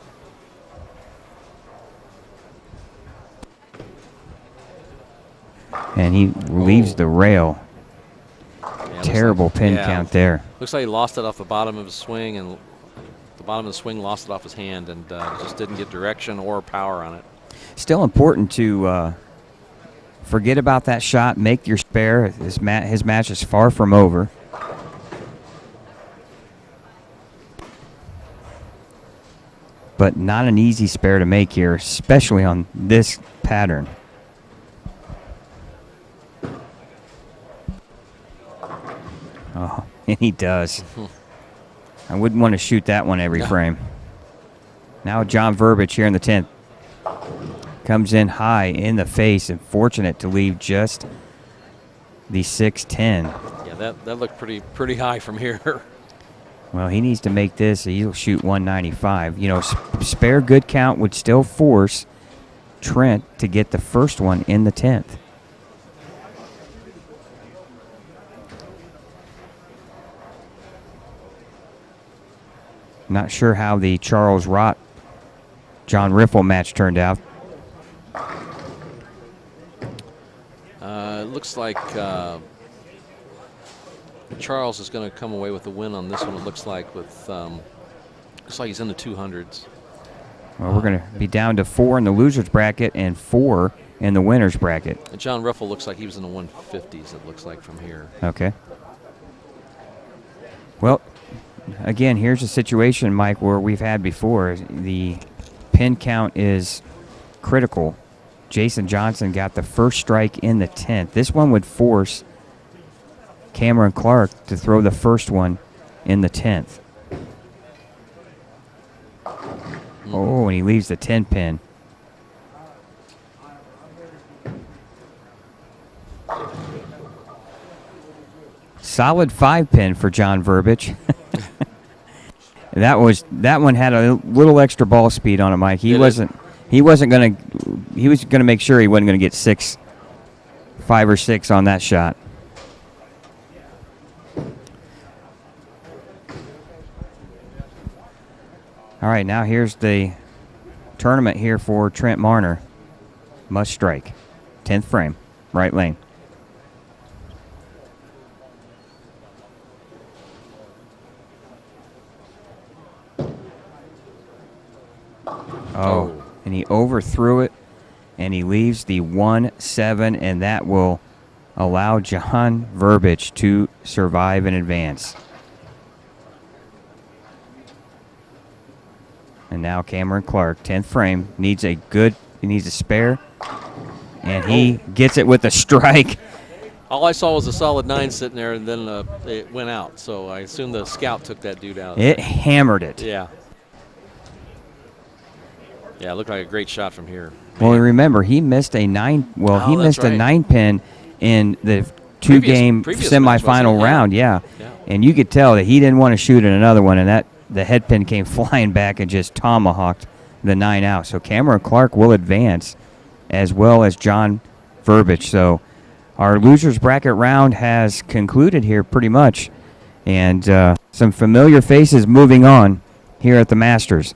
And he leaves the rail. Yeah, Terrible pin count there. Looks like he lost it off the bottom of his swing, and the bottom of the swing lost it off his hand, and just didn't get direction or power on it. Still important to forget about that shot, make your spare. His match is far from over. But not an easy spare to make here, especially on this pattern. Oh, and he does. I wouldn't want to shoot that one every frame. Now John Verbic here in the 10th. Comes in high in the face and fortunate to leave just the 6-10. Yeah, that looked pretty high from here. Well, he needs to make this. He'll shoot 195. You know, spare good count would still force Trent to get the first one in the 10th. Not sure how the Charles Rott John Riffle match turned out. It looks like Charles is going to come away with the win on this one. It looks like looks like he's in the 200s. Well, we're going to be down to 4 in the losers bracket and 4 in the winners bracket. And John Riffle looks like he was in the 150s. It looks like from here. Okay. Well, again, here's a situation, Mike, where we've had before. The pin count is critical. Jason Johnson got the first strike in the 10th. This one would force Cameron Clark to throw the first one in the 10th. Oh, and he leaves the 10 pin. Solid 5 pin for John Verbic. That one had a little extra ball speed on it, Mike. He was gonna make sure he wasn't gonna get 5 or 6 on that shot. All right, now here's the tournament here for Trent Marner. Must strike. 10th frame, right lane. Oh, and he overthrew it, and he leaves the 1-7, and that will allow John Verbic to survive and advance. And now Cameron Clark, 10th frame, he needs a spare, and he gets it with a strike. All I saw was a solid 9 sitting there, and then it went out. So I assume the scout took that dude out. It hammered it. Yeah. Yeah, it looked like a great shot from here. Well, remember, he missed a 9. Well, he missed a 9 pin in the two-game semifinal round. Yeah, and you could tell that he didn't want to shoot at another one, and the head pin came flying back and just tomahawked the 9 out. So Cameron Clark will advance, as well as John Verbic. So our losers bracket round has concluded here pretty much, and some familiar faces moving on here at the Masters.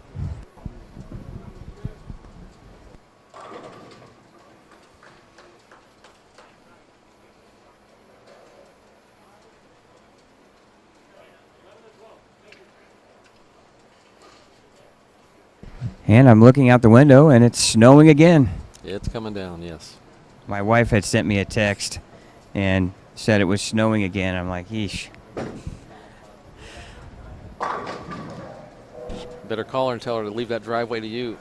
And I'm looking out the window, and it's snowing again. It's coming down, yes. My wife had sent me a text and said it was snowing again. I'm like, yeesh. Better call her and tell her to leave that driveway to you.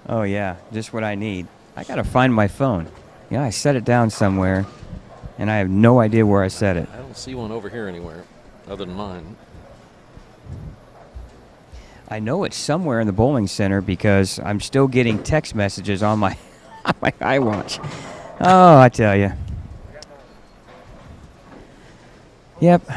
Oh, yeah, just what I need. I got to find my phone. Yeah, I set it down somewhere, and I have no idea where I set it. I don't see one over here anywhere other than mine. I know it's somewhere in the bowling center because I'm still getting text messages on my my iWatch. Oh, I tell you. Yep.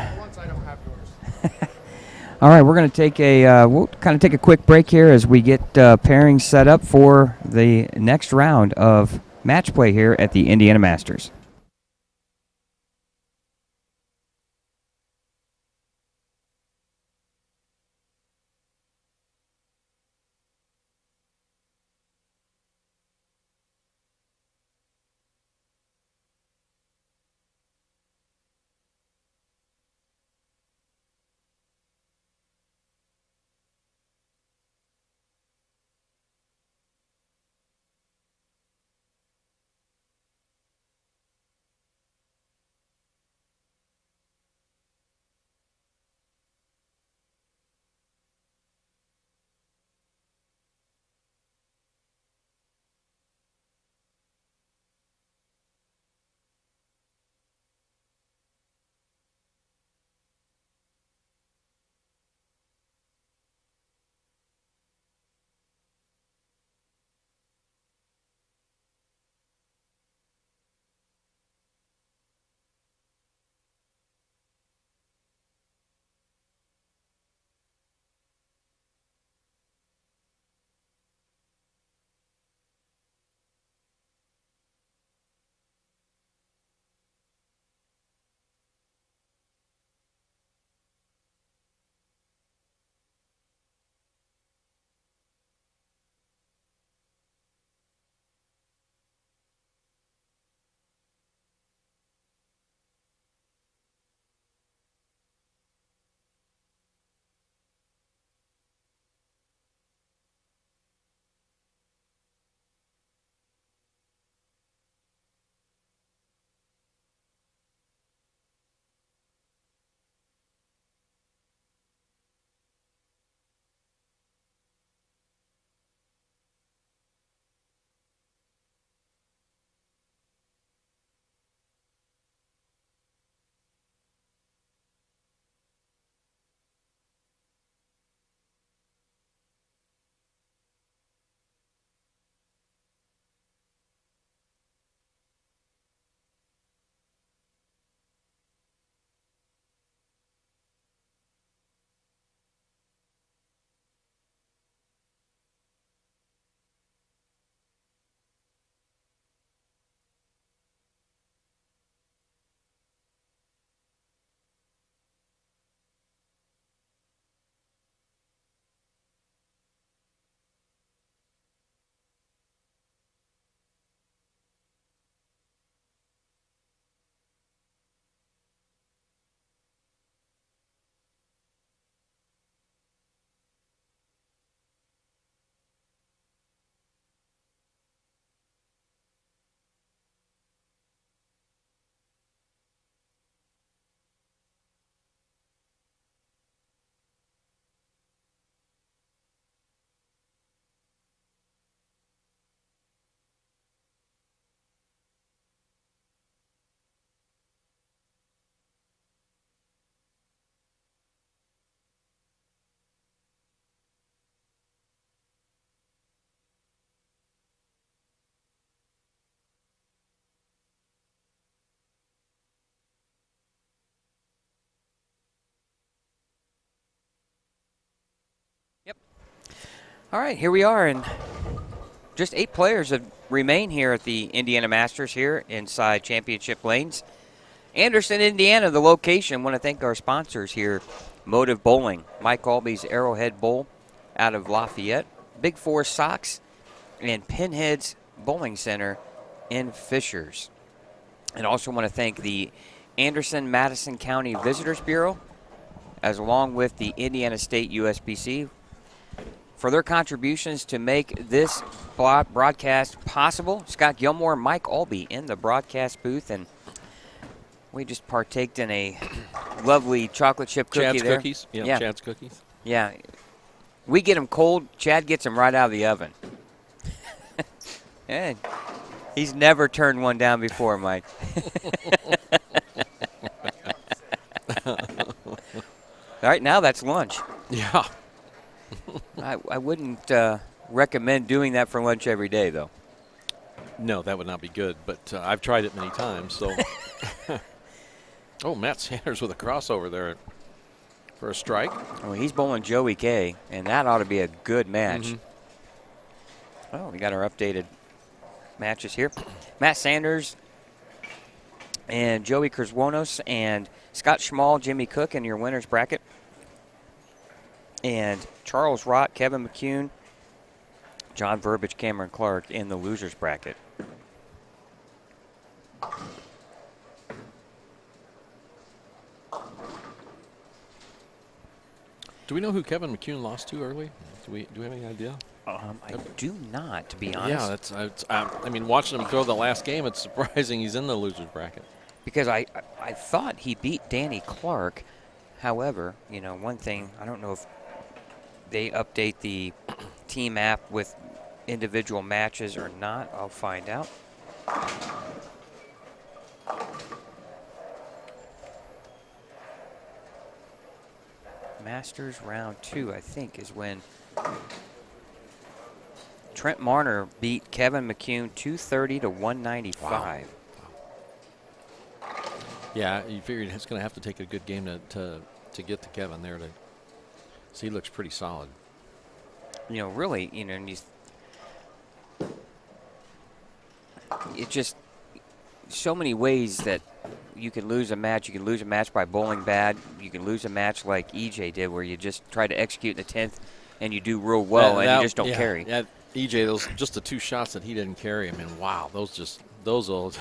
All right, we're going to take we'll kind of take a quick break here as we get pairings set up for the next round of match play here at the Indiana Masters. All right, here we are, and just 8 players have remain here at the Indiana Masters here inside championship lanes. Anderson, Indiana, the location. Want to thank our sponsors here. Motive Bowling, Mike Alby's Arrowhead Bowl out of Lafayette, Big Four Sox, and Pinhead's Bowling Center in Fishers. And also want to thank the Anderson-Madison County Visitors Bureau, as along with the Indiana State USBC, for their contributions to make this broadcast possible. Scott Gilmore, Mike Albee in the broadcast booth, and we just partaked in a lovely chocolate chip cookie Chad's there. Cookies. Yeah, Chad's cookies. Yeah. We get them cold. Chad gets them right out of the oven. And he's never turned one down before, Mike. All right, now that's lunch. Yeah. I wouldn't recommend doing that for lunch every day, though. No, that would not be good, but I've tried it many times. So, oh, Matt Sanders with a crossover there for a strike. Oh, he's bowling Joey K, and that ought to be a good match. Mm-hmm. Oh, we got our updated matches here. Matt Sanders and Joey Kerswonos and Scott Schmall, Jimmy Cook in your winner's bracket. And Charles Rott, Kevin McCune, John Verbiage, Cameron Clark in the loser's bracket. Do we know who Kevin McCune lost to early? Do we have any idea? I do not, to be honest. Yeah, I mean, watching him throw the last game, it's surprising he's in the loser's bracket. Because I thought he beat Danny Clark. However, you know, one thing, I don't know if they update the team app with individual matches or not. I'll find out. Masters round 2, I think, is when Trent Marner beat Kevin McCune 230 to 195. Wow. Yeah, you figured it's going to have to take a good game to get to Kevin there. So he looks pretty solid. You know, really, you know, it just so many ways that you can lose a match. You can lose a match by bowling bad. You can lose a match like EJ did, where you just try to execute in the 10th and you do real well, and you just don't carry. Yeah, EJ, those just the 2 shots that he didn't carry. I mean, wow, those will.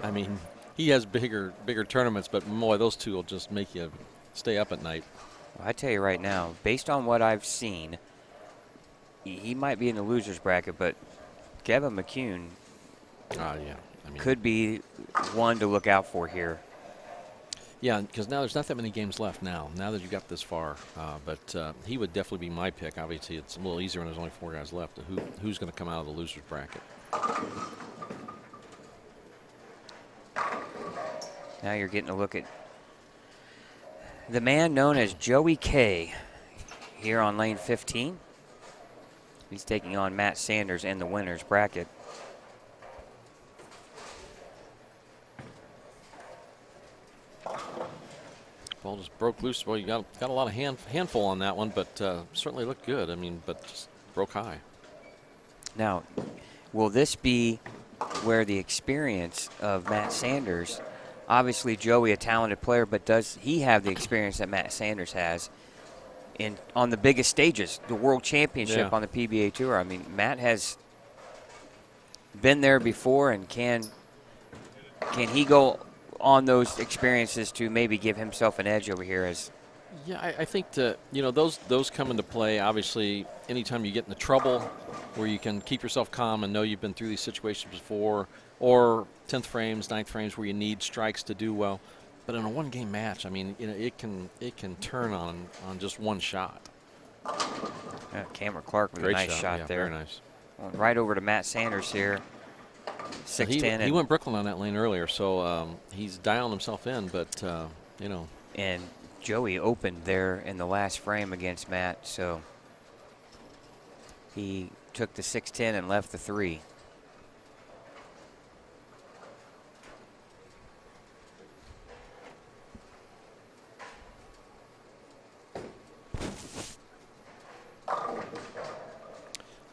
I mean, he has bigger tournaments, but boy, those 2 will just make you stay up at night. Well, I tell you right now, based on what I've seen, he might be in the loser's bracket, but Kevin McCune could be one to look out for here. Yeah, because now there's not that many games left now that you got this far. But he would definitely be my pick. Obviously, it's a little easier when there's only 4 guys left. Who's going to come out of the loser's bracket? Now you're getting a look at the man known as Joey K here on lane 15. He's taking on Matt Sanders in the winner's bracket. Ball just broke loose. Well, you got a lot of handful on that one, but certainly looked good. I mean, but just broke high. Now, will this be where the experience of Matt Sanders, obviously Joey a talented player, but does he have the experience that Matt Sanders has on the biggest stages, the World Championship on the PBA Tour? I mean, Matt has been there before, and can he go on those experiences to maybe give himself an edge over here? As Yeah, I think those come into play. Obviously, anytime you get into trouble, where you can keep yourself calm and know you've been through these situations before, or 10th frames, 9th frames where you need strikes to do well. But in a one-game match, I mean, it can turn on just one shot. Cameron Clark with Great a nice shot there. Very nice. Right over to Matt Sanders here. 6'10". He went Brooklyn on that lane earlier, so he's dialing himself in. But and Joey opened there in the last frame against Matt, so he took the 6'10" and left the 3.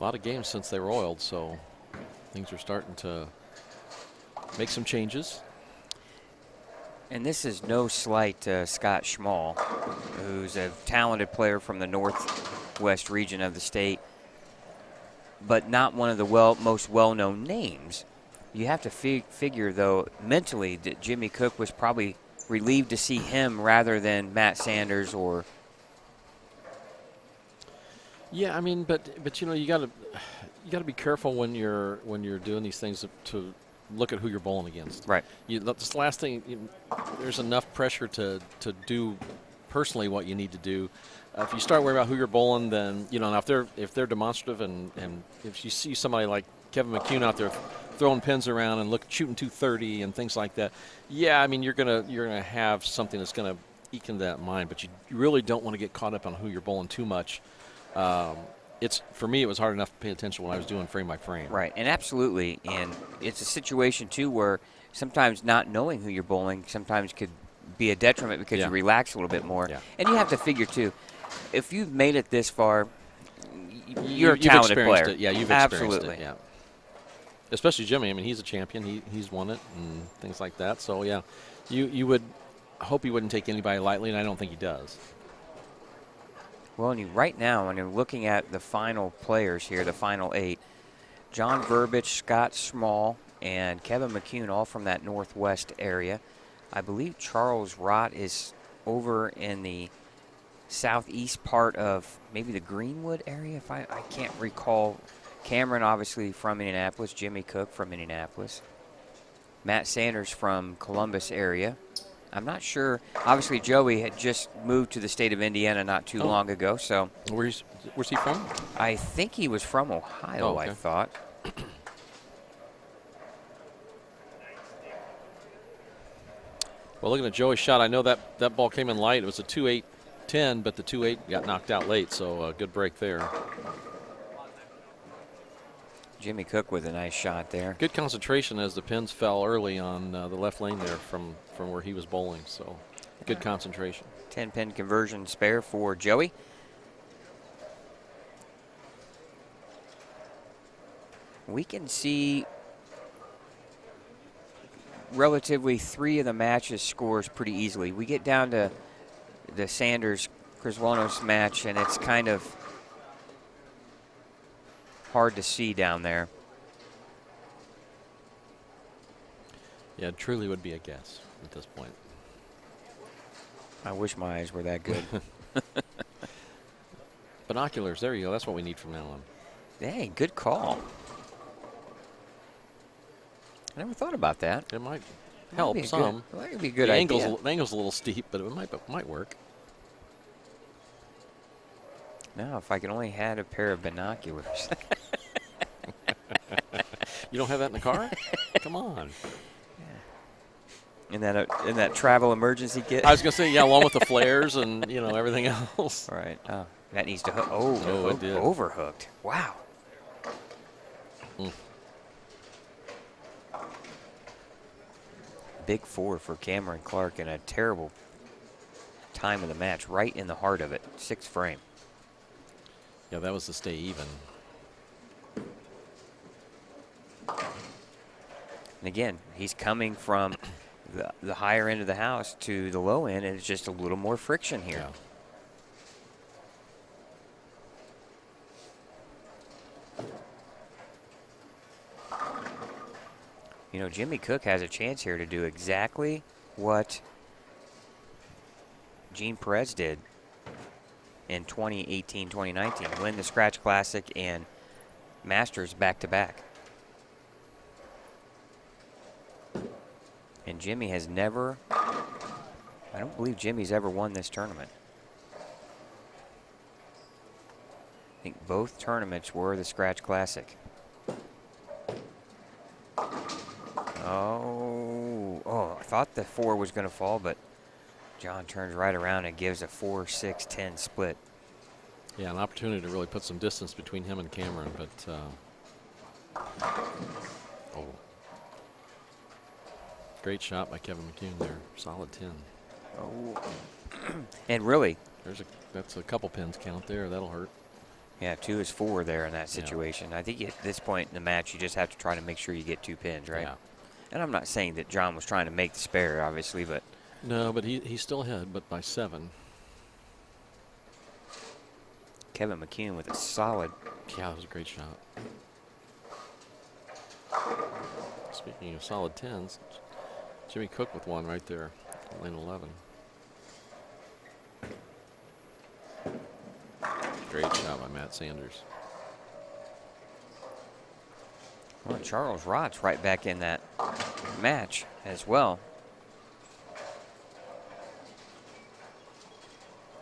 A lot of games since they were oiled, so things are starting to make some changes. And this is no slight to Scott Schmall, who's a talented player from the northwest region of the state, but not one of the most well-known names. You have to figure, though, mentally that Jimmy Cook was probably relieved to see him rather than Matt Sanders or. Yeah, I mean, but you know, you got to be careful when you're doing these things to look at who you're bowling against. Right. This last thing, there's enough pressure to do personally what you need to do. If you start worrying about who you're bowling, then now if they're demonstrative and if you see somebody like Kevin McCune out there throwing pins around and shooting 230 and things like that, yeah, I mean you're gonna have something that's gonna eke into that mind, but you really don't want to get caught up on who you're bowling too much. For me, it was hard enough to pay attention when I was doing frame by frame. Right, and absolutely, and it's a situation too where sometimes not knowing who you're bowling sometimes could be a detriment because you relax a little bit more. Yeah. And you have to figure too, if you've made it this far, you're a talented player. Yeah, you've experienced it. Yeah. Especially Jimmy. I mean, he's a champion. He's won it and things like that. So yeah, you would hope he wouldn't take anybody lightly, and I don't think he does. Well, and right now, when you're looking at the final players here, the final 8, John Verbic, Scott Schmall, and Kevin McCune, all from that northwest area. I believe Charles Rott is over in the southeast part of maybe the Greenwood area, if I can't recall. Cameron, obviously, from Indianapolis. Jimmy Cook from Indianapolis. Matt Sanders from Columbus area. I'm not sure. Obviously, Joey had just moved to the state of Indiana not too long ago. So, where's he from? I think he was from Ohio. Okay. I thought. Well, looking at Joey's shot, I know that ball came in light. It was a 2-8-10, but the 2-8 got knocked out late. So a good break there. Jimmy Cook with a nice shot there. Good concentration as the pins fell early on the left lane there from where he was bowling. So good concentration. 10-pin conversion spare for Joey. We can see relatively 3 of the matches scores pretty easily. We get down to the Sanders-Criswanos match, and it's kind of hard to see down there. Yeah, it truly would be a guess at this point. I wish my eyes were that good. Binoculars, there you go. That's what we need from now on. Hey, good call. I never thought about that. It might help some. That would be a good idea. The angle's a little steep, but it might work. Now, if I could only had a pair of binoculars. You don't have that in the car? Come on. In that travel emergency kit. I was gonna say, yeah, along with the flares and everything else. All right. Oh, that needs to hook. Oh, it did. Overhooked. Wow. Big 4 for Cameron Clark and a terrible time of the match, right in the heart of it. 6th frame. Yeah, that was to stay even. And again, he's coming from the higher end of the house to the low end, and it's just a little more friction here. Yeah. Jimmy Cook has a chance here to do exactly what Gene Perez did in 2018, 2019, win the Scratch Classic and Masters back-to-back. And Jimmy has never, I don't believe Jimmy's ever won this tournament. I think both tournaments were the Scratch Classic. Oh, I thought the 4 was going to fall, but John turns right around and gives a 4-6-10 split. Yeah, an opportunity to really put some distance between him and Cameron, but great shot by Kevin McCune there. Solid 10. Oh, and really, that's a couple pins count there. That'll hurt. Yeah, 2 is 4 there in that situation. I think at this point in the match, you just have to try to make sure you get 2 pins, right? Yeah. And I'm not saying that John was trying to make the spare, obviously, but. No, but he still had, but by 7. Kevin McCune with a solid. Yeah, that was a great shot. Speaking of solid 10s, Jimmy Cook with one right there, lane 11. Great shot by Matt Sanders. Well, Charles Rott's right back in that match as well.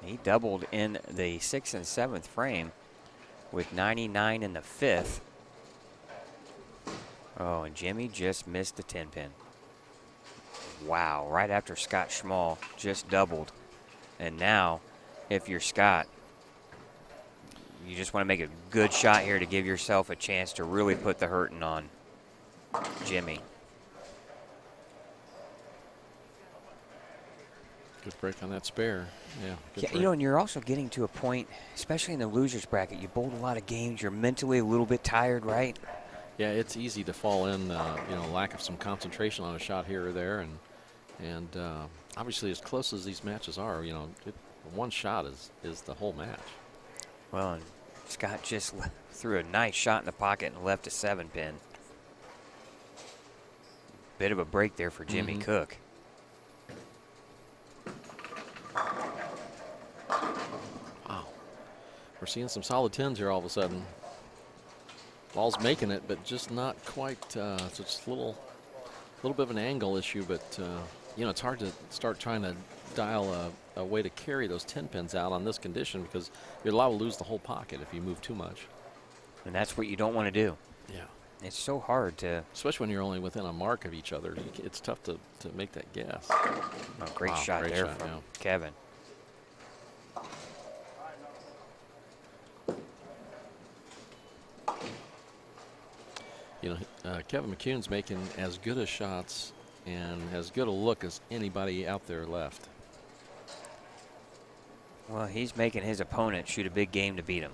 He doubled in the 6th and 7th frame with 99 in the 5th. Oh, and Jimmy just missed the 10 pin. Wow, right after Scott Schmall just doubled. And now, if you're Scott, you just want to make a good shot here to give yourself a chance to really put the hurting on Jimmy. Good break on that spare. Yeah, Yeah, you know, and you're also getting to a point, especially in the losers bracket, you bowled a lot of games, you're mentally a little bit tired, right? Yeah, it's easy to fall in, you know, lack of some concentration on a shot here or there, and obviously as close as these matches are, you know, one shot is the whole match. Well, and Scott just threw a nice shot in the pocket and left a 7 pin. Bit of a break there for Jimmy Cook. Wow, we're seeing some solid 10s here all of a sudden. Ball's making it, but just not quite. So it's a little bit of an angle issue, but you know, it's hard to start trying to dial a way to carry those 10 pins out on this condition because you're liable to lose the whole pocket if you move too much. And that's what you don't want to do. Yeah. It's so hard to. Especially when you're only within a mark of each other. It's tough to make that guess. Oh, great shot great there shot, from yeah. Kevin. You know, Kevin McCune's making as good a shots and as good a look as anybody out there left. Well, he's making his opponent shoot a big game to beat him.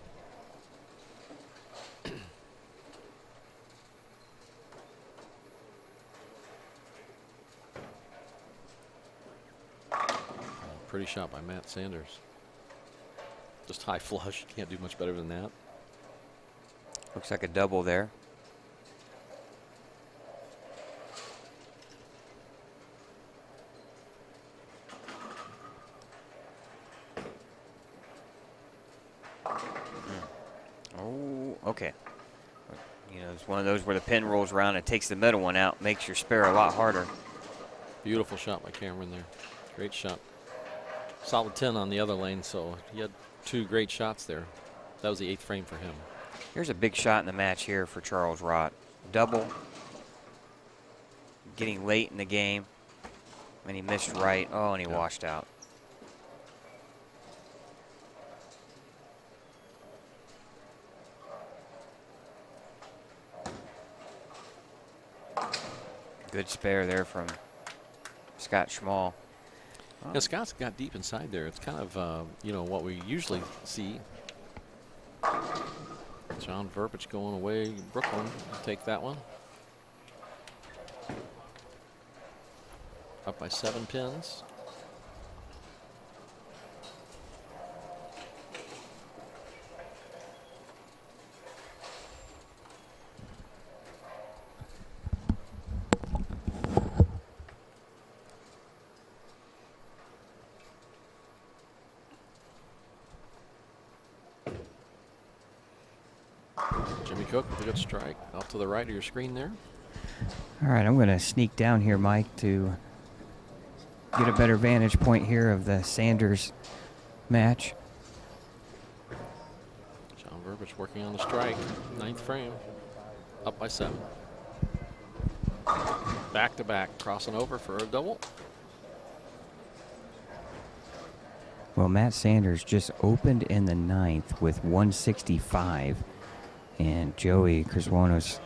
Pretty shot by Matt Sanders. Just high flush. You can't do much better than that. Looks like a double there. Oh, okay. You know, it's one of those where the pin rolls around and takes the middle one out, makes your spare a lot harder. Beautiful shot by Cameron there. Great shot. Solid 10 on the other lane, so he had 2 great shots there. That was the 8th frame for him. Here's a big shot in the match here for Charles Rott. Double. Getting late in the game. And he missed right. Oh, and he washed out. Good spare there from Scott Schmall. Yeah, Scott's got deep inside there. It's kind of, you know, what we usually see. John Verbic going away. Brooklyn will take that one. Up by 7 pins. Jimmy Cook with a good strike. Off to the right of your screen there. All right, I'm going to sneak down here, Mike, to get a better vantage point here of the Sanders match. John Verbic working on the strike. 9th frame. Up by 7. Back to back, crossing over for a double. Well, Matt Sanders just opened in the 9th with 165, and Joey Criswanos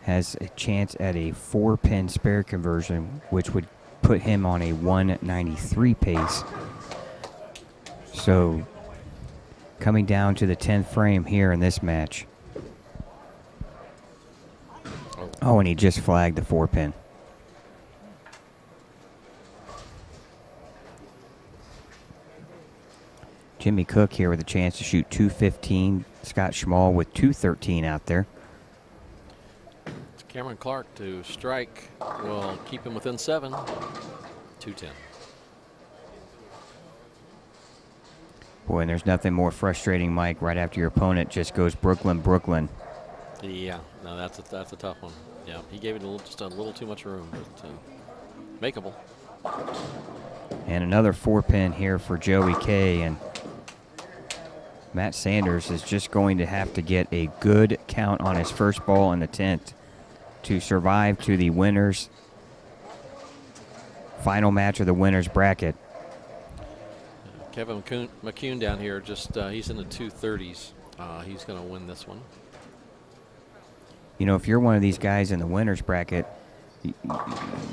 has a chance at a 4-pin spare conversion, which would put him on a 193 pace. So coming down to the 10th frame here in this match. Oh, and he just flagged the 4-pin. Jimmy Cook here with a chance to shoot 215. Scott Schmall with 213 out there. It's Cameron Clark to strike will keep him within 7. 210. Boy, and there's nothing more frustrating, Mike, right after your opponent just goes Brooklyn, Brooklyn. Yeah, no, that's a tough one. Yeah, he gave it just a little too much room, but makeable. And another 4-pin here for Joey K. And Matt Sanders is just going to have to get a good count on his first ball in the 10th to survive to the winners' final match of the winners bracket. Kevin McCune down here, just he's in the 230s. He's going to win this one. You know, if you're one of these guys in the winners bracket,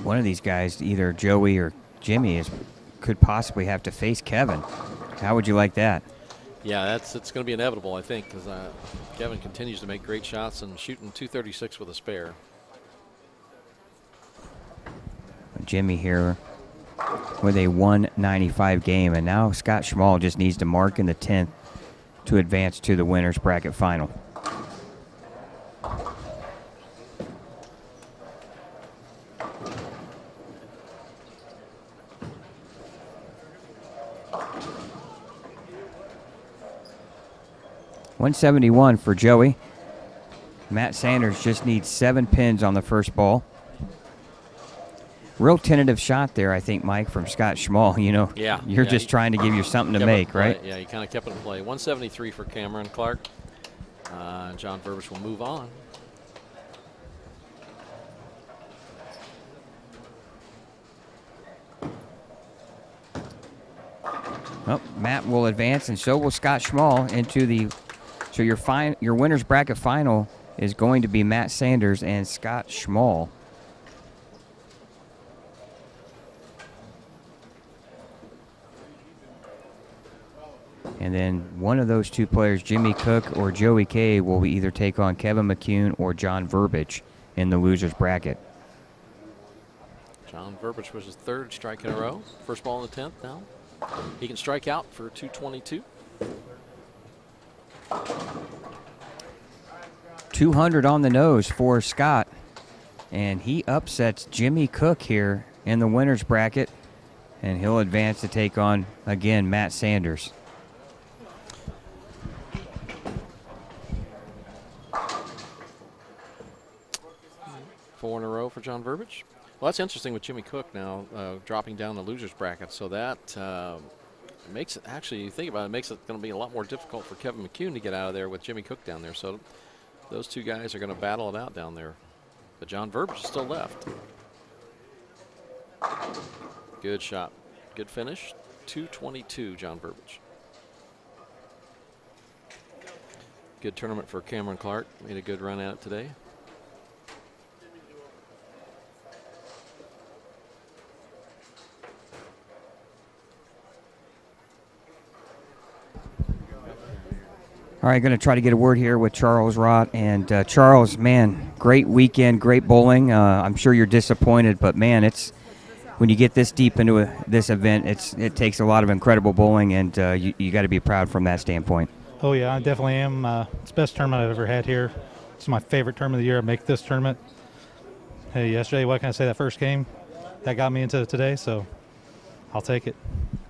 one of these guys, either Joey or Jimmy, could possibly have to face Kevin. How would you like that? Yeah, it's going to be inevitable, I think, because Kevin continues to make great shots and shooting 236 with a spare. Jimmy here with a 195 game, and now Scott Schmall just needs to mark in the 10th to advance to the winners bracket final. .171 for Joey. Matt Sanders just needs 7 pins on the first ball. Real tentative shot there, I think, Mike, from Scott Schmall. You know, you're just trying to give you something to make, right? Yeah, he kind of kept it in play. 173 for Cameron Clark. John Verbish will move on. Well, Matt will advance, and so will Scott Schmall into the. So your winners bracket final is going to be Matt Sanders and Scott Schmall. And then one of those two players, Jimmy Cook or Joey K, will either take on Kevin McCune or John Verbic in the losers bracket. John Verbic was his 3rd strike in a row. First ball in the 10th now. He can strike out for 222. 200 on the nose for Scott, and he upsets Jimmy Cook here in the winners bracket, and he'll advance to take on, again, Matt Sanders. Four in a row for John Verbic. Well, that's interesting with Jimmy Cook now dropping down the losers bracket, so that makes it, actually, you think about it, makes it going to be a lot more difficult for Kevin McCune to get out of there with Jimmy Cook down there. So those two guys are going to battle it out down there. But John Verbic is still left. Good shot. Good finish. 222, John Verbic. Good tournament for Cameron Clark. Made a good run at it today. All right, going to try to get a word here with Charles Rott. And Charles, man, great weekend, great bowling. I'm sure you're disappointed, but man, it's when you get this deep into this event, it takes a lot of incredible bowling, and you got to be proud from that standpoint. Oh yeah, I definitely am. It's the best tournament I've ever had here. It's my favorite tournament of the year. I make this tournament. Hey, yesterday, what can I say? That first game, that got me into today, so I'll take it.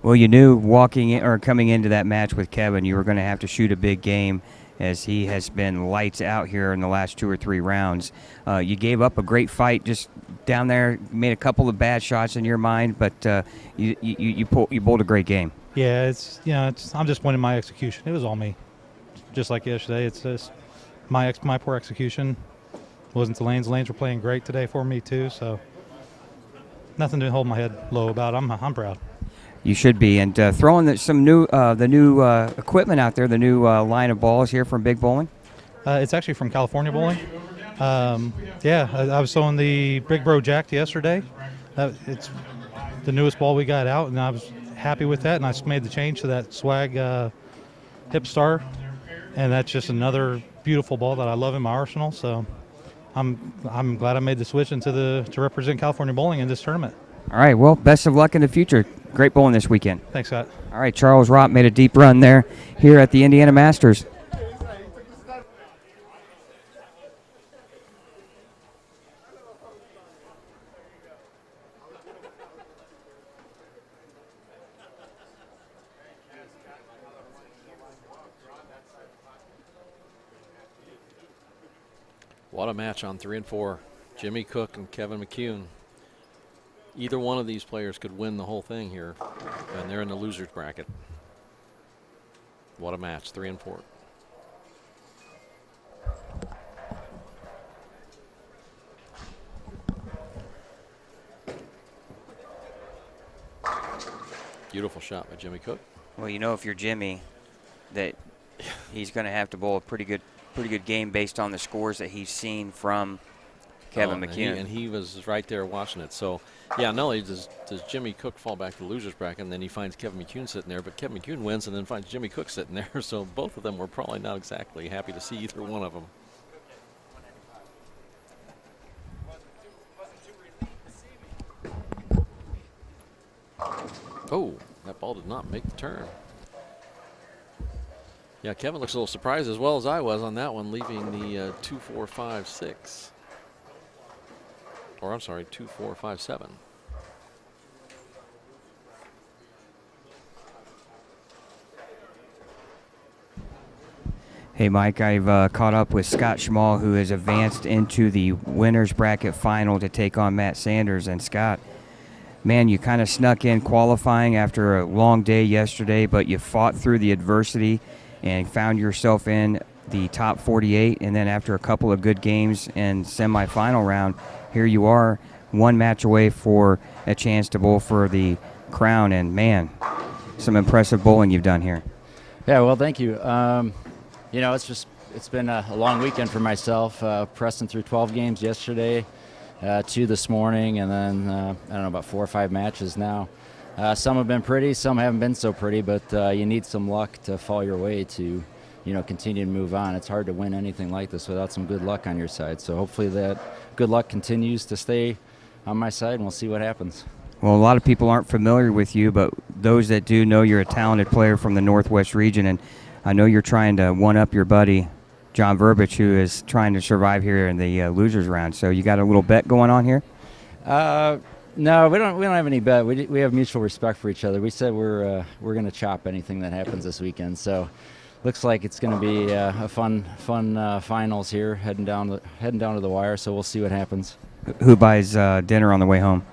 Well, you knew walking in or coming into that match with Kevin, you were going to have to shoot a big game, as he has been lights out here in the last 2 or 3 rounds. You gave up a great fight just down there, made a couple of bad shots in your mind, but you bowled a great game. Yeah, I'm just winning my execution. It was all me, just like yesterday. It's just my poor execution. Wasn't the lanes. The lanes were playing great today for me too, so nothing to hold my head low about. I'm proud. You should be, and throwing the new equipment out there, the new line of balls here from Big Bowling. It's actually from California Bowling. I was throwing the Big Bro Jacked yesterday. It's the newest ball we got out, and I was happy with that. And I just made the change to that swag hip star, and that's just another beautiful ball that I love in my arsenal. So I'm glad I made the switch to represent California bowling in this tournament. All right, well, best of luck in the future. Great bowling this weekend. Thanks, Scott. All right, Charles Ropp made a deep run there here at the Indiana Masters. What a match on 3 and 4. Jimmy Cook and Kevin McCune. Either one of these players could win the whole thing here, and they're in the losers bracket. What a match, 3 and 4. Beautiful shot by Jimmy Cook. Well, you know, if you're Jimmy, that he's going to have to bowl a pretty good game based on the scores that he's seen from Kevin McCune. And he was right there watching it. So, yeah, not only does Jimmy Cook fall back to the losers bracket, and then he finds Kevin McCune sitting there, but Kevin McCune wins and then finds Jimmy Cook sitting there. So both of them were probably not exactly happy to see either one of them. Oh, that ball did not make the turn. Yeah, Kevin looks a little surprised as well as I was on that one, leaving the 2, 4, 5, 6. Or I'm sorry, 2, 4, 5, 7. Hey, Mike, I've caught up with Scott Schmall, who has advanced into the winner's bracket final to take on Matt Sanders. And Scott, man, you kind of snuck in qualifying after a long day yesterday, but you fought through the adversity and found yourself in the top 48. And then after a couple of good games in semifinal round, here you are, one match away for a chance to bowl for the crown. And, man, some impressive bowling you've done here. Yeah, well, thank you. You know, it's been a long weekend for myself, pressing through 12 games yesterday, 2 this morning, and then, I don't know, about 4 or 5 matches now. Some have been pretty, some haven't been so pretty, but you need some luck to fall your way to, you know, continue to move on. It's hard to win anything like this without some good luck on your side. So hopefully that good luck continues to stay on my side, and we'll see what happens. Well, a lot of people aren't familiar with you, but those that do know you're a talented player from the Northwest region, and I know you're trying to one-up your buddy, John Verbic, who is trying to survive here in the losers round. So you got a little bet going on here? No, we don't have any bet. We have mutual respect for each other. We said we're going to chop anything that happens this weekend. So looks like it's going to be a fun finals here, heading down to the wire. So we'll see what happens. Who buys dinner on the way home?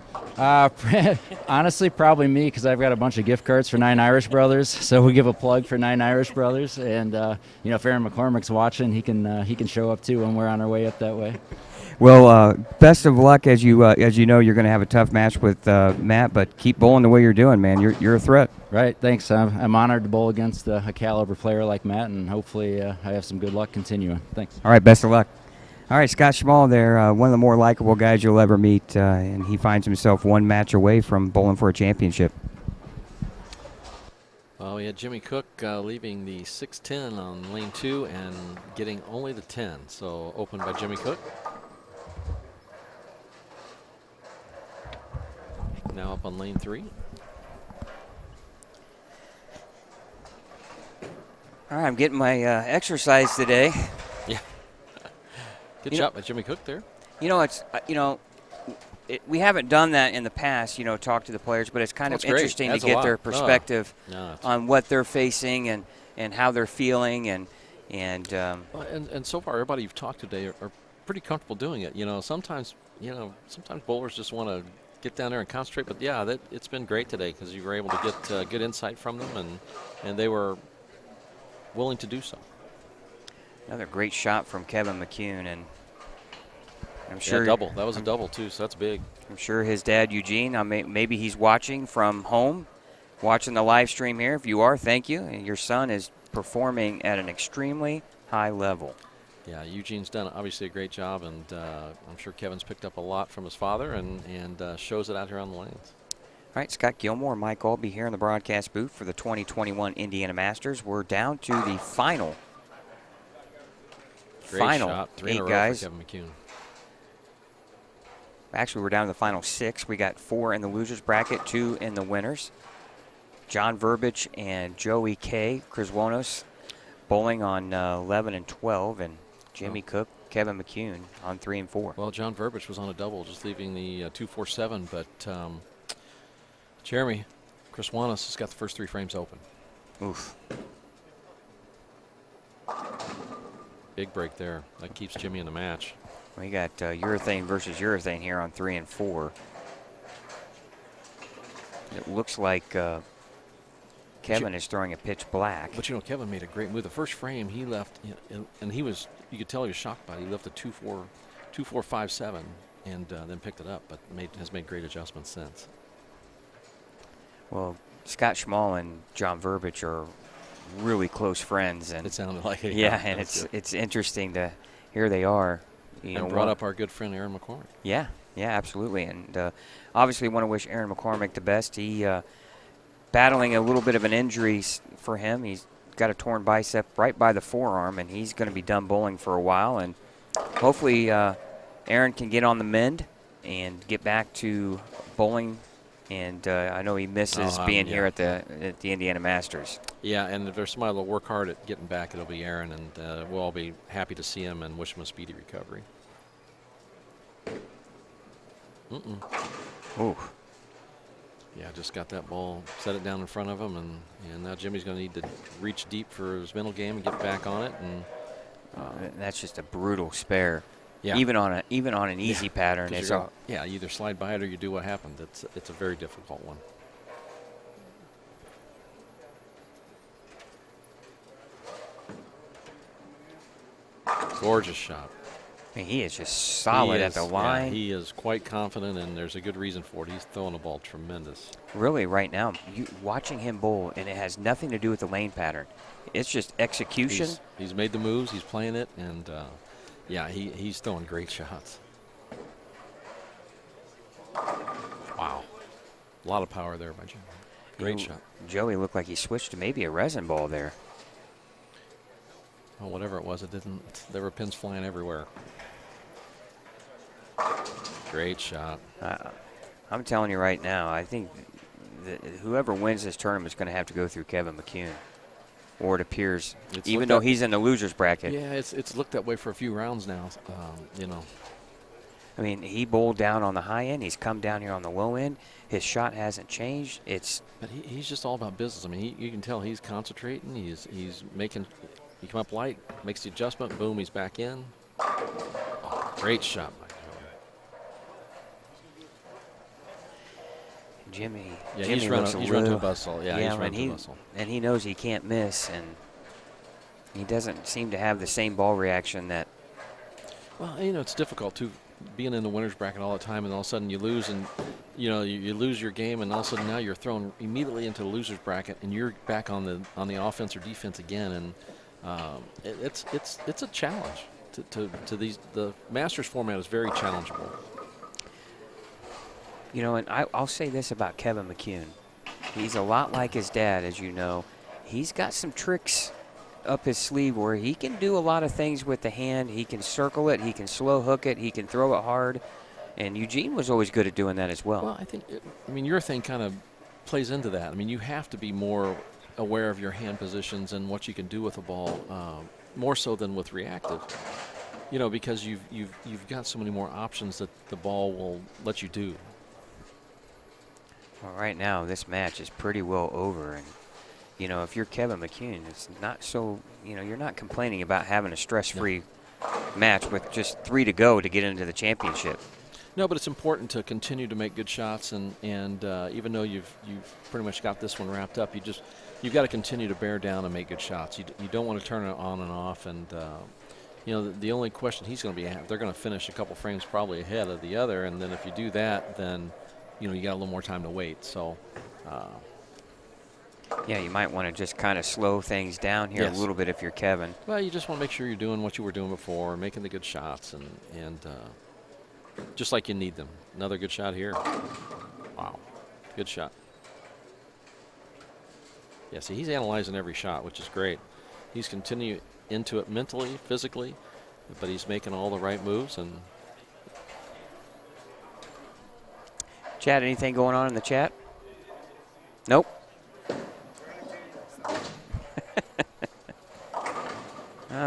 Honestly, probably me, because I've got a bunch of gift cards for 9 Irish Brothers. So we give a plug for 9 Irish Brothers, and you know, if Aaron McCormick's watching, he can show up too when we're on our way up that way. Well, best of luck as you know you're going to have a tough match with Matt, but keep bowling the way you're doing, man. You're a threat. Right. Thanks. I'm honored to bowl against a caliber player like Matt, and hopefully I have some good luck continuing. Thanks. All right. Best of luck. All right, Scott Schmall there, one of the more likable guys you'll ever meet, and he finds himself one match away from bowling for a championship. Well, we had Jimmy Cook leaving the 6-10 on lane 2 and getting only the 10. So opened by Jimmy Cook. Now up on lane 3. All right, I'm getting my exercise today. Yeah. Good shot by Jimmy Cook there. You know, we haven't done that in the past, you know, talk to the players, but it's kind of interesting to get their perspective on what they're facing and how they're feeling and so far everybody you've talked to today are pretty comfortable doing it. You know, sometimes bowlers just want to get down there and concentrate, but yeah, it's been great today because you were able to get good insight from them and they were willing to do so. Another great shot from Kevin McCune, and I'm sure double. That was a double too, so that's big. I'm sure his dad Eugene, maybe he's watching from home, watching the live stream here. If you are, thank you. And your son is performing at an extremely high level. Yeah, Eugene's done obviously a great job, and I'm sure Kevin's picked up a lot from his father and shows it out here on the lanes. right, Scott Gilmore, Mike Albee here in the broadcast booth for the 2021 Indiana Masters. We're down to the final. Great shot. 3 in a row guys. for Kevin McCune. Actually, we're down to the final 6. We got 4 in the losers bracket, 2 in the winners. John Verbic and Joey K. Criswonos bowling on 11 and 12, and Jimmy Cook, Kevin McCune on 3 and 4. Well, John Verbic was on a double, just leaving the 2-4-7, but Jeremy Criswonos has got the first 3 frames open. Oof. Big break there. That keeps Jimmy in the match. We got urethane versus urethane here on 3 and 4. It looks like Kevin is throwing a pitch black. But, you know, Kevin made a great move. The first frame he left, and he was, you could tell he was shocked by it. He left a 2-4-5-7 and then picked it up, but has made great adjustments since. Well, Scott Schmal and John Verbic are really close friends. And it sounded like it. Yeah, and it's interesting to, here they are. And brought up our good friend Aaron McCormick. Yeah, absolutely. And obviously want to wish Aaron McCormick the best. He battling a little bit of an injury for him. He's got a torn bicep right by the forearm, and he's going to be done bowling for a while. And hopefully Aaron can get on the mend and get back to bowling. And I know he misses being here at the Indiana Masters. Yeah, and if there's somebody that'll work hard at getting back, it'll be Aaron, and we'll all be happy to see him and wish him a speedy recovery. Ooh. Yeah, just got that ball, set it down in front of him, and now Jimmy's going to need to reach deep for his mental game and get back on it. And that's just a brutal spare. Yeah. Even on an easy pattern, it's you either slide by it or you do what happened. It's a very difficult one. Gorgeous shot. I mean, he is just solid at the line. Yeah, he is quite confident, and there's a good reason for it. He's throwing the ball tremendous. Really, right now, watching him bowl, and it has nothing to do with the lane pattern. It's just execution. He's made the moves. He's playing it, and yeah, he's throwing great shots. Wow, a lot of power there by Jimmy. Great shot. Joey looked like he switched to maybe a resin ball there. Well, whatever it was, it didn't. There were pins flying everywhere. Great shot. I'm telling you right now, I think whoever wins this tournament is going to have to go through Kevin McCune, or it appears, even though he's in the losers bracket. Yeah, it's looked that way for a few rounds now. You know. I mean, he bowled down on the high end. He's come down here on the low end. His shot hasn't changed. But he's just all about business. I mean, you can tell he's concentrating. He's making. You come up light, makes the adjustment, boom, he's back in. Oh, great shot by Jimmy. Yeah, Jimmy he's run to a buzzsaw. Yeah, he's run to a buzzsaw. And he knows he can't miss, and he doesn't seem to have the same ball reaction that. Well, you know, it's difficult to being in the winner's bracket all the time, and all of a sudden you lose, and you know you lose your game, and all of a sudden now you're thrown immediately into the loser's bracket, and you're back on the offense or defense again, and it's a challenge to these. The Masters format is very challengeable. You know, and I'll say this about Kevin McCune. He's a lot like his dad, as you know. He's got some tricks up his sleeve where he can do a lot of things with the hand. He can circle it. He can slow hook it. He can throw it hard. And Eugene was always good at doing that as well. Well, I think, your thing kind of plays into that. I mean, you have to be more aware of your hand positions and what you can do with a ball, more so than with reactive. You know, because you've got so many more options that the ball will let you do. Well, right now, this match is pretty well over. And, you know, if you're Kevin McCune, it's not so, you know, you're not complaining about having a stress-free match with just 3 to go to get into the championship. No, but it's important to continue to make good shots, and even though you've pretty much got this one wrapped up, you've got to continue to bear down and make good shots. You don't want to turn it on and off, and you know, the only question he's going to be, they're going to finish a couple frames probably ahead of the other, and then if you do that, then you know you got a little more time to wait. So. Yeah, you might want to just kind of slow things down here a little bit if you're Kevin. Well, you just want to make sure you're doing what you were doing before, making the good shots, and just like you need them. Another good shot here. Wow. Good shot. Yeah, see, he's analyzing every shot, which is great. He's continuing into it mentally, physically, but he's making all the right moves. And Chad, anything going on in the chat? Nope.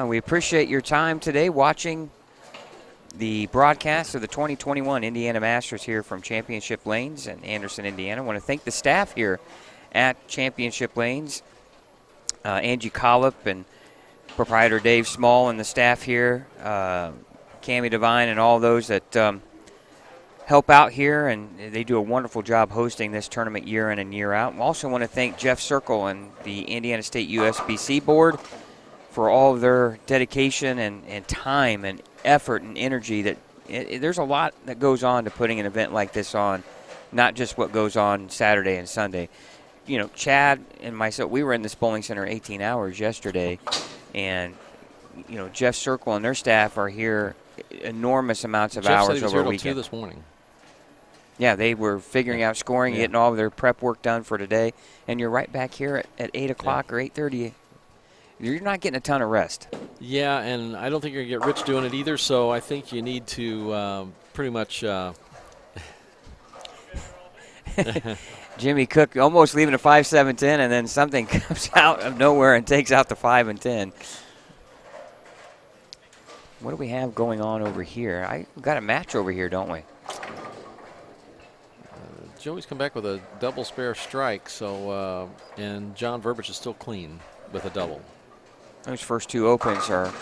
We appreciate your time today watching the broadcast of the 2021 Indiana Masters here from Championship Lanes in Anderson, Indiana. I want to thank the staff here at Championship Lanes, Angie Collop and proprietor Dave Small and the staff here, Cammie Devine and all those that help out here, and they do a wonderful job hosting this tournament year in and year out. We also want to thank Jeff Circle and the Indiana State USBC board for all of their dedication and time and effort and energy. That there's a lot that goes on to putting an event like this on, not just what goes on Saturday and Sunday. You know, Chad and myself, we were in this bowling center 18 hours yesterday, and you know, Jeff Circle and their staff are here enormous amounts of Jeff hours said he was over here a till 2 weekend. this morning. Yeah, they were figuring out scoring, getting all of their prep work done for today, and you're right back here at 8 o'clock or 8:30. You're not getting a ton of rest. Yeah, and I don't think you're going to get rich doing it either, so I think you need to pretty much Jimmy Cook almost leaving a 5-7-10, and then something comes out of nowhere and takes out the 5 and 10. What do we have going on over here? We've got a match over here, don't we? Joey's come back with a double spare strike, so and John Verbic is still clean with a double. Those first two opens are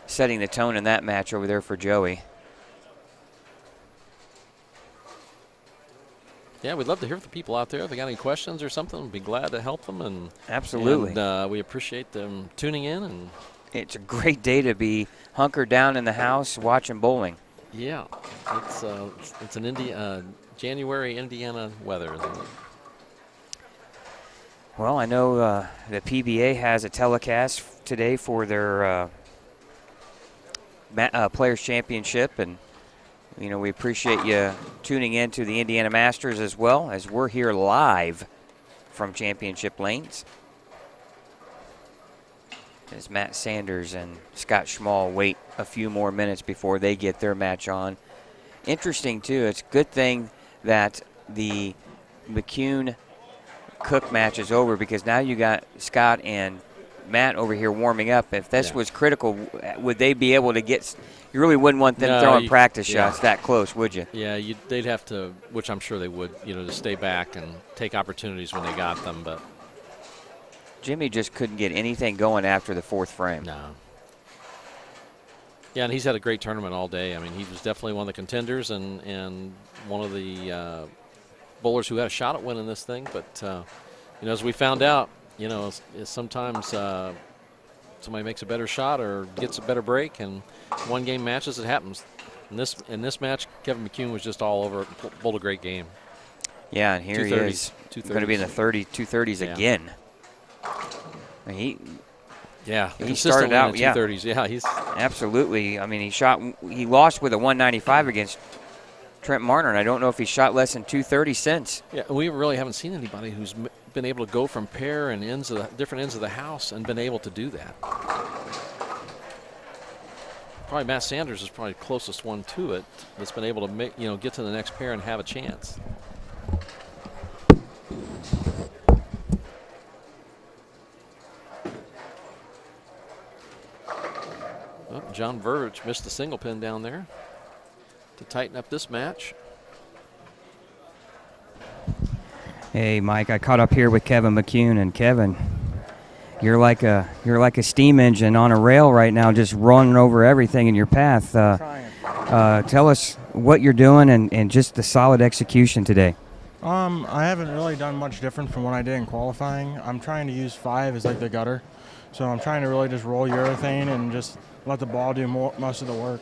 setting the tone in that match over there for Joey. Yeah, we'd love to hear from the people out there. If they got any questions or something, we'd be glad to help them. And absolutely, and, we appreciate them tuning in. And it's a great day to be hunkered down in the house watching bowling. Yeah, it's an January Indiana weather, isn't it? Well, I know the PBA has a telecast today for their Players Championship, and you know, we appreciate you tuning in to the Indiana Masters as well, as we're here live from Championship Lanes. As Matt Sanders and Scott Schmall wait a few more minutes before they get their match on. Interesting, too, it's a good thing that the McCune-Cook match is over, because now you got Scott and Matt over here warming up. If this was critical, would they be able to get – you really wouldn't want them throwing practice shots that close, would you? Yeah, they'd have to, which I'm sure they would, you know, to stay back and take opportunities when they got them. But Jimmy just couldn't get anything going after the fourth frame. No. Yeah, and he's had a great tournament all day. I mean, he was definitely one of the contenders and one of the bowlers who had a shot at winning this thing. But, you know, as we found out, you know, sometimes somebody makes a better shot or gets a better break, and one-game matches, it happens. In this match, Kevin McCune was just all over it, bowled a great game. Yeah, and here he is going to be in the 230s again. He started out, 230s. Yeah, he's absolutely. I mean, he lost with a 195 against Trent Marner, and I don't know if he shot less than 230 since. Yeah, we really haven't seen anybody who's been able to go from pair and different ends of the house and been able to do that. Probably Matt Sanders is probably the closest one to it that's been able to get to the next pair and have a chance. Oh, John Verge missed the single pin down there to tighten up this match. Hey, Mike, I caught up here with Kevin McCune, and Kevin, you're like a steam engine on a rail right now, just running over everything in your path. Tell us what you're doing and just the solid execution today. I haven't really done much different from what I did in qualifying. I'm trying to use 5 as like the gutter, so I'm trying to really just roll urethane and just let the ball do most of the work.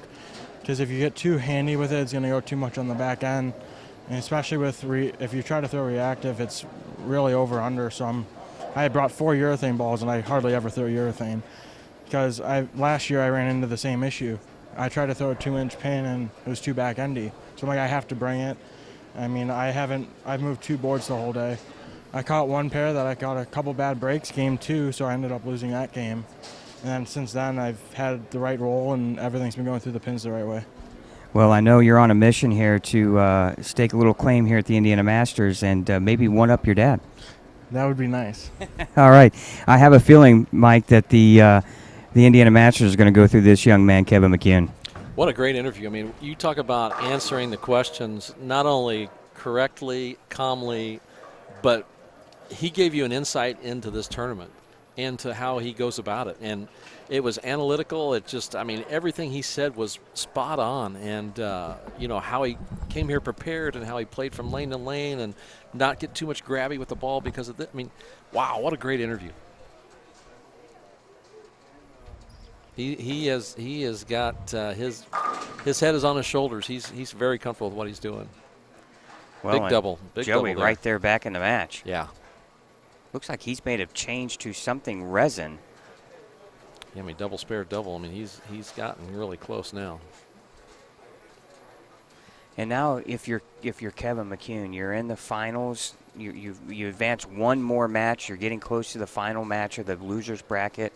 Because if you get too handy with it, it's going to go too much on the back end. And especially with if you try to throw reactive, it's really over-under. So I had brought 4 urethane balls, and I hardly ever throw urethane. Because last year I ran into the same issue. I tried to throw a 2-inch pin, and it was too back-endy. So I'm like, I have to bring it. I mean, I've moved 2 boards the whole day. I caught one pair that I got a couple bad breaks game 2, so I ended up losing that game. And then since then, I've had the right roll, and everything's been going through the pins the right way. Well, I know you're on a mission here to stake a little claim here at the Indiana Masters and maybe one-up your dad. That would be nice. All right. I have a feeling, Mike, that the Indiana Masters is going to go through this young man, Kevin McCune. What a great interview. I mean, you talk about answering the questions not only correctly, calmly, but he gave you an insight into this tournament and to how he goes about it. And it was analytical. It just, I mean, everything he said was spot on. And, you know, how he came here prepared and how he played from lane to lane and not get too much grabby with the ball because of that. I mean, wow, what a great interview. He has got his head is on his shoulders. He's very comfortable with what he's doing. Well, big double. Joey right there back in the match. Yeah. Looks like he's made a change to something resin. Yeah, I mean, double spare double. I mean, he's gotten really close now. And now, if you're Kevin McCune, you're in the finals. You advance one more match. You're getting close to the final match of the losers bracket.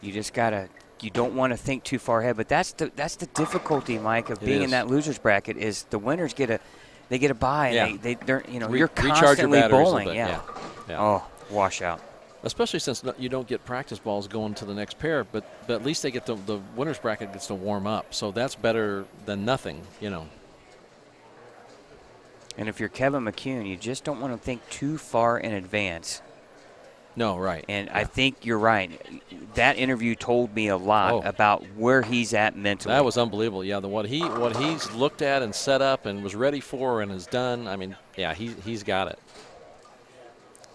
You just gotta. You don't want to think too far ahead, but that's the difficulty, Mike, of being in that losers bracket is the winners get a bye, and they're you're constantly bowling. Yeah. Oh, washout. Especially since you don't get practice balls going to the next pair, but at least they get the winners bracket gets to warm up, so that's better than nothing, you know. And if you're Kevin McCune, you just don't want to think too far in advance. No, right. And I think you're right. That interview told me a lot about where he's at mentally. That was unbelievable. Yeah, what he's looked at and set up and was ready for and has done. I mean, yeah, he's got it.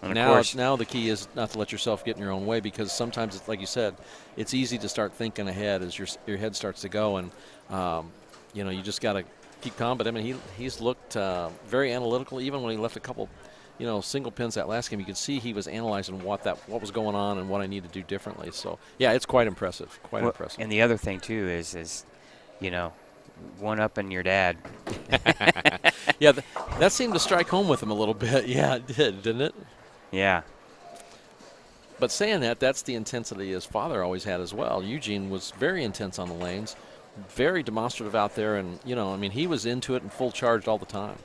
And now the key is not to let yourself get in your own way, because sometimes, it's, like you said, it's easy to start thinking ahead as your head starts to go, and you know, you just got to keep calm. But I mean, he's looked very analytical. Even when he left a couple, you know, single pins that last game, you could see he was analyzing what was going on and what I need to do differently. So yeah, it's quite impressive. Quite impressive. And the other thing too is you know, one-upping your dad. Yeah, that seemed to strike home with him a little bit. Yeah, it did, didn't it? Yeah. But saying that, that's the intensity his father always had as well. Eugene was very intense on the lanes, very demonstrative out there, and, you know, I mean, he was into it and full charged all the time.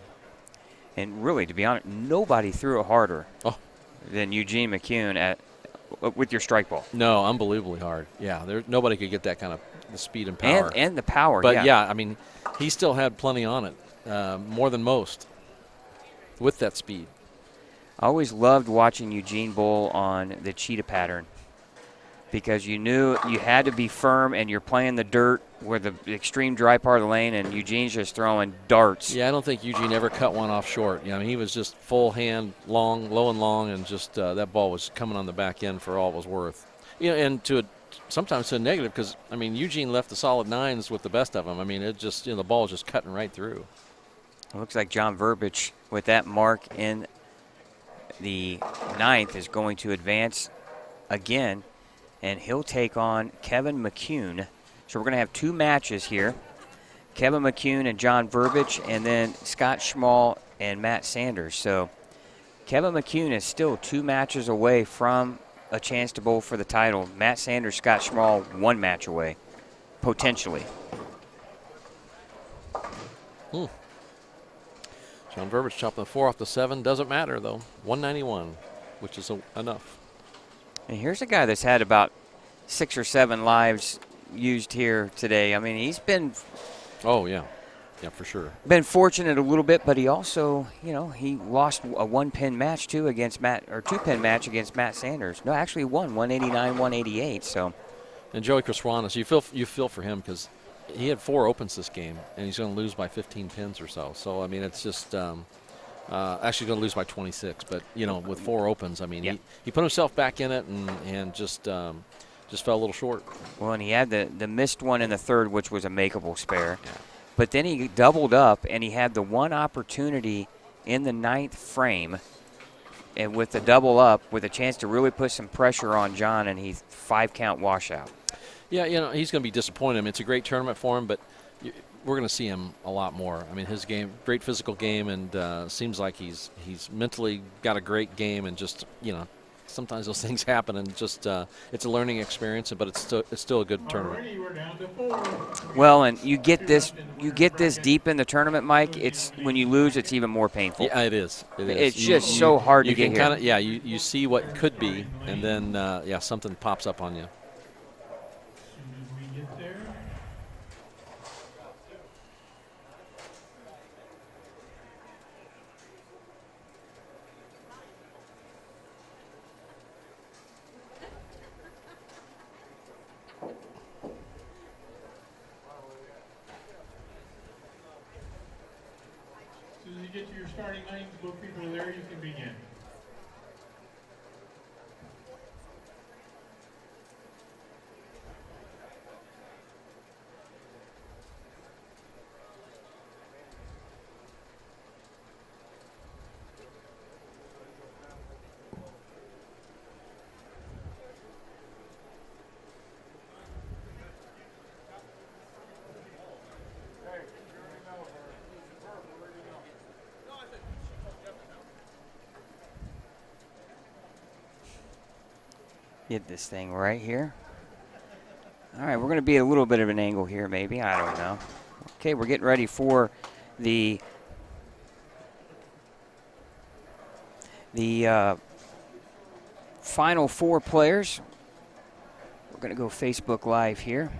And really, to be honest, nobody threw it harder than Eugene McCune with your strike ball. No, unbelievably hard. Yeah, nobody could get that kind of the speed and power. And the power, But, yeah, I mean, he still had plenty on it, more than most, with that speed. I always loved watching Eugene bowl on the cheetah pattern because you knew you had to be firm, and you're playing the dirt where the extreme dry part of the lane, and Eugene's just throwing darts. Yeah, I don't think Eugene ever cut one off short. You know, I mean, he was just full hand, long, low and long, and just that ball was coming on the back end for all it was worth. You know, and sometimes to a negative, because, I mean, Eugene left the solid nines with the best of them. I mean, it just, you know, the ball was just cutting right through. It looks like John Verbic, with that mark in the ninth, is going to advance again, and he'll take on Kevin McCune. So we're going to have two matches here, Kevin McCune and John Verbic, and then Scott Schmall and Matt Sanders. So Kevin McCune is still 2 matches away from a chance to bowl for the title. Matt Sanders, Scott Schmall, 1 match away, potentially. John Verbic chopping the 4 off the 7. Doesn't matter, though. 191, which is enough. And here's a guy that's had about 6 or 7 lives used here today. I mean, he's been... Oh, yeah. Yeah, for sure. Been fortunate a little bit, but he also, you know, he lost a 1-pin match, too, against Matt, or 2-pin match against Matt Sanders. No, actually won 189, 188, so... And Joey Criswanis, you feel for him, because he had 4 opens this game, and he's going to lose by 15 pins or so. So, I mean, it's just actually going to lose by 26. But, you know, with 4 opens, I mean, he put himself back in it and just fell a little short. Well, and he had the missed one in the 3rd, which was a makeable spare. Yeah. But then he doubled up, and he had the one opportunity in the 9th frame, and with the double up, with a chance to really put some pressure on John, and he 5-count washout. Yeah, you know, he's going to be disappointed. I mean, it's a great tournament for him, but we're going to see him a lot more. I mean, his game, great physical game, and seems like he's mentally got a great game, and just sometimes those things happen, and just it's a learning experience, but it's still a good tournament. Already we're down to 4. Well, and you get this deep in the tournament, Mike. It's when you lose, it's even more painful. Yeah, it is. It's just so hard to get here. You see what could be, and then something pops up on you. As soon as you get to your starting lanes, both people are there, you can begin. Get this thing right here. All right, we're going to be at a little bit of an angle here, maybe. I don't know. Okay, we're getting ready for the final 4 players. We're going to go Facebook Live here.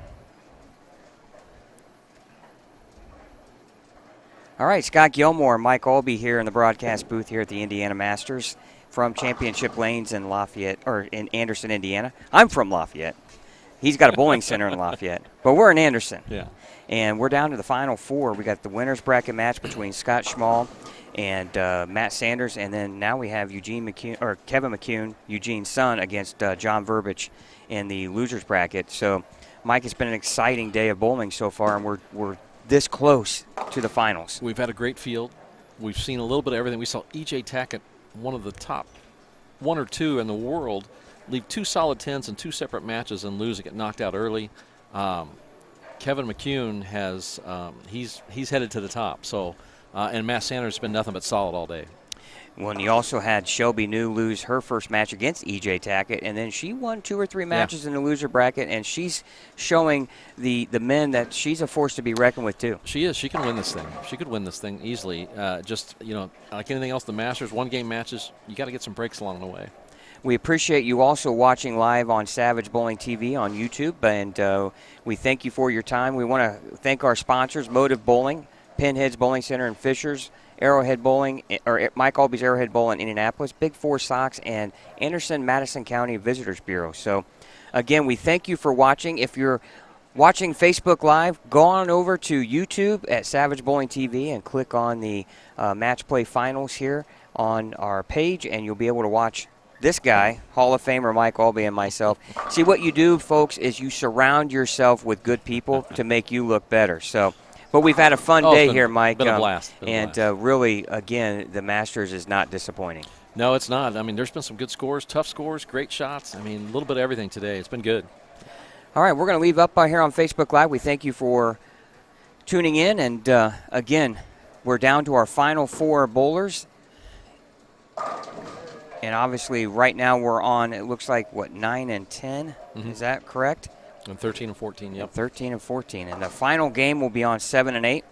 All right, Scott Gilmore, Mike Albee here in the broadcast booth here at the Indiana Masters from Championship Lanes in Lafayette, or in Anderson, Indiana. I'm from Lafayette. He's got a bowling center in Lafayette, but we're in Anderson. Yeah. And we're down to the final 4. We got the winner's bracket match between Scott Schmall and Matt Sanders, and then now we have Kevin McCune, Eugene's son, against John Verbich in the loser's bracket. So, Mike, it's been an exciting day of bowling so far, and we're this close to the finals. We've had a great field. We've seen a little bit of everything. We saw E.J. Tackett, one of the top 1 or 2 in the world, leave 2 solid 10s in 2 separate matches and lose and get knocked out early. Kevin McCune has he's headed to the top. So, and Matt Sanders has been nothing but solid all day. Well, and you also had Shelby New lose her first match against E.J. Tackett, and then she won 2 or 3 matches in the loser bracket, and she's showing the men that she's a force to be reckoned with, too. She is. She can win this thing. She could win this thing easily. Just, like anything else, the Masters, 1-game matches, you got to get some breaks along the way. We appreciate you also watching live on Savage Bowling TV on YouTube, and we thank you for your time. We want to thank our sponsors, Motive Bowling, Pinheads Bowling Center in Fishers, Arrowhead Bowling, or Mike Albee's Arrowhead Bowl in Indianapolis, Big 4 Sox, and Anderson Madison County Visitors Bureau. So, again, we thank you for watching. If you're watching Facebook Live, go on over to YouTube at Savage Bowling TV and click on the Match Play Finals here on our page, and you'll be able to watch this guy, Hall of Famer Mike Albee, and myself. See, what you do, folks, is you surround yourself with good people to make you look better. So, but we've had a fun day here, Mike. Been a blast. Really, again, the Masters is not disappointing. No, it's not. I mean, there's been some good scores, tough scores, great shots. I mean, a little bit of everything today. It's been good. All right, we're going to leave up here on Facebook Live. We thank you for tuning in. And, again, we're down to our final 4 bowlers. And, obviously, right now we're on, it looks like, 9 and 10? Mm-hmm. Is that correct? And 13 and 14, yep. 13 and 14. And the final game will be on 7 and 8.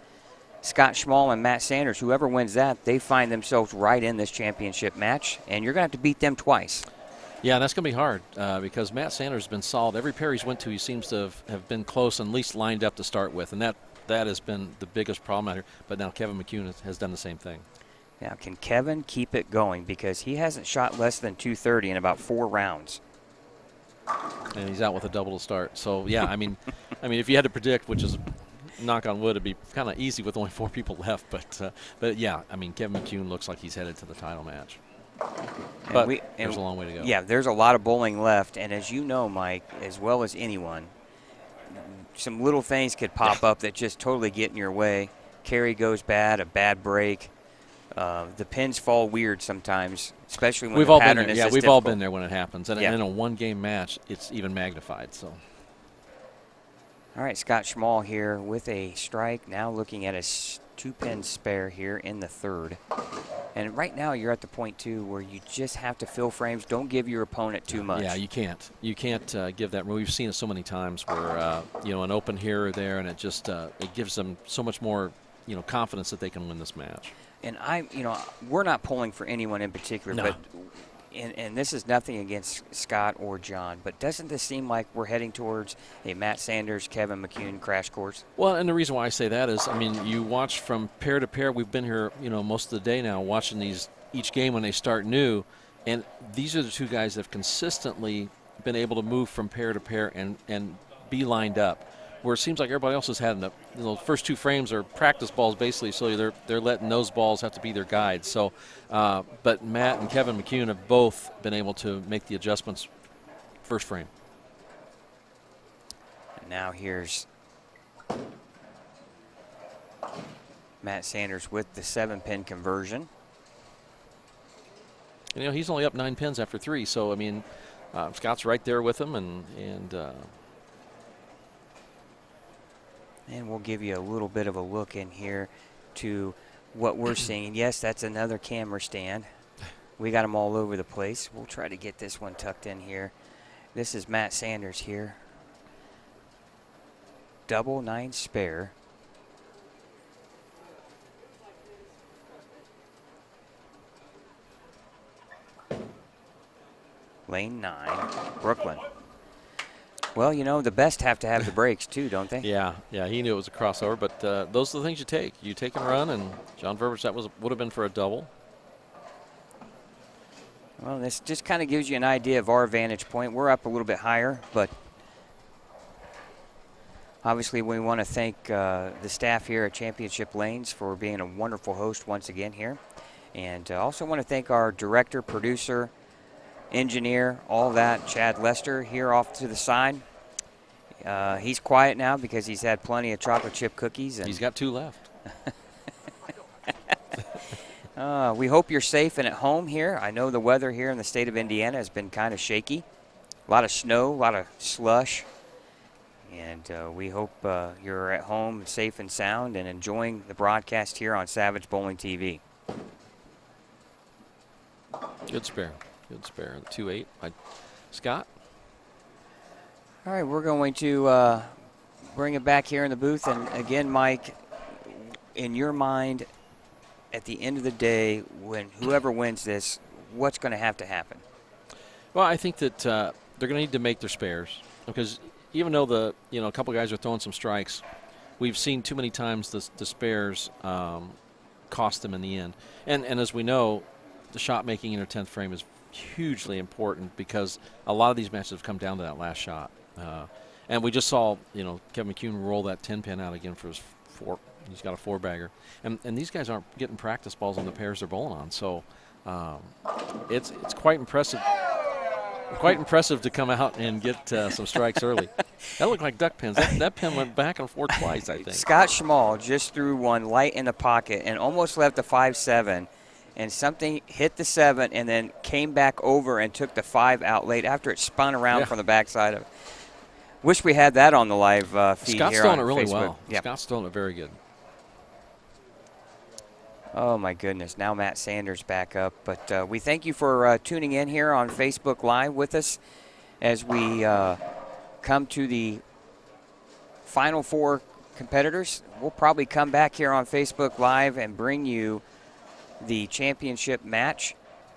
Scott Schmall and Matt Sanders, whoever wins that, they find themselves right in this championship match. And you're going to have to beat them twice. Yeah, that's going to be hard because Matt Sanders has been solid. Every pair he's went to, he seems to have been close and at least lined up to start with. And that has been the biggest problem out here. But now Kevin McCune has done the same thing. Now, can Kevin keep it going? Because he hasn't shot less than 230 in about 4 rounds. And he's out with a double to start. So, yeah, I mean, if you had to predict, which is knock on wood, it'd be kind of easy with only 4 people left. But yeah, I mean, Kevin McCune looks like he's headed to the title match. But there's a long way to go. Yeah, there's a lot of bowling left. And as you know, Mike, as well as anyone, some little things could pop up that just totally get in your way. Carry goes bad, a bad break. The pins fall weird sometimes, especially when the pattern is we've difficult. all been there when it happens. And in a 1-game match, it's even magnified. So All right, Scott Schmall here with a strike. Now looking at a 2-pin spare here in the third. And right now you're at the point, too, where you just have to fill frames. Don't give your opponent too much. Yeah, you can't. You can't give that. We've seen it so many times where, an open here or there, and it just it gives them so much more, confidence that they can win this match. And we're not pulling for anyone in particular, No. but and this is nothing against Scott or John, but doesn't this seem like we're heading towards a Matt Sanders, Kevin McCune crash course? Well, and the reason why I say that is, you watch from pair to pair. We've been here, most of the day now watching each game when they start new, and these are the two guys that have consistently been able to move from pair to pair and be lined up. Where it seems like everybody else has had the first two frames are practice balls basically, so they're letting those balls have to be their guides. So, but Matt and Kevin McCune have both been able to make the adjustments first frame. And now here's Matt Sanders with the 7-pin conversion. He's only up 9 pins after 3, so Scott's right there with him, And we'll give you a little bit of a look in here to what we're seeing. Yes, that's another camera stand. We got them all over the place. We'll try to get this one tucked in here. This is Matt Sanders here. Double 9 spare. Lane 9, Brooklyn. Well, the best have to have the breaks too, don't they? Yeah, he knew it was a crossover, but those are the things you take. You take and run, and John Vervich, that would have been for a double. Well, this just kind of gives you an idea of our vantage point. We're up a little bit higher, but obviously we want to thank the staff here at Championship Lanes for being a wonderful host once again here. And also want to thank our director, producer, engineer, all that, Chad Lester here off to the side. He's quiet now because he's had plenty of chocolate chip cookies. And he's got 2 left. We hope you're safe and at home here. I know the weather here in the state of Indiana has been kind of shaky. A lot of snow, a lot of slush. And we hope you're at home safe and sound and enjoying the broadcast here on Savage Bowling TV. Good spare. Good spare. 2-8 by Scott. All right, we're going to bring it back here in the booth. And again, Mike, in your mind, at the end of the day, when whoever wins this, what's going to have to happen? Well, I think that they're going to need to make their spares, because even though a couple guys are throwing some strikes, we've seen too many times the spares cost them in the end. And as we know, the shot making in their 10th frame is hugely important, because a lot of these matches have come down to that last shot. And we just saw, Kevin McCune roll that 10-pin out again for his 4. He's got a 4-bagger. And these guys aren't getting practice balls on the pairs they're bowling on. So it's quite impressive. Quite impressive to come out and get some strikes early. That looked like duck pins. That pin went back and forth twice, I think. Scott Schmall just threw one light in the pocket and almost left the 5-7. And something hit the 7 and then came back over and took the 5 out late after it spun around from the backside of it. Wish we had that on the live feed Scott's here throwing on it really Facebook. well. Yep. Scott's throwing it very good. Oh, my goodness. Now Matt Sanders back up. But we thank you for tuning in here on Facebook Live with us as we come to the final 4 competitors. We'll probably come back here on Facebook Live and bring you the championship match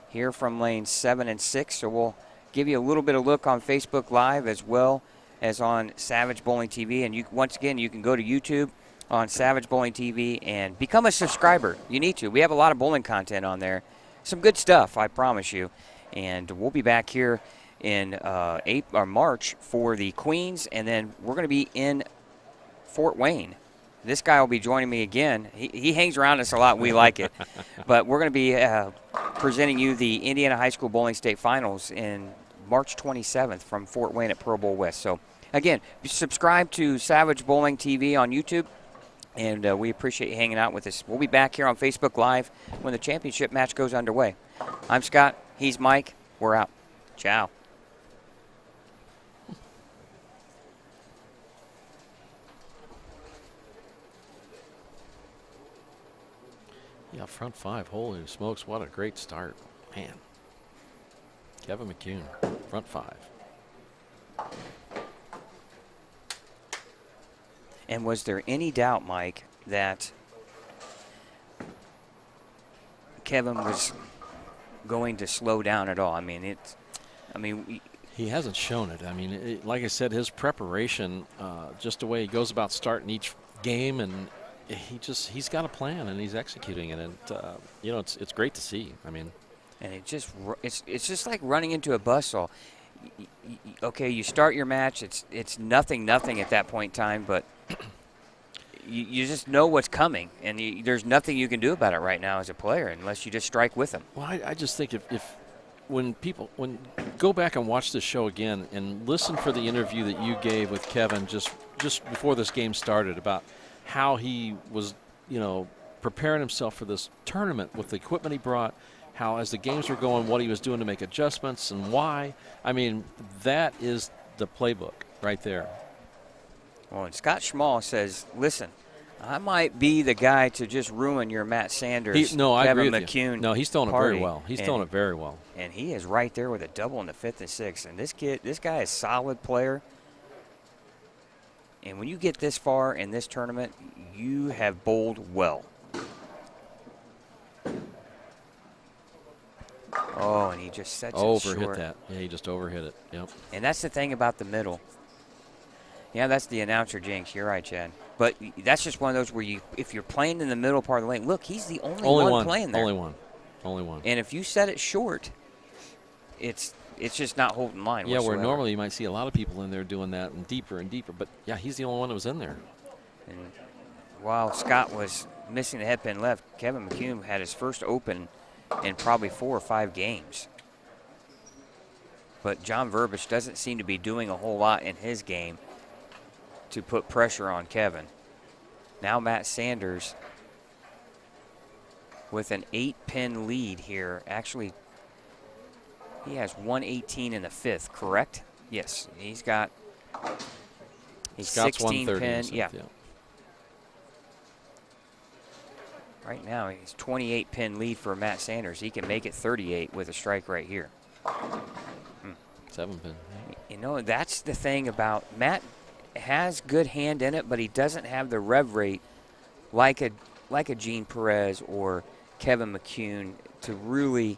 here from lanes 7 and 6. So we'll give you a little bit of look on Facebook Live as well as on Savage Bowling TV. And once again, you can go to YouTube on Savage Bowling TV and become a subscriber. You need to. We have a lot of bowling content on there. Some good stuff, I promise you. And we'll be back here in March for the Queens, and then we're going to be in Fort Wayne. This guy will be joining me again. He hangs around us a lot. We like it. But we're going to be presenting you the Indiana High School Bowling State Finals in March 27th from Fort Wayne at Pearl Bowl West. So, again, subscribe to Savage Bowling TV on YouTube, and we appreciate you hanging out with us. We'll be back here on Facebook Live when the championship match goes underway. I'm Scott. He's Mike. We're out. Ciao. front five. Holy smokes, what a great start. Man. Kevin McCune, front five. And was there any doubt, Mike, that Kevin was going to slow down at all? I mean, he hasn't shown it. I mean, like I said, his preparation, just the way he goes about starting each game, and he's got a plan and he's executing it, and you know, it's great to see. I mean, and it's just like running into a buzzsaw. Okay, you start your match, it's nothing at that point in time, but you just know what's coming, and there's nothing you can do about it right now as a player unless you just strike with them. Well, I just think if when go back and watch this show again and listen for the interview that you gave with Kevin just before this game started about how he was, you know, preparing himself for this tournament with the equipment he brought, how as the games were going, what he was doing to make adjustments and why. I mean, that is the playbook right there. Well, and Scott Schmall says, listen, I might be the guy to just ruin your Matt Sanders, I Kevin agree with McCune. You. No, he's throwing party. it very well. He's throwing it very well. And he is right there with a double in the 5th and 6th. And this guy is a solid player. And when you get this far in this tournament, you have bowled well. Oh, and he just sets it short. Overhit that. Yeah, he just overhit it. Yep. And that's the thing about the middle. Yeah, that's the announcer jinx. You're right, Chad. But that's just one of those where if you're playing in the middle part of the lane, look, he's the only one playing there. Only one. And if you set it short, it's just not holding line Yeah, whatsoever. where normally you might see a lot of people in there doing that and deeper. But, yeah, he's the only one that was in there. And while Scott was missing the headpin left, Kevin McCune had his first open in probably 4 or 5 games. But John Verbic doesn't seem to be doing a whole lot in his game to put pressure on Kevin. Now Matt Sanders with an 8-pin lead here. Actually, he has 118 in the 5th, correct? Yes, he's 16 pin. Yeah. Right now, he's 28 pin lead for Matt Sanders. He can make it 38 with a strike right here. 7 pin. You know, that's the thing about Matt. Has good hand in it, but he doesn't have the rev rate like a Gene Perez or Kevin McCune to really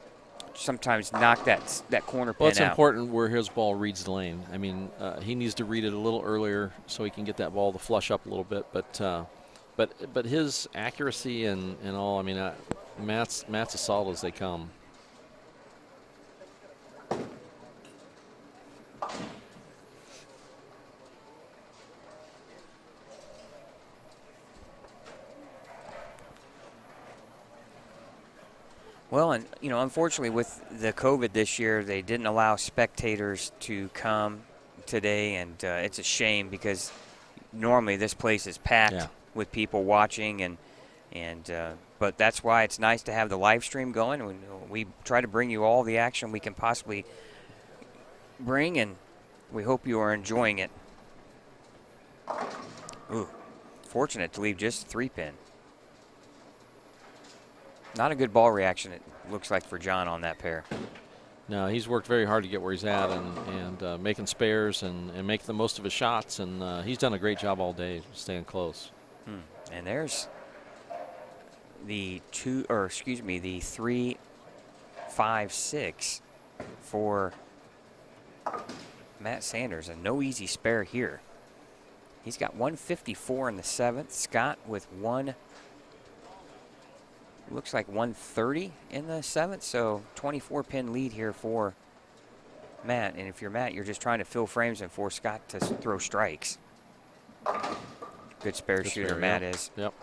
sometimes knock that corner pin out. Well, it's important where his ball reads the lane. I mean, he needs to read it a little earlier so he can get that ball to flush up a little bit. But his accuracy and all, I mean, Matt's as solid as they come. Well, and, you know, unfortunately with the COVID this year, they didn't allow spectators to come today, and it's a shame because normally this place is packed with people watching, but that's why it's nice to have the live stream going. We try to bring you all the action we can possibly bring, and we hope you are enjoying it. Ooh, fortunate to leave just 3-pin. Not a good ball reaction, it looks like, for John on that pair. No, he's worked very hard to get where he's at and making spares and making the most of his shots, and he's done a great job all day staying close. And there's the 3, 5, 6 for Matt Sanders, and no easy spare here. He's got 154 in the 7th. Scott with looks like 130 in the 7th, so 24-pin lead here for Matt. And if you're Matt, you're just trying to fill frames and force Scott to throw strikes. Good spare shooter, Matt is. Yep.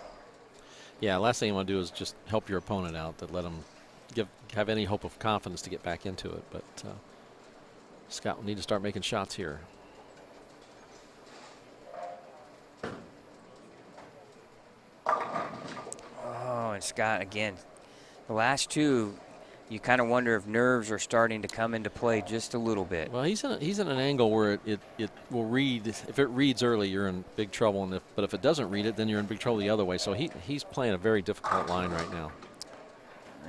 Yeah, last thing you want to do is just help your opponent out, to let him have any hope of confidence to get back into it. But Scott will need to start making shots here. Oh, and Scott, again, the last two, you kind of wonder if nerves are starting to come into play just a little bit. Well, he's in an angle where it will read. If it reads early, you're in big trouble. But if it doesn't read it, then you're in big trouble the other way. So he's playing a very difficult line right now.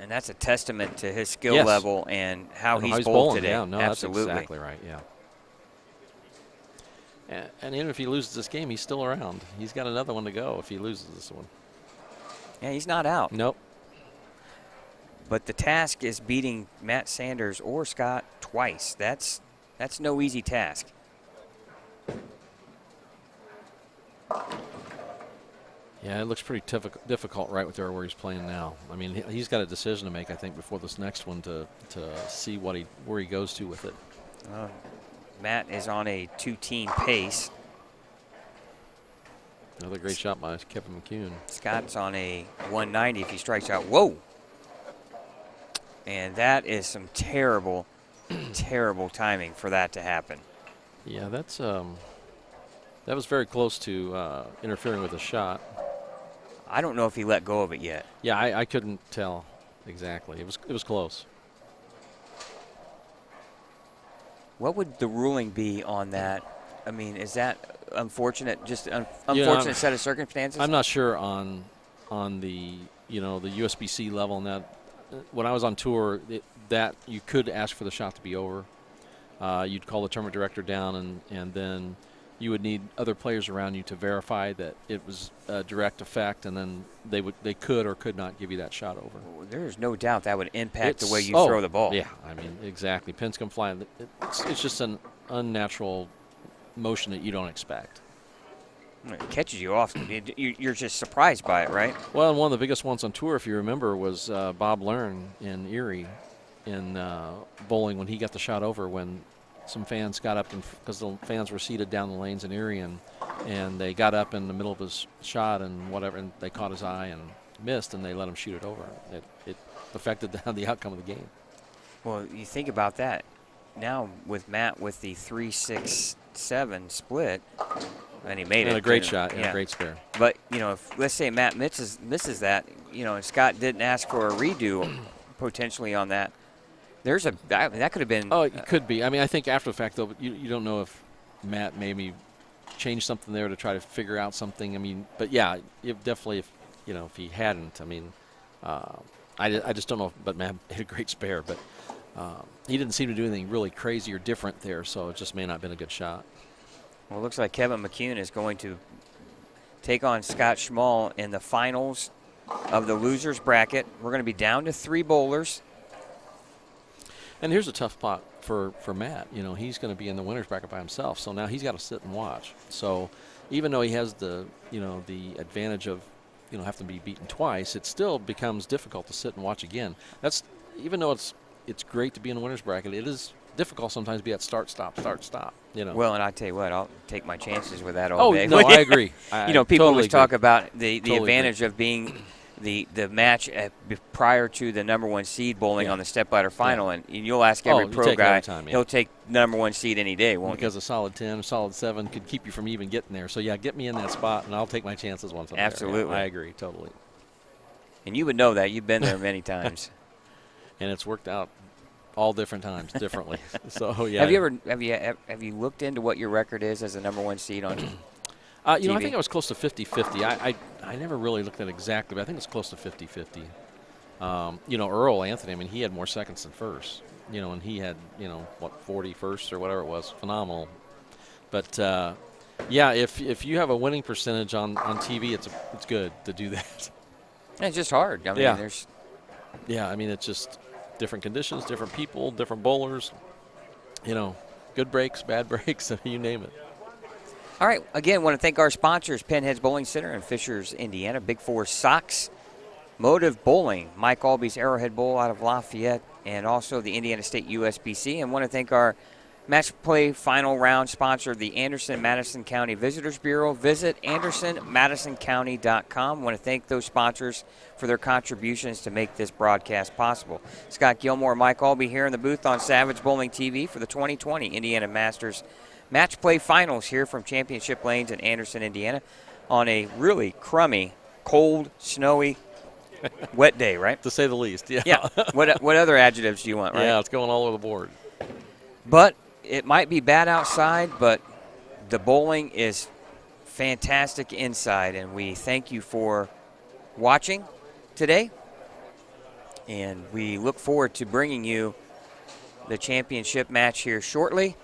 And that's a testament to his skill Yes. level and how And he's he's bowled bowling. today. Yeah, no, Absolutely. that's exactly right. Yeah. And even if he loses this game, he's still around. He's got another one to go if he loses this one. Yeah, he's not out. Nope. But the task is beating Matt Sanders or Scott twice. That's no easy task. Yeah, it looks pretty difficult right there where he's playing now. I mean, he's got a decision to make, I think, before this next one to see where he goes to with it. Matt is on a 2-team pace. Another great shot by Kevin McCune. Scott's on a 190 if he strikes out. Whoa! And that is some terrible, terrible timing for that to happen. Yeah, that's that was very close to interfering with the shot. I don't know if he let go of it yet. Yeah, I couldn't tell exactly. It was close. What would the ruling be on that? I mean, is that unfortunate? Just unfortunate set of circumstances. I'm not sure on the the USBC level and that. When I was on tour, that you could ask for the shot to be over. You'd call the tournament director down, and then you would need other players around you to verify that it was a direct effect, and then they could or could not give you that shot over. There's no doubt that would impact the way you throw the ball. Yeah, I mean, exactly. Pins come flying. It's just an unnatural motion that you don't expect. It catches you off. You're just surprised by it, right? Well, and one of the biggest ones on tour, if you remember, was Bob Learn in Erie in bowling when he got the shot over when some fans got up because the fans were seated down the lanes in Erie, and they got up in the middle of his shot and whatever, and they caught his eye and missed, and they let him shoot it over. It affected the outcome of the game. Well, you think about that. Now with Matt with the 3-6-7 split, and he made it. A great shot, and a great spare. But, if let's say Matt misses that, and Scott didn't ask for a redo potentially on that, that could have been. Oh, it could be. I mean, I think after the fact, though, you don't know if Matt maybe changed something there to try to figure out something. I mean, but yeah, definitely if he hadn't, I mean, I just don't know. But Matt hit a great spare, but he didn't seem to do anything really crazy or different there, so it just may not have been a good shot. Well, it looks like Kevin McCune is going to take on Scott Schmall in the finals of the losers bracket. We're going to be down to 3 bowlers. And here's a tough spot for Matt. He's going to be in the winners bracket by himself, so now he's got to sit and watch. So even though he has the advantage of having to be beaten twice, it still becomes difficult to sit and watch again. That's even though it's great to be in the winners bracket, it is difficult sometimes to be at start stop. Well, and I tell you what, I'll take my chances with that all day. No, I agree. People totally always talk agree. about the Totally advantage agree. of being the match prior to the number 1 seed bowling on the stepladder final, and you'll ask every pro guy, he'll take number 1 seed any day, won't because a solid 10, solid 7 could keep you from even getting there. So yeah, get me in that spot, and I'll take my chances once I'm there. Absolutely. Yeah, I agree totally. And you would know that. You've been there many times. And it's worked out all different times differently. So yeah. Have you looked into what your record is as a number 1 seed on TV? I think I was close to 50-50. I never really looked at it exactly, but I think it's close to 50-50. Earl Anthony, I mean, he had more seconds than first, and he had, 40 firsts or whatever it was. Phenomenal. But, yeah, if you have a winning percentage on TV, it's good to do that. And it's just hard. I mean, it's just different conditions, different people, different bowlers, good breaks, bad breaks, you name it. All right, again, want to thank our sponsors, Penheads Bowling Center in Fishers, Indiana, Big Four Sox, Motive Bowling, Mike Alby's Arrowhead Bowl out of Lafayette, and also the Indiana State USBC. And want to thank our match play final round sponsor, the Anderson-Madison County Visitors Bureau. Visit AndersonMadisonCounty.com. Want to thank those sponsors for their contributions to make this broadcast possible. Scott Gilmore, Mike Alby here in the booth on Savage Bowling TV for the 2020 Indiana Masters Match Play Finals here from Championship Lanes in Anderson, Indiana, on a really crummy, cold, snowy, wet day, right? To say the least, yeah. Yeah. What other adjectives do you want, right? Yeah, it's going all over the board. But it might be bad outside, but the bowling is fantastic inside, and we thank you for watching today. And we look forward to bringing you the championship match here shortly,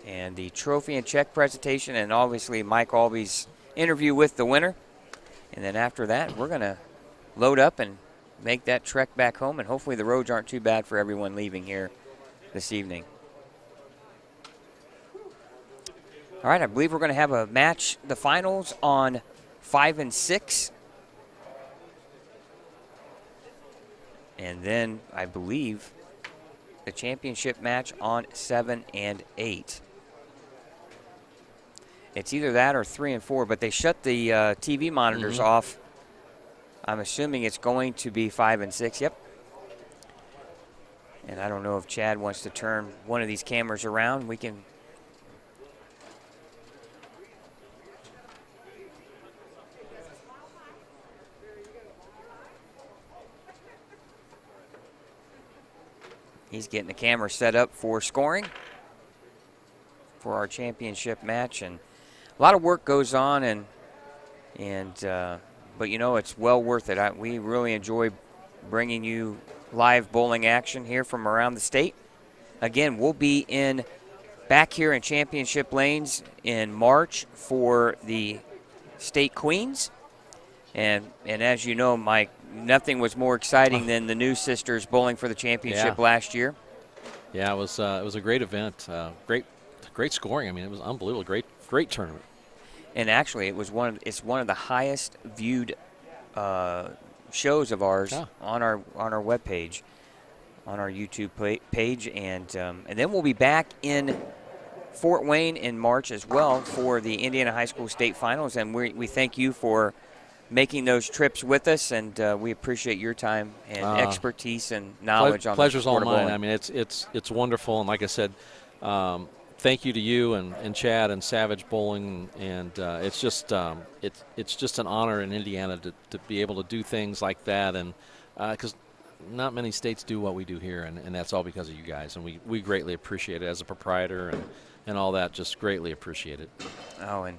and the trophy and check presentation, and obviously Mike Alby's interview with the winner. And then after that, we're going to load up and make that trek back home, and hopefully the roads aren't too bad for everyone leaving here this evening. All right, I believe we're going to have a match, the finals, on 5 and 6. And then I believe the championship match on 7 and 8. It's either that or 3 and 4, but they shut the TV monitors off. I'm assuming it's going to be 5 and 6. Yep. And I don't know if Chad wants to turn one of these cameras around. We can. He's getting the camera set up for scoring for our championship match, and a lot of work goes on, but you know, it's well worth it. We really enjoy bringing you live bowling action here from around the state. Again, we'll be back here in championship lanes in March for the state queens, and as you know, Mike, nothing was more exciting than the new sisters bowling for the championship last year. Yeah, it was a great event. Great scoring. I mean, it was unbelievable. Great tournament. And actually, it's one of the highest viewed shows of ours on our webpage, on our YouTube page, and then we'll be back in Fort Wayne in March as well for the Indiana High School State Finals. And we thank you for making those trips with us, and we appreciate your time and expertise and knowledge on pleasure's the sport all of mine. bowling. I mean, it's wonderful, and like I said, thank you to you and Chad and Savage Bowling, and it's just an honor in Indiana to be able to do things like that, and because not many states do what we do here, and that's all because of you guys, and we greatly appreciate it as a proprietor and all that. Just greatly appreciate it. Oh, and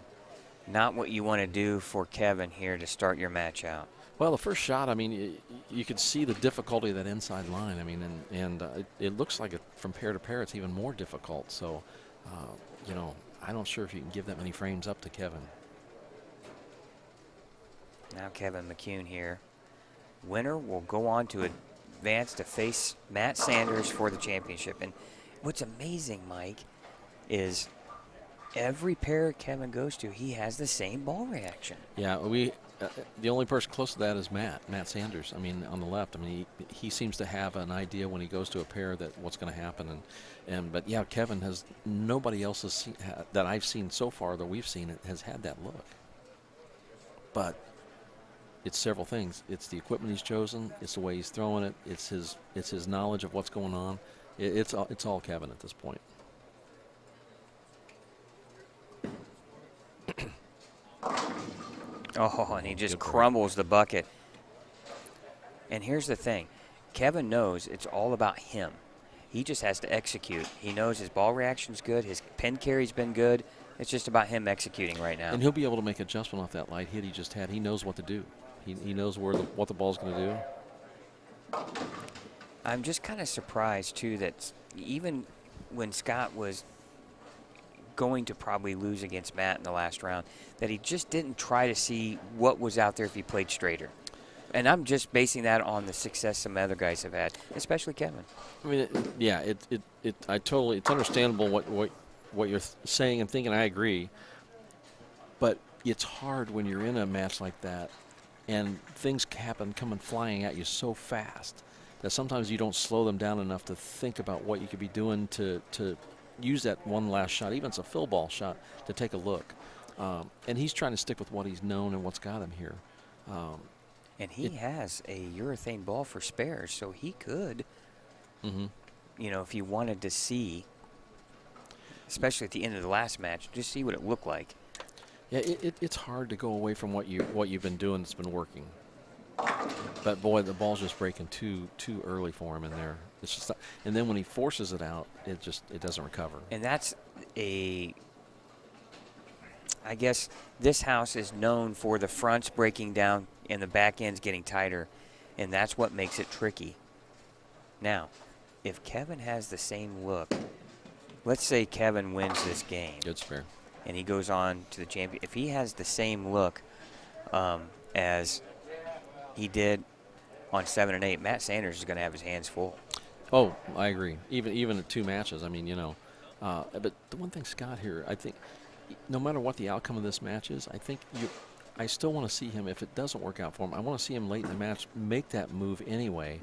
not what you want to do for Kevin here to start your match out. Well, the first shot, I mean, you could see the difficulty of that inside line. I mean, and it looks like from pair to pair, it's even more difficult. So, you know, I'm not sure if you can give that many frames up to Kevin. Now Kevin McCune here. Winner will go on to advance to face Matt Sanders for the championship. And what's amazing, Mike, is every pair Kevin goes to, he has the same ball reaction. Yeah, the only person close to that is Matt Sanders. I mean, on the left. I mean, he seems to have an idea when he goes to a pair that what's going to happen. But yeah, Kevin has nobody else has seen, that I've seen so far that we've seen has had that look. But it's several things. It's the equipment he's chosen. It's the way he's throwing it. It's his knowledge of what's going on. It's all Kevin at this point. Oh, and he just crumbles the bucket. And here's the thing. Kevin knows it's all about him. He just has to execute. He knows his ball reaction's good. His pin carry's been good. It's just about him executing right now. And he'll be able to make adjustment off that light hit he just had. He knows what to do. He knows what the ball's going to do. I'm just kind of surprised, too, that even when Scott was going to probably lose against Matt in the last round, that he just didn't try to see what was out there if he played straighter. And I'm just basing that on the success some other guys have had, especially Kevin. I mean, it's understandable what you're saying and thinking. I agree. But it's hard when you're in a match like that and things happen coming flying at you so fast that sometimes you don't slow them down enough to think about what you could be doing to use that one last shot, even if it's a fill ball shot, to take a look. And he's trying to stick with what he's known and what's got him here. And he has a urethane ball for spares, so he could, you know, if he wanted to see, especially at the end of the last match, just see what it looked like. Yeah, it's hard to go away from what you've been doing that's been working. But boy, the ball's just breaking too early for him in there. It's just, and then when he forces it out, it doesn't recover. And that's I guess this house is known for the fronts breaking down and the back ends getting tighter. and that's what makes it tricky. Now, if Kevin has the same look, let's say Kevin wins this game. Good spare. And he goes on to the champion. If he has the same look as he did on 7 and 8, Matt Sanders is going to have his hands full. Oh, I agree. Even at 2 matches, I mean, you know. But the one thing, Scott, here, I think no matter what the outcome of this match is, I still want to see him, if it doesn't work out for him, I want to see him late in the match make that move anyway.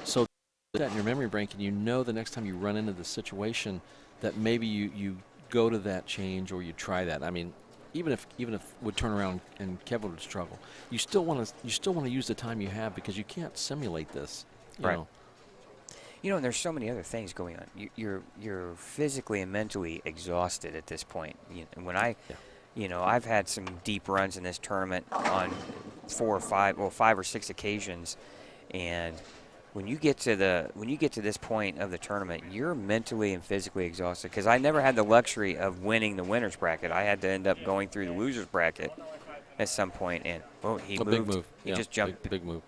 So that in your memory bank, and you know the next time you run into the situation that maybe you go to that change or you try that. I mean, even if would turn around and Kevin would struggle, you still want to use the time you have, because you can't simulate this. You know. You know, and there's so many other things going on. You're physically and mentally exhausted at this point. When I've had some deep runs in this tournament on 5 or 6 occasions, and when you get to this point of the tournament, you're mentally and physically exhausted. Because I never had the luxury of winning the winners bracket. I had to end up going through the losers bracket at some point, and he moved. Big move. He just jumped. Big move.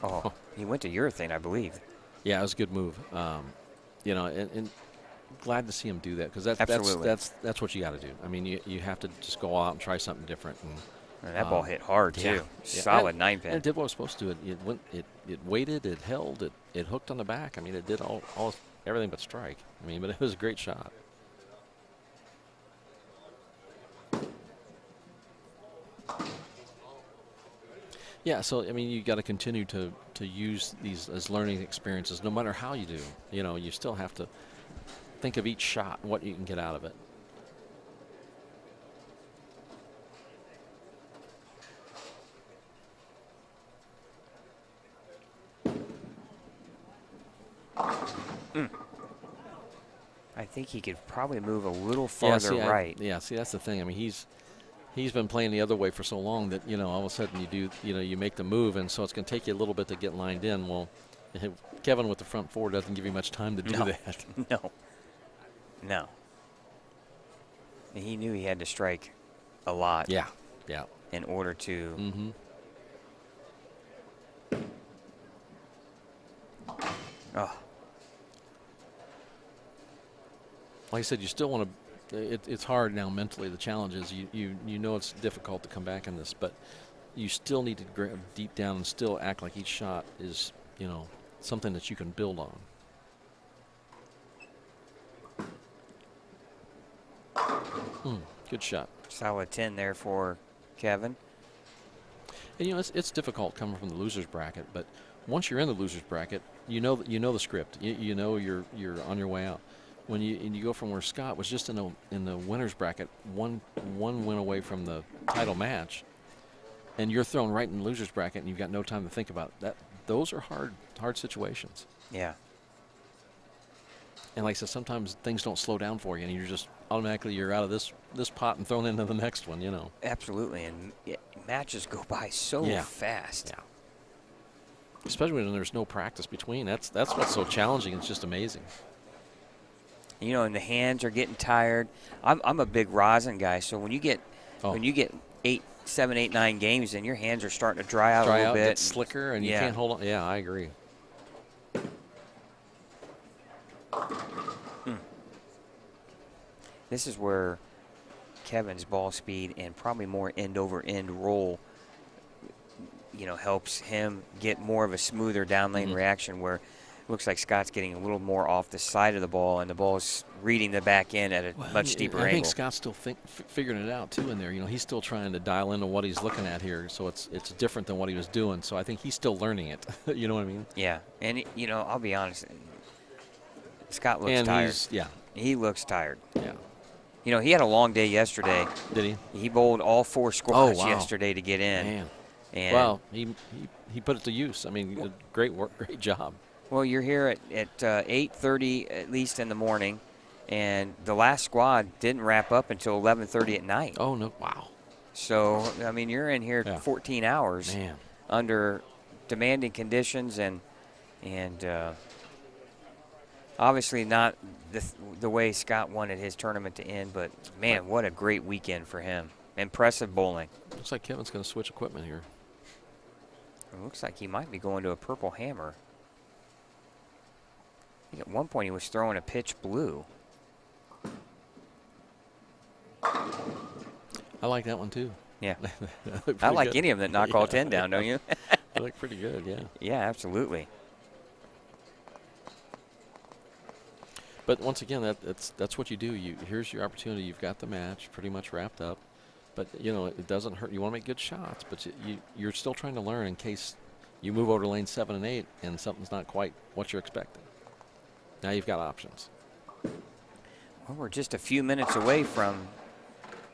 Oh, he went to urethane, I believe. Yeah, it was a good move. You know, and glad to see him do that, because that's what you got to do. I mean, you have to just go out and try something different. And that ball hit hard too. Yeah. Solid 9-pin. And it did what it was supposed to. It waited, it held, it hooked on the back. I mean, it did everything but strike. I mean, but it was a great shot. Yeah, so I mean, you got to continue to use these as learning experiences, no matter how you do. You know, you still have to think of each shot and what you can get out of it. I think he could probably move a little farther right. See, that's the thing. I mean, he's been playing the other way for so long that, you know, all of a sudden you make the move, and so it's going to take you a little bit to get lined in. Well, Kevin with the front 4 doesn't give you much time to do that. No. And he knew he had to strike a lot. Yeah. In order to. Mm-hmm. Oh. Like I said, you still want to. It's hard now mentally. The challenge is you know it's difficult to come back in this, but you still need to grab deep down and still act like each shot is, you know, something that you can build on. Good shot. Solid 10 there for Kevin. And you know, it's difficult coming from the losers bracket, but once you're in the losers bracket, you know the script. You know you're on your way out. When you go from where Scott was just in the winners bracket, one win away from the title match, and you're thrown right in the losers bracket, and you've got no time to think about it. Those are hard situations. Yeah. And like I said, sometimes things don't slow down for you, and you're just automatically you're out of this pot and thrown into the next one. You know. Absolutely, and matches go by so fast. Yeah. Especially when there's no practice between. That's what's so challenging. It's just amazing. You know, and the hands are getting tired. I'm a big rosin guy, so when you get 7, 8, 9 games, then your hands are starting to dry out a little bit. Get slicker, and you can't hold on. Yeah, I agree. This is where Kevin's ball speed and probably more end-over-end roll, you know, helps him get more of a smoother down lane reaction, where it looks like Scott's getting a little more off the side of the ball, and the ball's reading the back end at a much steeper angle. I think Scott's still figuring it out too in there. You know, he's still trying to dial into what he's looking at here, so it's different than what he was doing. So I think he's still learning it. You know what I mean? Yeah, and you know, I'll be honest, Scott looks tired. He looks tired. Yeah. You know, he had a long day yesterday. Did he? He bowled all 4 squads yesterday to get in. Man. And well, he put it to use. I mean, great work, great job. Well, you're here at 8:30 at least in the morning, and the last squad didn't wrap up until 11:30 at night. Oh no! Wow. So I mean, you're in here 14 hours under demanding conditions, and obviously not the way Scott wanted his tournament to end. But man, what a great weekend for him! Impressive bowling. Looks like Kevin's going to switch equipment here. It looks like he might be going to a purple hammer. I think at one point he was throwing a pitch blue. I like that one too. Yeah. I like good. any of them that knock all 10 down, don't you? They look pretty good, yeah. Yeah, absolutely. But once again, that's what you do. Here's your opportunity. You've got the match pretty much wrapped up. But, you know, it doesn't hurt. You want to make good shots, but you're still trying to learn in case you move over to lane 7 and 8 and something's not quite what you're expecting. Now you've got options. Well, we're just a few minutes away from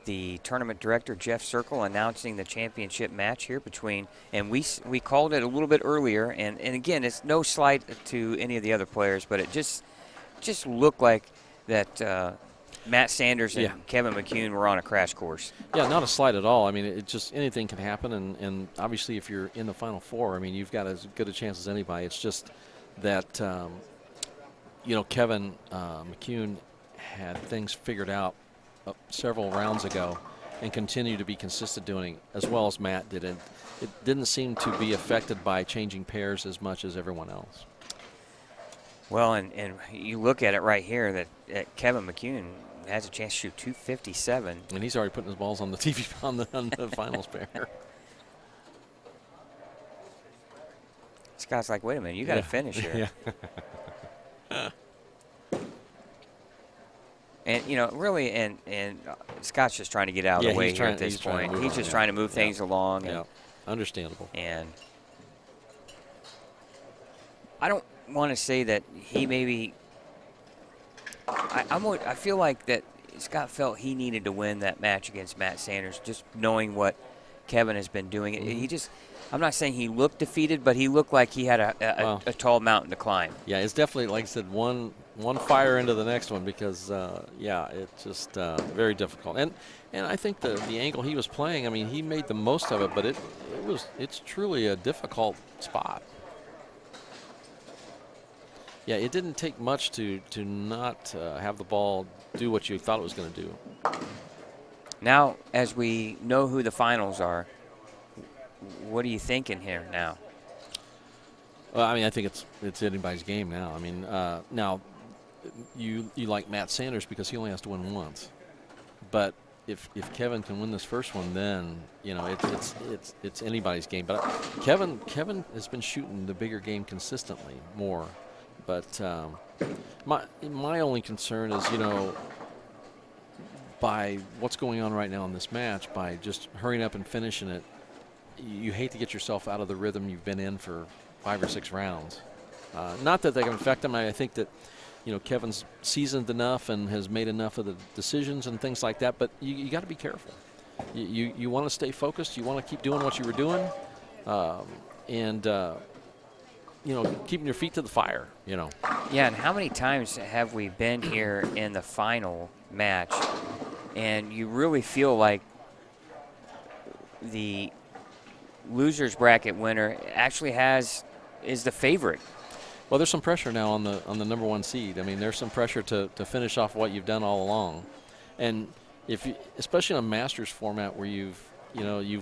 the tournament director, Jeff Circle, announcing the championship match here between, and we called it a little bit earlier, and again, it's no slight to any of the other players, but it just looked like that Matt Sanders and Kevin McCune were on a crash course. Yeah, not a slight at all. I mean, it just anything can happen, and obviously if you're in the Final Four, I mean, you've got as good a chance as anybody. It's just that, you know, Kevin McCune had things figured out several rounds ago and continued to be consistent doing it, as well as Matt did. And it didn't seem to be affected by changing pairs as much as everyone else. Well, and you look at it right here that Kevin McCune has a chance to shoot 257. And he's already putting his balls on the TV on the finals pair. Scott's like, wait a minute, you got to finish here. Yeah. And, you know, really, and Scott's just trying to get out of the way here at this point. He's just trying to move things along. Yeah, understandable. And I don't want to say that he maybe I feel like that Scott felt he needed to win that match against Matt Sanders, just knowing what Kevin has been doing. He just, I'm not saying he looked defeated, but he looked like he had a tall mountain to climb. Yeah, it's definitely, like I said, one fire into the next one because, yeah, it's just very difficult. And I think the angle he was playing, I mean, he made the most of it, but it's truly a difficult spot. Yeah, it didn't take much to not have the ball do what you thought it was going to do. Now, as we know who the finals are, what are you thinking here now? Well, I mean, I think it's anybody's game now. I mean, now you like Matt Sanders because he only has to win once, but if Kevin can win this first one, then you know it's anybody's game. But Kevin has been shooting the bigger game consistently more. But my only concern is, you know, by what's going on right now in this match, by just hurrying up and finishing it, you hate to get yourself out of the rhythm you've been in for 5 or 6 rounds. Not that they can affect him. I think that, you know, Kevin's seasoned enough and has made enough of the decisions and things like that. But you got to be careful. You want to stay focused. You want to keep doing what you were doing, you know, keeping your feet to the fire, you know. Yeah, and how many times have we been here in the final match and you really feel like the loser's bracket winner actually is the favorite? Well, there's some pressure now on the number 1 seed. I mean, there's some pressure to finish off what you've done all along. And if you, especially in a Masters format where you've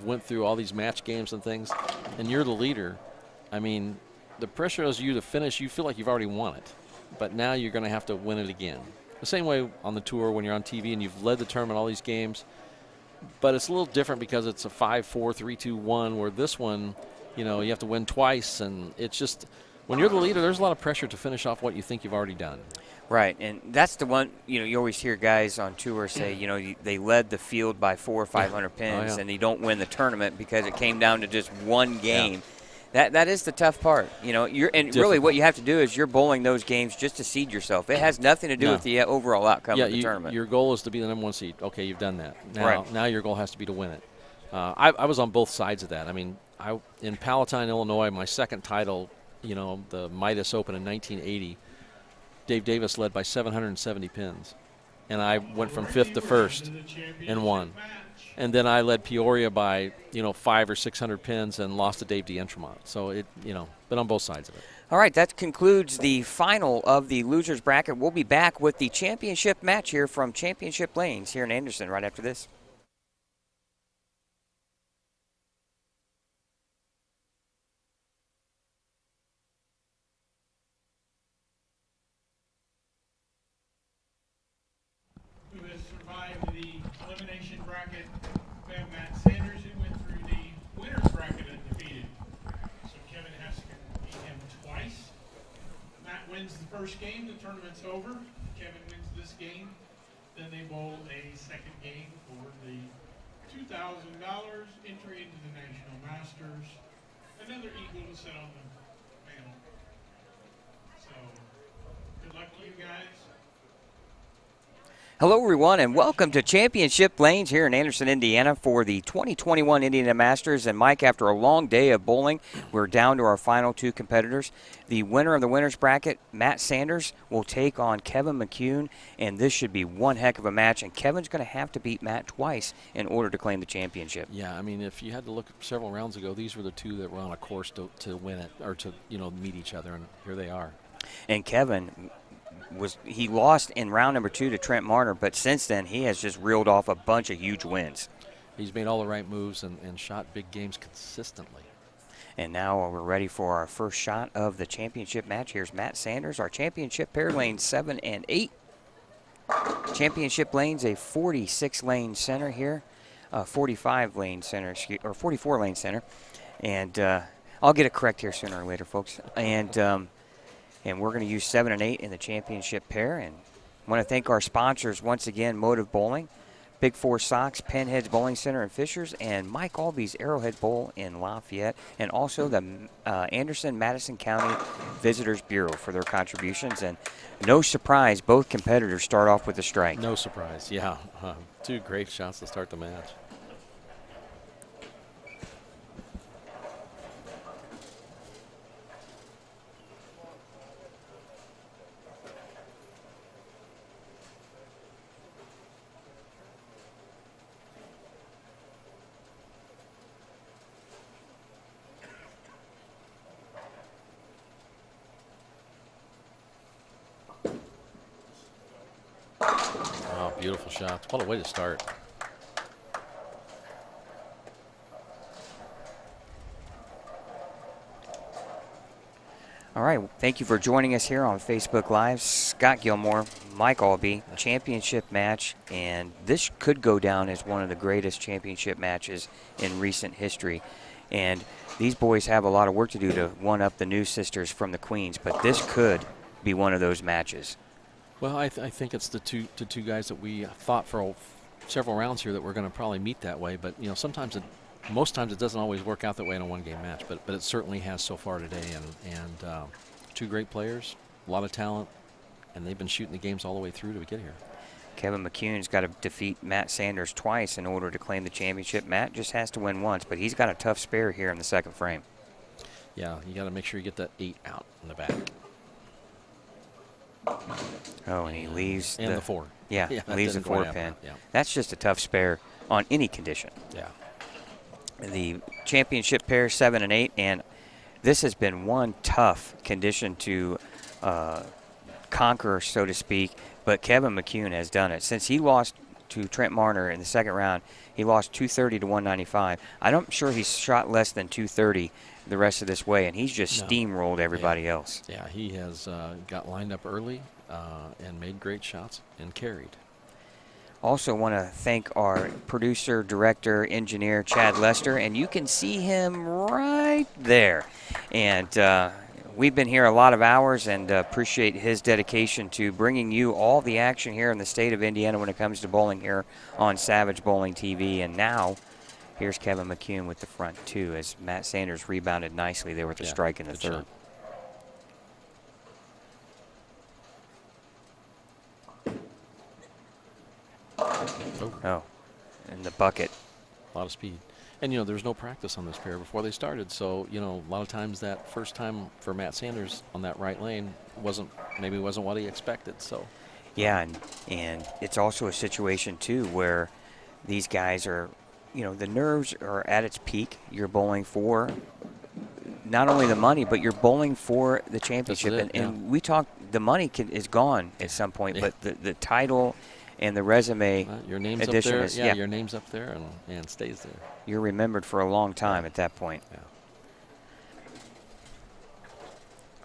went through all these match games and things and you're the leader, I mean, the pressure is you to finish, you feel like you've already won it. But now you're going to have to win it again. The same way on the tour when you're on TV and you've led the tournament all these games. But it's a little different because it's a 5-4, 3-2-1, where this one, you know, you have to win twice. And it's just, when you're the leader, there's a lot of pressure to finish off what you think you've already done. Right, and that's the one, you know, you always hear guys on tour say, you know, they led the field by 400 or 500 pins and they don't win the tournament because it came down to just one game. Yeah. That is the tough part, you know. Really, what you have to do is you're bowling those games just to seed yourself. It has nothing to do with the overall outcome of the tournament. Your goal is to be the number 1 seed. Okay, you've done that. Now your goal has to be to win it. I was on both sides of that. I mean, in Palatine, Illinois, my second title, you know, the Midas Open in 1980. Dave Davis led by 770 pins, and I went from 5th to 1st and won. And then I led Peoria by, you know, 500 or 600 pins and lost to Dave D'Entremont. So it, you know, been on both sides of it. All right, that concludes the final of the losers bracket. We'll be back with the championship match here from Championship Lanes here in Anderson right after this. wins the first game, the tournament's over. Kevin wins this game, then they bowl a second game for the $2,000 entry into the National Masters. Another eagle to sit on the panel. So, good luck to you guys. Hello, everyone, and welcome to Championship Lanes here in Anderson, Indiana for the 2021 Indiana Masters. And, Mike, after a long day of bowling, we're down to our final two competitors. The winner of the winner's bracket, Matt Sanders, will take on Kevin McCune, and this should be one heck of a match. And Kevin's going to have to beat Matt twice in order to claim the championship. Yeah, I mean, if you had to look several rounds ago, these were the two that were on a course to win it, or to, meet each other, and here they are. And Kevin he lost in round number 2 to Trent Marner, but since then he has just reeled off a bunch of huge wins. He's made all the right moves and shot big games consistently. And now we're ready for our first shot of the championship match. Here's Matt Sanders, our championship pair, lanes 7 and 8. Championship lanes, a 46-lane center here, 45-lane center, or 44-lane center. And I'll get it correct here sooner or later, folks. And we're going to use 7 and 8 in the championship pair. And I want to thank our sponsors once again, Motive Bowling, Big Four Sox, Penheads Bowling Center in Fishers, and Mike Alby's Arrowhead Bowl in Lafayette, and also the Anderson-Madison County Visitors Bureau for their contributions. And no surprise, both competitors start off with a strike. No surprise, yeah. Two great shots to start the match. Beautiful shots. What a way to start. All right, thank you for joining us here on Facebook Live. Scott Gilmore, Mike Alby, championship match, and this could go down as one of the greatest championship matches in recent history. And these boys have a lot of work to do to one-up the new sisters from the Queens, but this could be one of those matches. Well, I think it's the two guys that we thought for several rounds here that we're going to probably meet that way. But most times it doesn't always work out that way in a one-game match. But it certainly has so far today. And two great players, a lot of talent, and they've been shooting the games all the way through to get here. Kevin McCune's got to defeat Matt Sanders twice in order to claim the championship. Matt just has to win once, but he's got a tough spare here in the second frame. Yeah, you got to make sure you get that 8 out in the back. Oh, and he leaves the 4. Yeah, leaves the 4 pin. Yeah. That's just a tough spare on any condition. Yeah. The championship pair 7 and 8, and this has been one tough condition to conquer, so to speak. But Kevin McCune has done it since he lost to Trent Marner in the second round. He lost 230 to 195. I'm sure he's shot less than 230 the rest of this way, and he's just steamrolled everybody else. Yeah, he has got lined up early and made great shots and carried. Also want to thank our producer, director, engineer, Chad Lester, and you can see him right there. And we've been here a lot of hours and appreciate his dedication to bringing you all the action here in the state of Indiana when it comes to bowling here on Savage Bowling TV. And now here's Kevin McCune with the front two as Matt Sanders rebounded nicely there with a strike in the third. Oh, in the bucket. A lot of speed. And, there's no practice on this pair before they started. So, a lot of times that first time for Matt Sanders on that right lane wasn't what he expected. So, yeah, and it's also a situation, too, where these guys are, the nerves are at its peak. You're bowling for not only the money, but you're bowling for the championship. And we talked, the money is gone at some point, but the title and the resume your name's addition up there. is, your name's up there and stays there. You're remembered for a long time at that point. Yeah.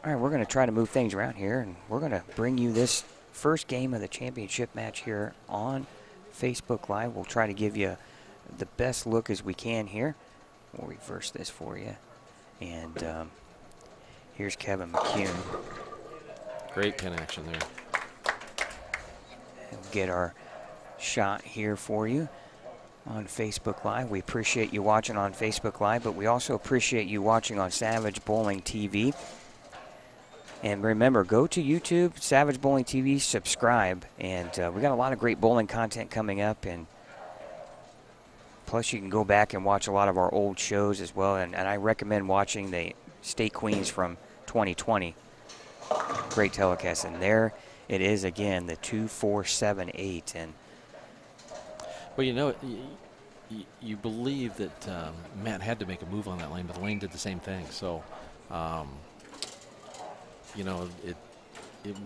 All right, we're going to try to move things around here, and we're going to bring you this first game of the championship match here on Facebook Live. We'll try to give you the best look as we can here. We'll reverse this for you. And here's Kevin McCune. Great pin action there. We'll get our shot here for you on Facebook Live. We appreciate you watching on Facebook Live, but we also appreciate you watching on Savage Bowling TV. And remember, go to YouTube, Savage Bowling TV, subscribe. And we got a lot of great bowling content coming up. And plus, you can go back and watch a lot of our old shows as well. And I recommend watching the State Queens from 2020. Great telecast. And there it is again, the 2-4-7-8. And well, you know, you believe that Matt had to make a move on that lane, but the lane did the same thing. So, you know, it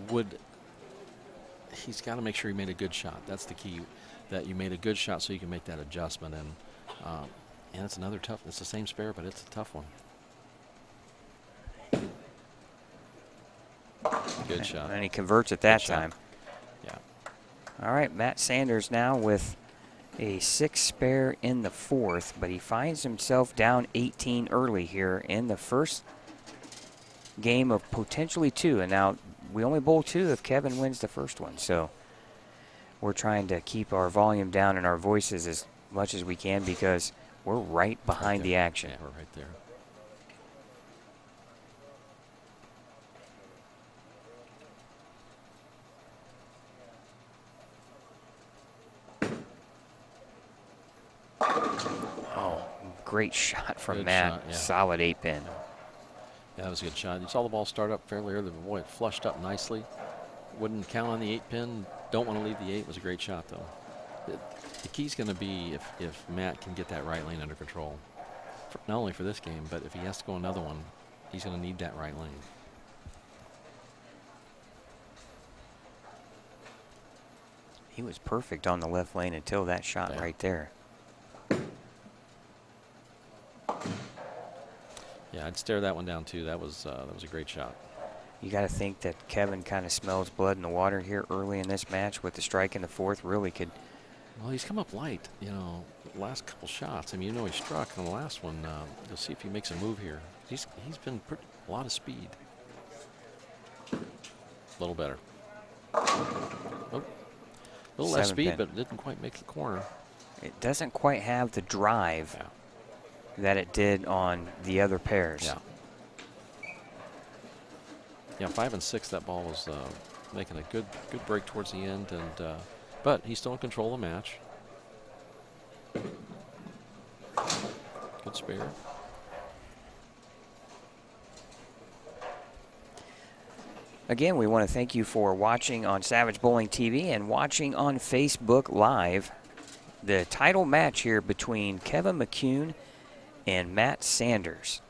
would. He's got to make sure he made a good shot. That's the key. That you made a good shot so you can make that adjustment. And it's another tough. It's the same spare, but it's a tough one. Good shot. And he converts at that Good shot. time. Yeah. All right, Matt Sanders now with a 6 spare in the 4th, but he finds himself down 18 early here in the first game of potentially 2. And now we only bowl 2 if Kevin wins the first one. So we're trying to keep our volume down and our voices as much as we can because we're right behind the action. Yeah, we're right there. Oh, great shot from Good Matt. shot, yeah. Solid 8-pin. Yeah, that was a good shot. You saw the ball start up fairly early. Boy, it flushed up nicely. Wouldn't count on the 8-pin. Don't want to leave the 8. It was a great shot, though. The key's going to be if Matt can get that right lane under control. Not only for this game, but if he has to go another one, he's going to need that right lane. He was perfect on the left lane until that shot right there. Yeah, I'd stare that one down too. That was a great shot. You got to think that Kevin kind of smells blood in the water here early in this match with the strike in the 4th. Really could. Well, he's come up light, you know, the last couple shots. I mean, you know, he struck on the last one. You'll see if he makes a move here. He's been a lot of speed. A little better. Oh, a little less speed, but it didn't quite make the corner. It doesn't quite have the drive that it did on the other pairs. Yeah. Yeah, 5 and 6. That ball was making a good break towards the end, and but he's still in control of the match. Good spare. Again, we want to thank you for watching on Savage Bowling TV and watching on Facebook Live. The title match here between Kevin McCune and Matt Sanders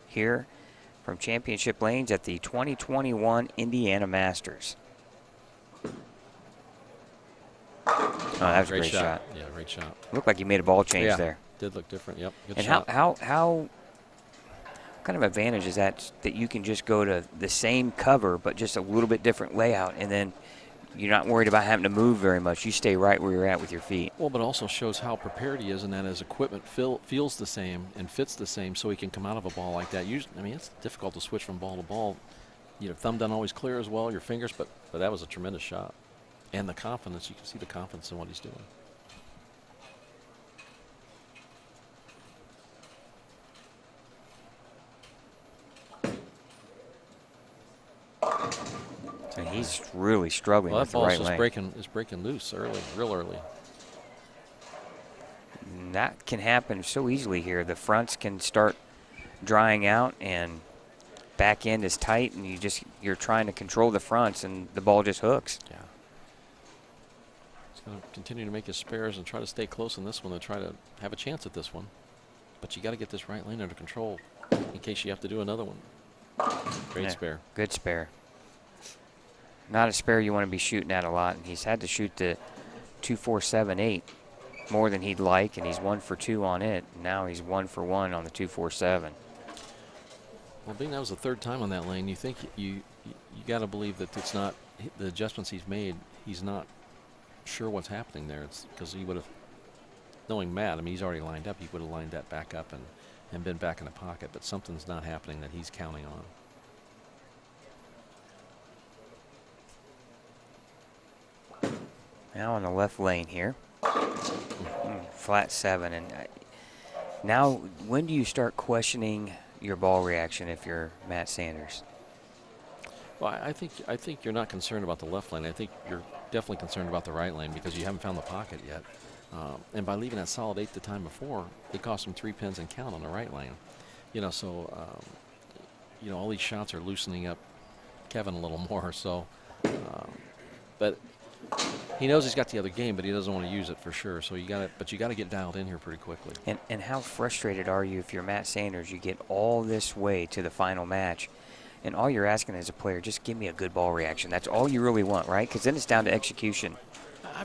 here from Championship Lanes at the 2021 Indiana Masters. Oh, that was a great shot. Yeah, great shot. Looked like he made a ball change there. Did look different. Yep. Good and shot. how kind of advantage is that you can just go to the same cover but just a little bit different layout, and then you're not worried about having to move very much. You stay right where you're at with your feet. Well, but also shows how prepared he is, and that his equipment feels the same and fits the same, so he can come out of a ball like that. Usually, I mean, it's difficult to switch from ball to ball. Your thumb doesn't always clear as well, your fingers, but that was a tremendous shot. And the confidence, you can see the confidence in what he's doing. And he's really struggling Well, with that the ball's right just lane. breaking loose early, real early. And that can happen so easily here. The fronts can start drying out and back end is tight, and you're trying to control the fronts, and the ball just hooks. Yeah. He's going to continue to make his spares and try to stay close in this one to try to have a chance at this one. But you got to get this right lane under control in case you have to do another one. Great spare. Good spare. Not a spare you want to be shooting at a lot, and he's had to shoot the 2-4-7-8 more than he'd like, and he's 1 for 2 on it. Now he's 1 for 1 on the 2-4-7. Well, being that was the 3rd time on that lane, you think you got to believe that it's not the adjustments he's made. He's not sure what's happening there. It's because he would have, knowing Matt, I mean, he's already lined up. He would have lined that back up and been back in the pocket, but something's not happening that he's counting on. Now on the left lane here. Flat 7. And now, when do you start questioning your ball reaction if you're Matt Sanders? Well, I think you're not concerned about the left lane. I think you're definitely concerned about the right lane because you haven't found the pocket yet. And by leaving that solid 8 the time before, it cost him 3 pins and count on the right lane. So all these shots are loosening up Kevin a little more. So, but he knows he's got the other game, but he doesn't want to use it for sure. So you got to get dialed in here pretty quickly. And how frustrated are you if you're Matt Sanders? You get all this way to the final match, and all you're asking as a player, just give me a good ball reaction. That's all you really want, right? Because then it's down to execution.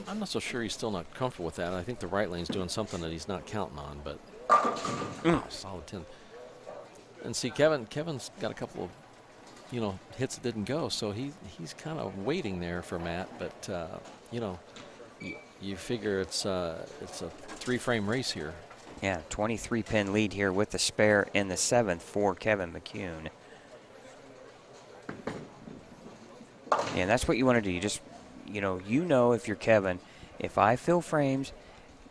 I'm not so sure he's still not comfortable with that. I think the right lane's doing something that he's not counting on, but solid 10. And see, Kevin's got a couple of, hits that didn't go, so he's kind of waiting there for Matt. But you figure it's a 3-frame race here. Yeah, 23-pin lead here with the spare in the 7th for Kevin McCune. And that's what you want to do. You just, if you're Kevin, if I fill frames,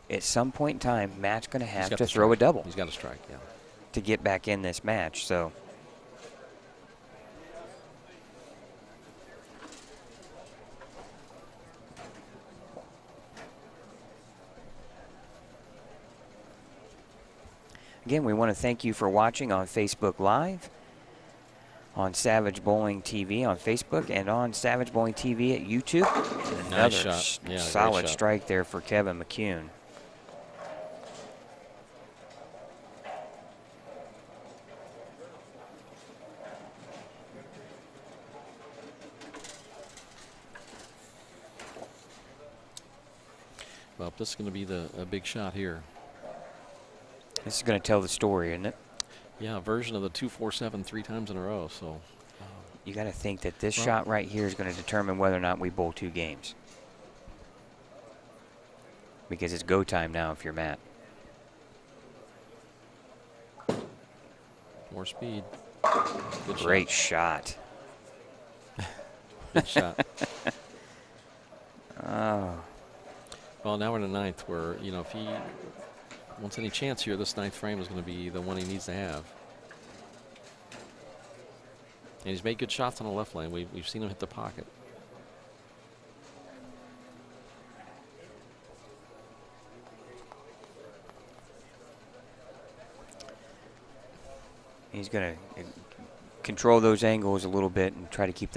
at some point in time, Matt's going to have to throw a double. He's got to strike, yeah. To get back in this match, so. Again, we want to thank you for watching on Facebook Live, on Savage Bowling TV on Facebook, and on Savage Bowling TV at YouTube. Another Nice shot. Yeah, solid great shot. strike there for Kevin McCune. Well, this is going to be a big shot here. This is going to tell the story, isn't it? Yeah, a version of the 2-4-7 3 times in a row. So you got to think that this shot right here is going to determine whether or not we bowl 2 games. Because it's go time now if you're Matt. More speed. Good Great shot. Good shot. Oh. Well, now we're in the 9th where, if he wants any chance here, this 9th frame is going to be the one he needs to have. And he's made good shots on the left lane. We've seen him hit the pocket. He's going to control those angles a little bit and try to keep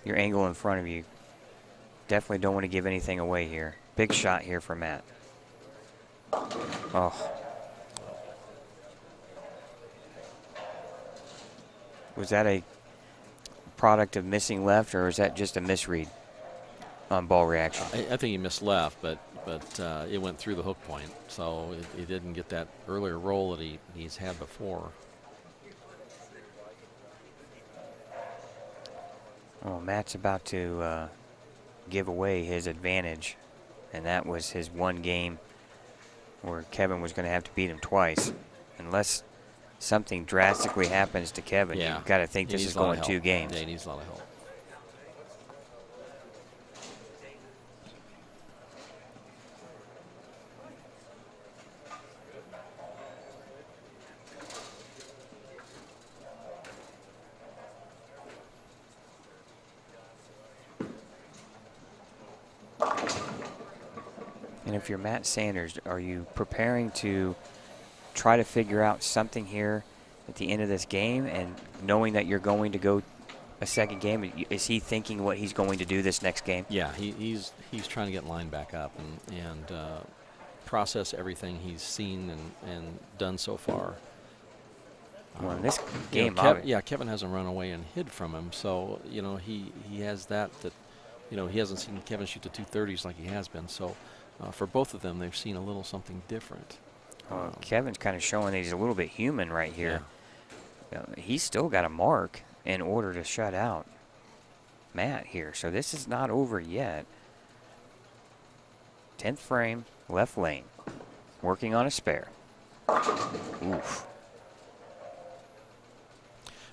your angle in front of you. Definitely don't want to give anything away here. Big shot here for Matt. Oh. Was that a product of missing left, or is that just a misread on ball reaction? I think he missed left, but it went through the hook point, so he didn't get that earlier roll that he's had before. Oh, Matt's about to give away his advantage, and that was his one game where Kevin was going to have to beat him twice. Unless something drastically happens to Kevin, you've got to think this is going 2 games. Yeah, he needs a lot of help. And if you're Matt Sanders, are you preparing to try to figure out something here at the end of this game, and knowing that you're going to go a second game, is he thinking what he's going to do this next game? Yeah, he's trying to get line back up and process everything he's seen and done so far. Well, in this game, Kevin hasn't run away and hid from him, so he has that he hasn't seen Kevin shoot the 230s like he has been. So for both of them, they've seen a little something different. Kevin's kind of showing that he's a little bit human right here. He's still got a mark in order to shut out Matt here. So this is not over yet. 10th frame, left lane. Working on a spare. Oof.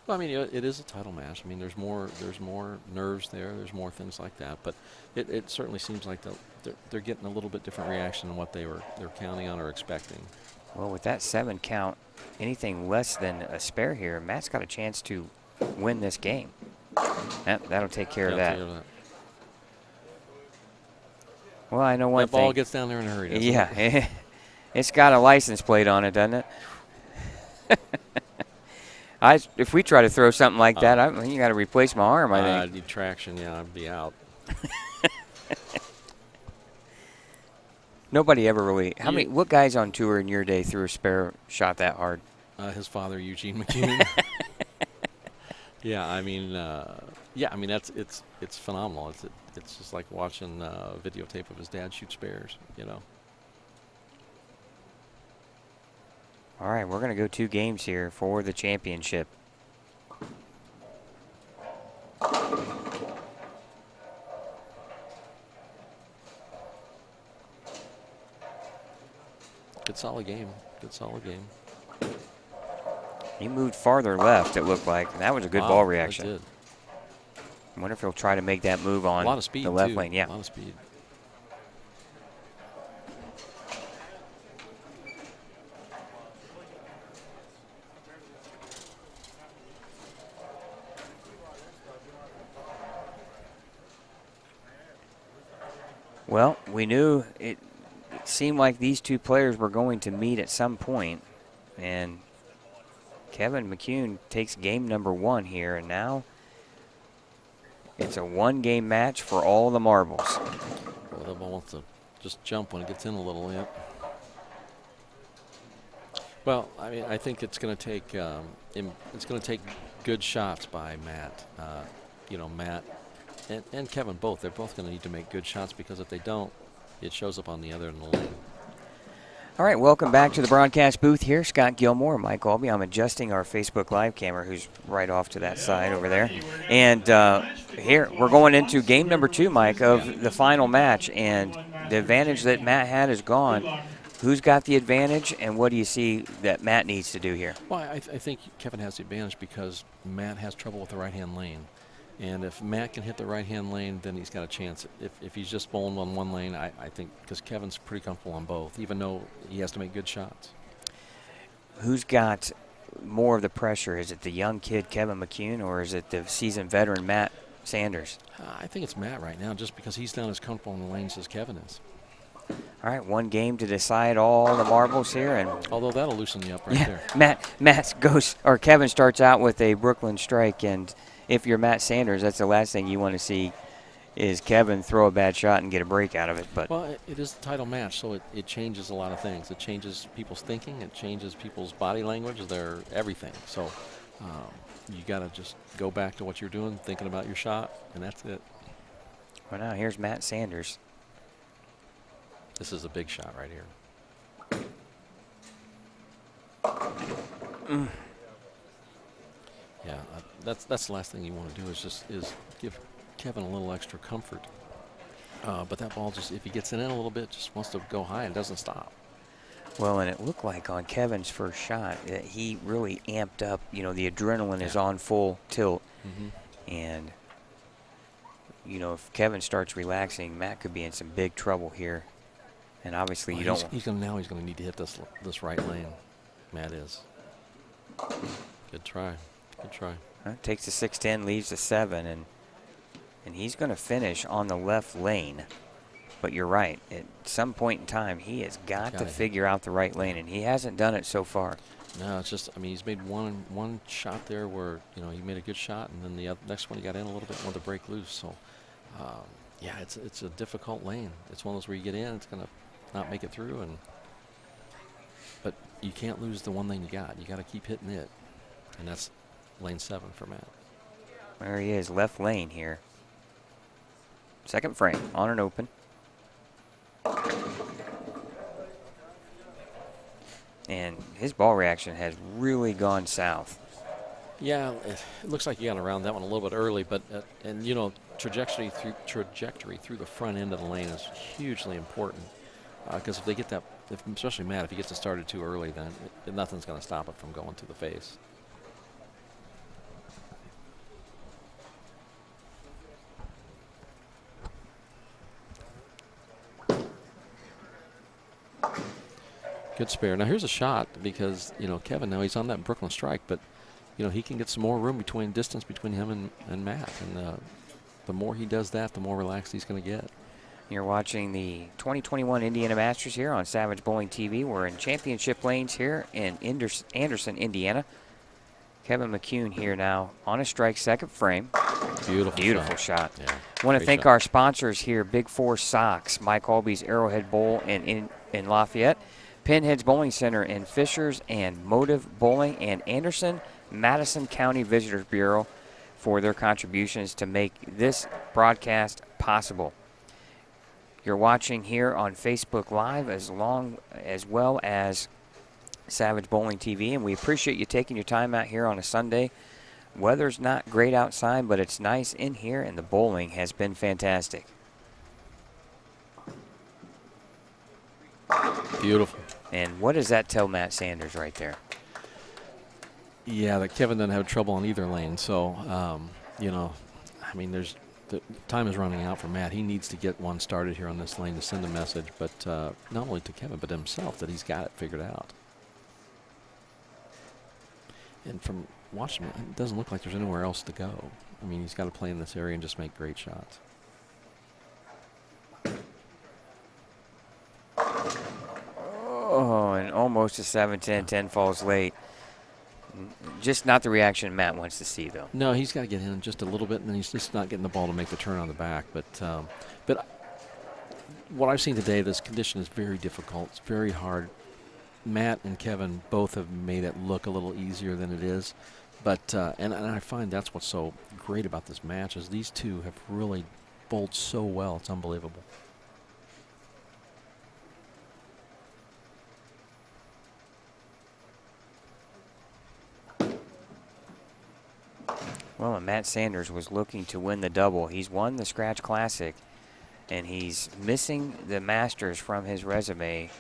Well, I mean, it is a title match. I mean, there's more nerves there. There's more things like that. But it certainly seems like they're getting a little bit different reaction than what they're counting on or expecting. Well, with that 7 count, anything less than a spare here, Matt's got a chance to win this game. That'll take care of that. Well, I know one thing. That ball gets down there in a hurry, doesn't it? Yeah, it's got a license plate on it, doesn't it? If we try to throw something like that, you got to replace my arm, I think. I need traction, yeah, I'd be out. Nobody ever really. What guys on tour in your day threw a spare shot that hard? His father, Eugene McCune. Yeah, I mean, it's phenomenal. It's just like watching a videotape of his dad shoot spares, you know. All right, we're going to go 2 games here for the championship. Good solid game. Good solid game. He moved farther left, it looked like. And that was a good ball reaction. It did. I wonder if he'll try to make that move on a lot of speed the left too. lane. Yeah. A lot of speed. Well, we knew it seemed like these 2 players were going to meet at some point, and Kevin McCune takes game number 1 here, and now it's a 1-game match for all the marbles. Well, the ball wants to just jump when it gets in a little, yeah. Well, I mean, I think it's going to take good shots by Matt. Matt and Kevin both. They're both going to need to make good shots, because if they don't, it shows up on the other end of the lane. All right, welcome back to the broadcast booth here. Scott Gilmore, Mike Albee. I'm adjusting our Facebook Live camera, who's right off to that side over there. And here, we're going into game number 2, Mike, of the final match. And the advantage that Matt had is gone. Who's got the advantage, and what do you see that Matt needs to do here? Well, I think Kevin has the advantage because Matt has trouble with the right-hand lane. And if Matt can hit the right-hand lane, then he's got a chance. If he's just bowling on one lane, I think, because Kevin's pretty comfortable on both, even though he has to make good shots. Who's got more of the pressure? Is it the young kid, Kevin McCune, or is it the seasoned veteran, Matt Sanders? I think it's Matt right now, just because he's not as comfortable in the lanes as Kevin is. All right, 1 game to decide all the marbles here, and although that'll loosen you up right there. Kevin starts out with a Brooklyn strike, and if you're Matt Sanders, that's the last thing you want to see is Kevin throw a bad shot and get a break out of it. But well, it is the title match, so it changes a lot of things. It changes people's thinking. It changes people's body language, their everything. So you got to just go back to what you're doing, thinking about your shot, and that's it. Well, now here's Matt Sanders. This is a big shot right here. Yeah, that's the last thing you want to do is give Kevin a little extra comfort. But that ball just, if he gets it in a little bit, just wants to go high and doesn't stop. Well, and it looked like on Kevin's first shot that he really amped up. You know, the adrenaline is on full tilt. And, you know, if Kevin starts relaxing, Matt could be in some big trouble here. And obviously you don't. He's going to need to hit this right lane. Matt is. Good try. Good try. Takes the 6-10, leaves the 7, and he's going to finish on the left lane. But you're right. At some point in time, he has got to figure out the right lane, and he hasn't done it so far. No, it's just, I mean, he's made one shot there where, you know, he made a good shot, and then the next one he got in a little bit more to break loose. So, yeah, it's a difficult lane. It's one of those where you get in, it's going to not make it through, but you can't lose the one lane you got. You got to keep hitting it, and that's lane 7 for Matt. There he is, left lane here. Second frame, on and open. And his ball reaction has really gone south. Yeah, it looks like you got around that one a little bit early, but and you know, trajectory through the front end of the lane is hugely important, because if they get that, especially Matt, if he gets it started too early, then nothing's going to stop it from going to the face. Good spare. Now here's a shot because, Kevin, now he's on that Brooklyn strike, but, he can get some more room distance between him and Matt. And the more he does that, the more relaxed he's going to get. You're watching the 2021 Indiana Masters here on Savage Bowling TV. We're in championship lanes here in Anderson, Indiana. Kevin McCune here now on a strike, second frame. Beautiful shot. Yeah, want to thank our sponsors here, Big Four Socks, Mike Alby's Arrowhead Bowl in Lafayette, Pinheads Bowling Center in Fishers, and Motive Bowling and Anderson, Madison County Visitors Bureau for their contributions to make this broadcast possible. You're watching here on Facebook Live as well as Savage Bowling TV, and we appreciate you taking your time out here on a Sunday. Weather's not great outside, but it's nice in here, and the bowling has been fantastic. Beautiful. And what does that tell Matt Sanders right there? Yeah, that Kevin doesn't have trouble on either lane. So, there's the time is running out for Matt. He needs to get one started here on this lane to send a message, but not only to Kevin, but himself, that he's got it figured out. And from watching him, it doesn't look like there's anywhere else to go. I mean, he's got to play in this area and just make great shots. Oh, and almost a 7-10, 10 falls late. Just not the reaction Matt wants to see, though. No, he's got to get in just a little bit, and then he's just not getting the ball to make the turn on the back. But what I've seen today, this condition is very difficult. It's very hard. Matt and Kevin both have made it look a little easier than it is. But and I find that's what's so great about this match is these two have really bowled so well. It's unbelievable. Well, and Matt Sanders was looking to win the double. He's won the Scratch Classic, and he's missing the Masters from his resume.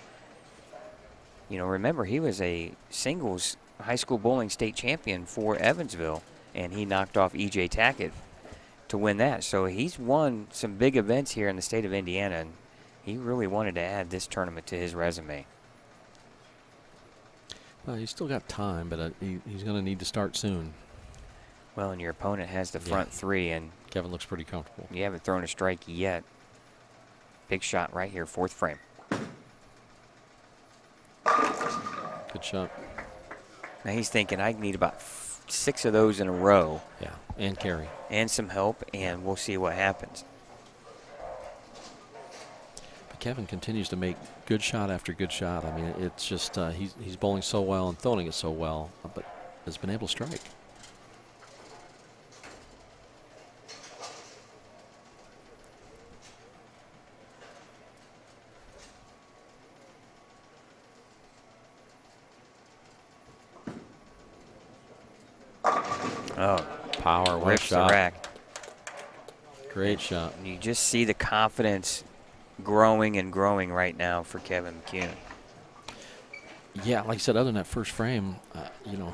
Remember, he was a singles high school bowling state champion for Evansville, and he knocked off E.J. Tackett to win that. So he's won some big events here in the state of Indiana, and he really wanted to add this tournament to his resume. Well, he's still got time, but he's going to need to start soon. Well, and your opponent has the front three, and Kevin looks pretty comfortable. You haven't thrown a strike yet. Big shot right here, fourth frame. Good shot. Now he's thinking, I need about 6 of those in a row. Yeah, and carry. And some help, and we'll see what happens. But Kevin continues to make good shot after good shot. I mean, it's just he's bowling so well and throwing it so well, but has been able to strike. Oh, power, what rips shot. the rack. Great shot. And you just see the confidence growing and growing right now for Kevin McCune. Yeah, like I said, other than that first frame,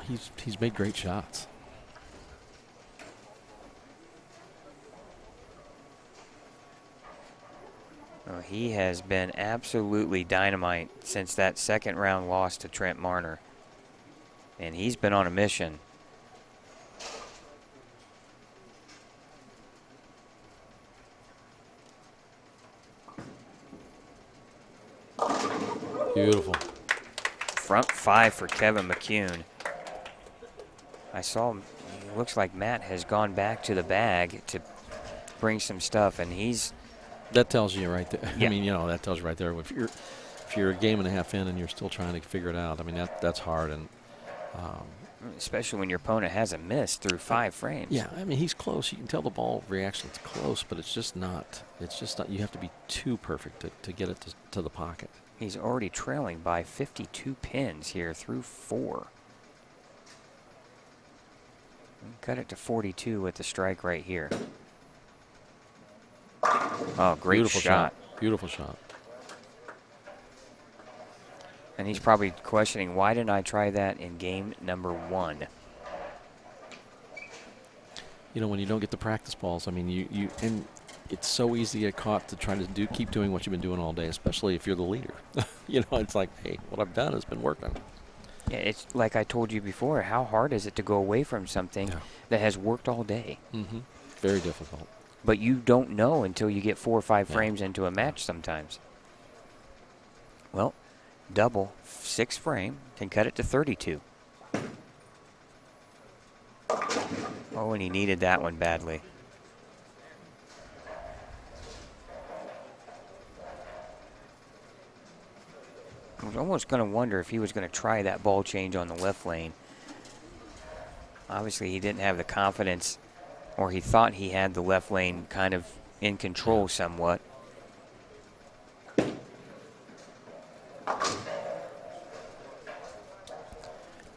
he's made great shots. Oh, he has been absolutely dynamite since that second round loss to Trent Marner. And he's been on a mission. Beautiful. Front 5 for Kevin McCune. I saw him, it looks like Matt has gone back to the bag to bring some stuff, and he's... That tells you right there. Yeah. I mean, that tells you right there. If you're a game and a half in and you're still trying to figure it out, I mean, that's hard. And especially when your opponent hasn't missed through 5 frames. Yeah, I mean, he's close. You can tell the ball reaction's close, but it's just not. You have to be too perfect to get it to the pocket. He's already trailing by 52 pins here through 4. Cut it to 42 with the strike right here. Oh, great Beautiful shot. Beautiful shot. And he's probably questioning, why didn't I try that in game number 1? When you don't get the practice balls, I mean, and it's so easy to get caught to try to keep doing what you've been doing all day, especially if you're the leader. You know, it's like, hey, what I've done has been working. Yeah, it's like I told you before, how hard is it to go away from something that has worked all day? Mm-hmm. Very difficult. But you don't know until you get 4 or 5 frames into a match sometimes. Well, double 6 frame can cut it to 32. Oh, and he needed that one badly. I was almost going to wonder if he was going to try that ball change on the left lane. Obviously, he didn't have the confidence, or he thought he had the left lane kind of in control somewhat.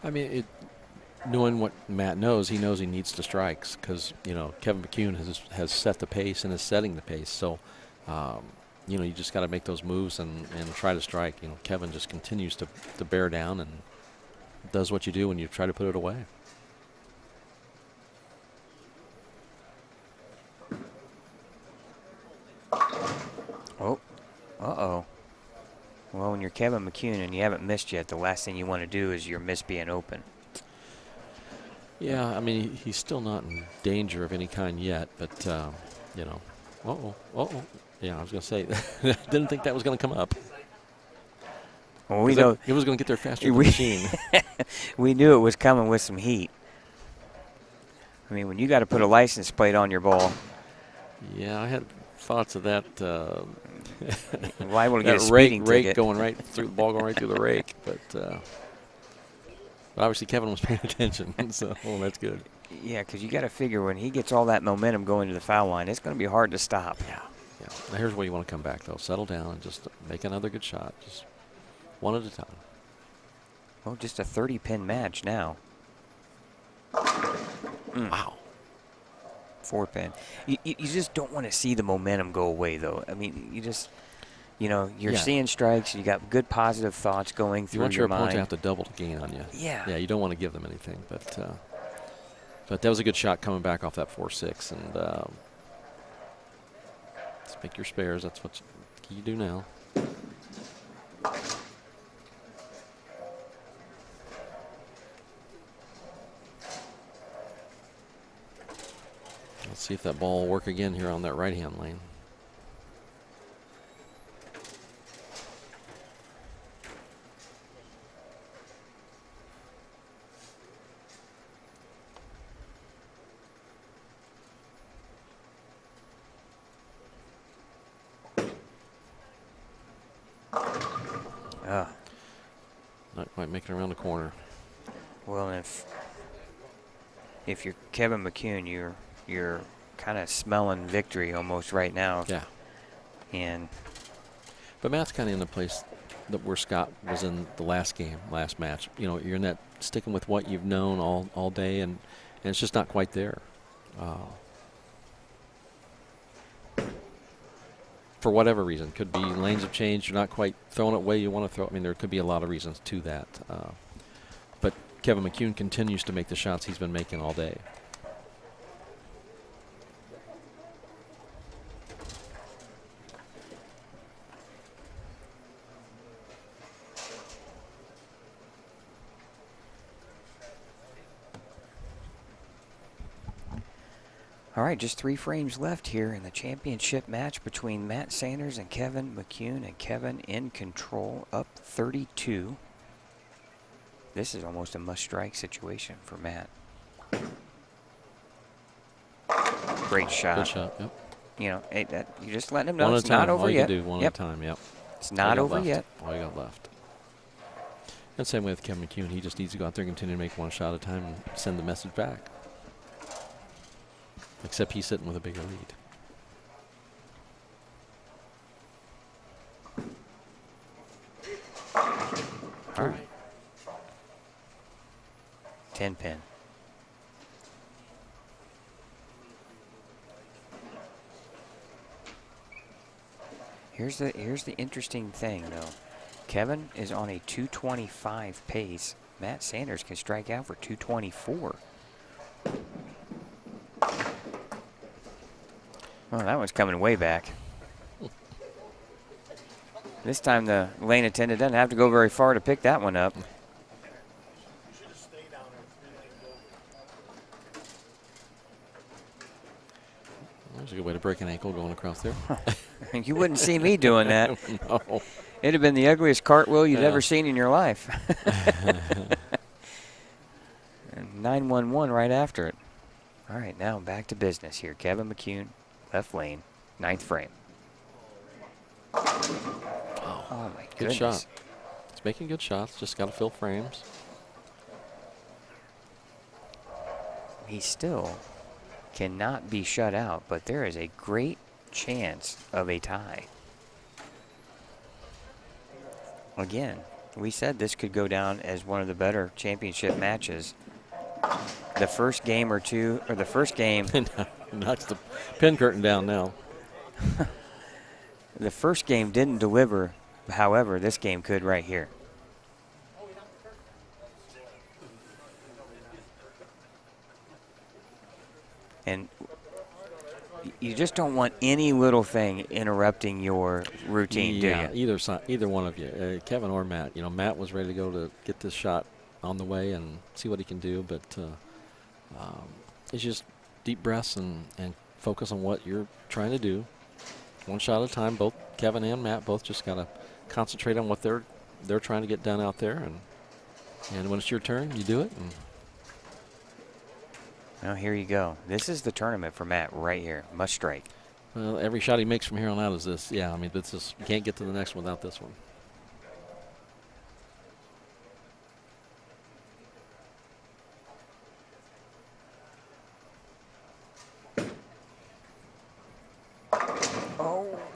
I mean, knowing what Matt knows, he knows he needs to strikes because, you know, Kevin McCune has set the pace and is setting the pace. So, you know, you just got to make those moves and try to strike. You know, Kevin just continues to bear down and does what you do when you try to put it away. Oh, uh-oh. Well, when you're Kevin McCune and you haven't missed yet, the last thing you want to do is your miss being open. Yeah, I mean, he's still not in danger of any kind yet, but, you know, yeah, I was going to say, didn't think that was going to come up. Well, we know it was going to get there faster than the machine. We knew it was coming with some heat. I mean, when you got to put a license plate on your ball. Yeah, I had thoughts of that. Liable to get a speeding rake ticket. Going right through the ball, going right through the rake, but obviously Kevin was paying attention, so that's good. Yeah, because you got to figure when he gets all that momentum going to the foul line, it's going to be hard to stop. Yeah. Now here's where you want to come back, though. Settle down and just make another good shot, just one at a time. Well, just a 30-pin match now. Wow. 4-pin. You just don't want to see the momentum go away, though. I mean, you just, you know, you're seeing strikes. You got good positive thoughts going through your mind. You want your opponent to have to double the gain on you. Yeah. Yeah, you don't want to give them anything. But that was a good shot coming back off that 4-6. And just make your spares. That's what you do now. Let's see if that ball will work again here on that right-hand lane. Not quite making it around the corner. Well, if you're Kevin McCune, you're kind of smelling victory almost right now. Yeah. But Matt's kind of in the place that where Scott was in the last match. You know, you're in that sticking with what you've known all day, and it's just not quite there. For whatever reason. Could be lanes have changed. You're not quite throwing it where you want to throw it. I mean, there could be a lot of reasons to that. But Kevin McCune continues to make the shots he's been making all day. All right, just 3 frames left here in the championship match between Matt Sanders and Kevin McCune, and Kevin in control, up 32. This is almost a must-strike situation for Matt. Great shot. Good shot, yep. You know, you're just letting him know it's not over yet. All you can do, one at a time, yep. It's not over yet. All you got left. And same way with Kevin McCune. He just needs to go out there and continue to make one shot at a time and send the message back. Except he's sitting with a bigger lead. All right. 10-pin. Here's the interesting thing, though. Kevin is on a 225 pace. Matt Sanders can strike out for 224. Well, that one's coming way back. This time the lane attendant doesn't have to go very far to pick that one up. There's a good way to break an ankle going across there. You wouldn't see me doing that. No. It'd have been the ugliest cartwheel you'd ever seen in your life. And 911 right after it. All right, now back to business here. Kevin McCune, left lane, 9th frame. Oh my Good goodness. shot. He's making good shots, just got to fill frames. He still cannot be shut out, but there is a great chance of a tie. Again, we said this could go down as one of the better championship matches. The first game or two, or the first game. Knocks the pin curtain down now. The first game didn't deliver. However, this game could right here. And you just don't want any little thing interrupting your routine, do you? Either side, either one of you, Kevin or Matt. You know, Matt was ready to go to get this shot on the way and see what he can do, but it's just deep breaths and focus on what you're trying to do. One shot at a time. Both Kevin and Matt both just got to concentrate on what they're trying to get done out there, and when it's your turn, you do it. And now here you go. This is the tournament for Matt right here. Must strike. well, every shot he makes from here on out is this. Yeah, I mean, this is, you can't get to the next one without this one.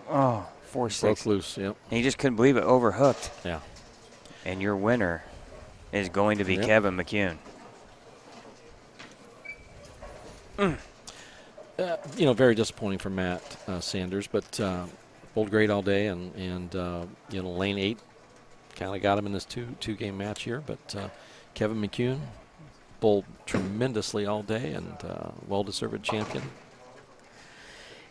Oh, 4-6. Broke loose, yep. And he just couldn't believe it, overhooked. Yeah. And your winner is going to be Yep. Kevin McCune. You know, very disappointing for Matt Sanders, but bowled great all day, and you know, lane 8 kind of got him in this two-game match here. But Kevin McCune bowled tremendously all day, and well-deserved champion.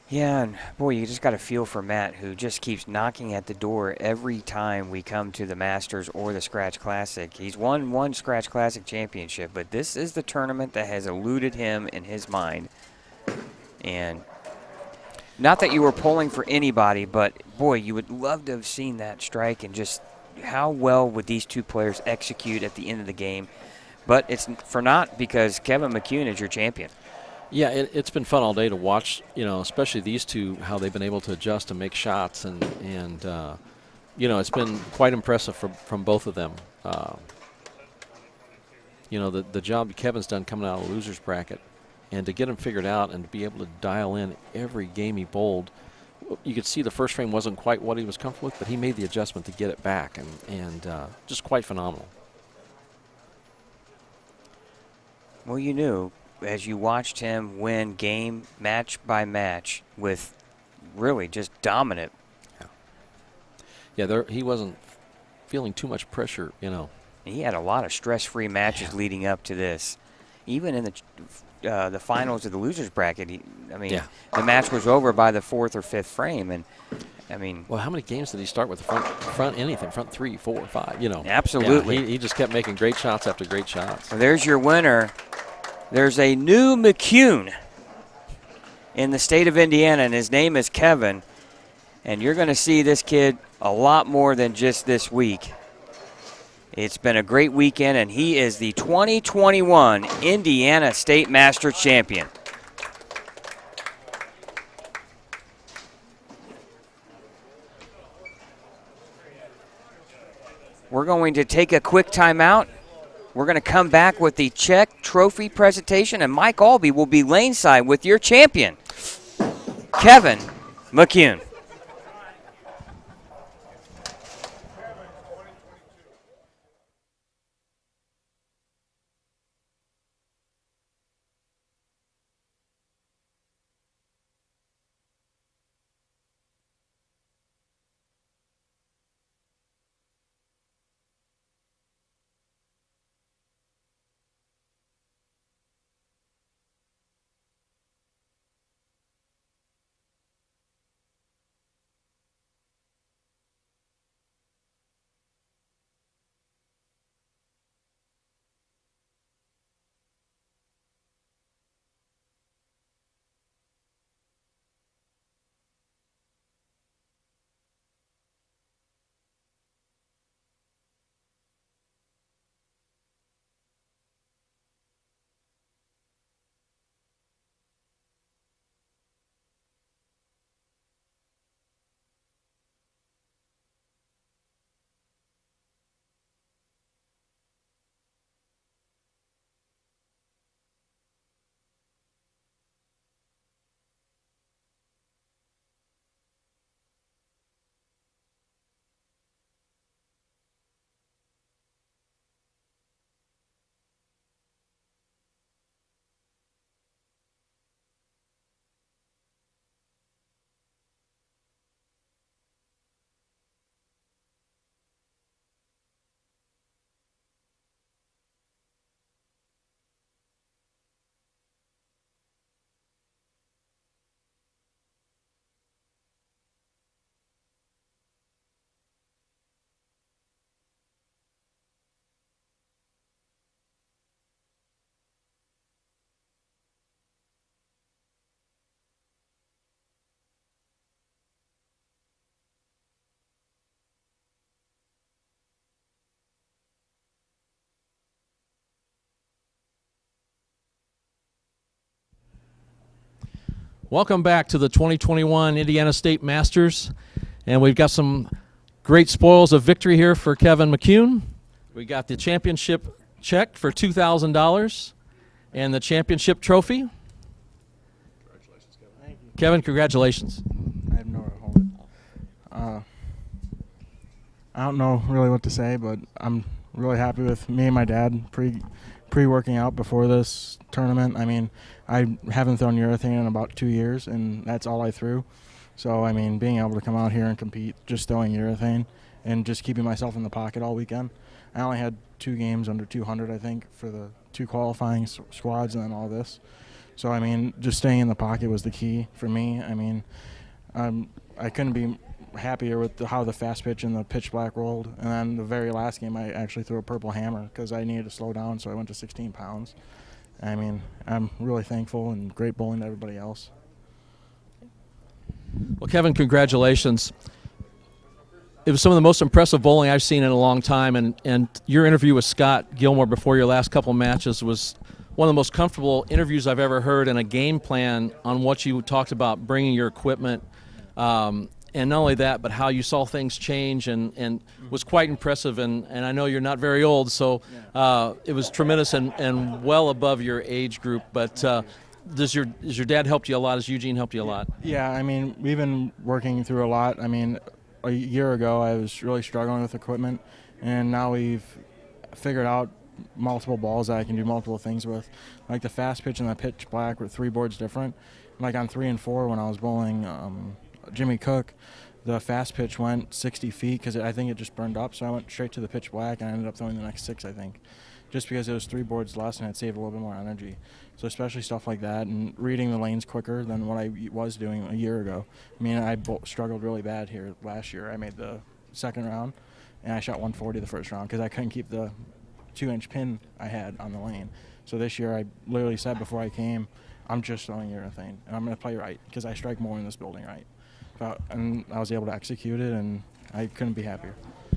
Yeah, and boy, you just got to feel for Matt, who just keeps knocking at the door every time we come to the Masters or the Scratch Classic. He's won one Scratch Classic championship, but this is the tournament that has eluded him in his mind. And not that you were pulling for anybody, but boy, you would love to have seen that strike and just how well would these two players execute at the end of the game. But it's for naught because Kevin McCune is your champion. Yeah, it's been fun all day to watch, you know, especially these two, how they've been able to adjust and make shots. And you know, it's been quite impressive from both of them. You know, the job Kevin's done coming out of the loser's bracket, and to get him figured out and to be able to dial in every game he bowled. You could see the first frame wasn't quite what he was comfortable with, but he made the adjustment to get it back, and just quite phenomenal. Well, you knew as you watched him win game match by match with really just dominant. Yeah, he wasn't feeling too much pressure, you know. He had a lot of stress-free matches leading up to this. Even in the finals of the losers bracket, the match was over by the 4th or 5th frame, and I mean, well, how many games did he start with the front anything, front 3, 4, 5? You know, absolutely. Yeah, he just kept making great shots after great shots. Well, there's your winner. There's a new McCune in the state of Indiana, and his name is Kevin. And you're going to see this kid a lot more than just this week. It's been a great weekend, and he is the 2021 Indiana State Master Champion. We're going to take a quick timeout. We're going to come back with the check trophy presentation, and Mike Albee will be laneside with your champion, Kevin McCune. Welcome back to the 2021 Indiana State Masters, and we've got some great spoils of victory here for Kevin McCune. We got the championship check for $2,000 and the championship trophy. Congratulations, Kevin. Thank you. Kevin, congratulations. I have nowhere to hold it. I don't know really what to say, but I'm really happy with me and my dad pre-working out before this tournament. I mean, I haven't thrown urethane in about 2 years, and that's all I threw. So, I mean, being able to come out here and compete just throwing urethane and just keeping myself in the pocket all weekend. I only had 2 games under 200, I think, for the 2 qualifying squads and then all this. So, I mean, just staying in the pocket was the key for me. I mean, I couldn't be happier with how the fast pitch and the pitch black rolled. And then the very last game, I actually threw a purple hammer because I needed to slow down, so I went to 16 pounds. I mean, I'm really thankful and great bowling to everybody else. Well, Kevin, congratulations. It was some of the most impressive bowling I've seen in a long time, and your interview with Scott Gilmore before your last couple matches was one of the most comfortable interviews I've ever heard, and a game plan on what you talked about bringing your equipment, and not only that, but how you saw things change, and was quite impressive. And I know you're not very old, so it was tremendous and well above your age group. But does your dad helped you a lot? Has Eugene helped you a lot? Yeah, I mean, we've been working through a lot. I mean, a year ago I was really struggling with equipment, and now we've figured out multiple balls that I can do multiple things with. Like the fast pitch and the pitch black were 3 boards different. Like on 3 and 4 when I was bowling Jimmy Cook, the fast pitch went 60 feet because I think it just burned up, so I went straight to the pitch black and I ended up throwing the next 6, I think, just because it was 3 boards less and it saved a little bit more energy. So especially stuff like that and reading the lanes quicker than what I was doing a year ago. I mean, I struggled really bad here last year. I made the 2nd round and I shot 140 the 1st round because I couldn't keep the 2-inch pin I had on the lane. So this year I literally said before I came, I'm just throwing urethane and I'm going to play right because I strike more in this building right. And I was able to execute it, and I couldn't be happier.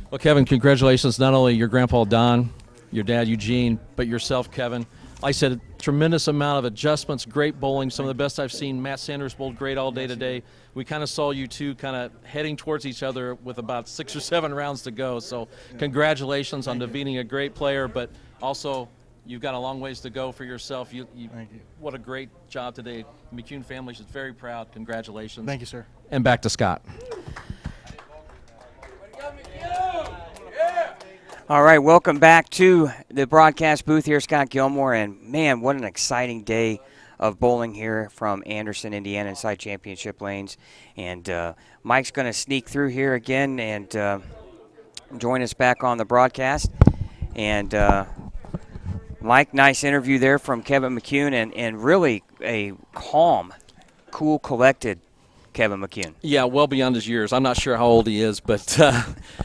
Well, Kevin, congratulations, not only your grandpa Don, your dad Eugene, but yourself, Kevin. Like I said, a tremendous amount of adjustments, great bowling, some of the best I've seen. Matt Sanders bowled great all day today. We kind of saw you two kind of heading towards each other with about 6 or 7 rounds to go. So congratulations on beating a great player, but also you've got a long ways to go for yourself. Thank you. What a great job today. McCune family is very proud. Congratulations. Thank you, sir. And back to Scott. All right, welcome back to the broadcast booth here, Scott Gilmore. And, man, what an exciting day of bowling here from Anderson, Indiana, inside championship lanes. And Mike's going to sneak through here again and join us back on the broadcast. And Mike, nice interview there from Kevin McCune, and really a calm, cool, collected Kevin McCune. Yeah, well beyond his years. I'm not sure how old he is, but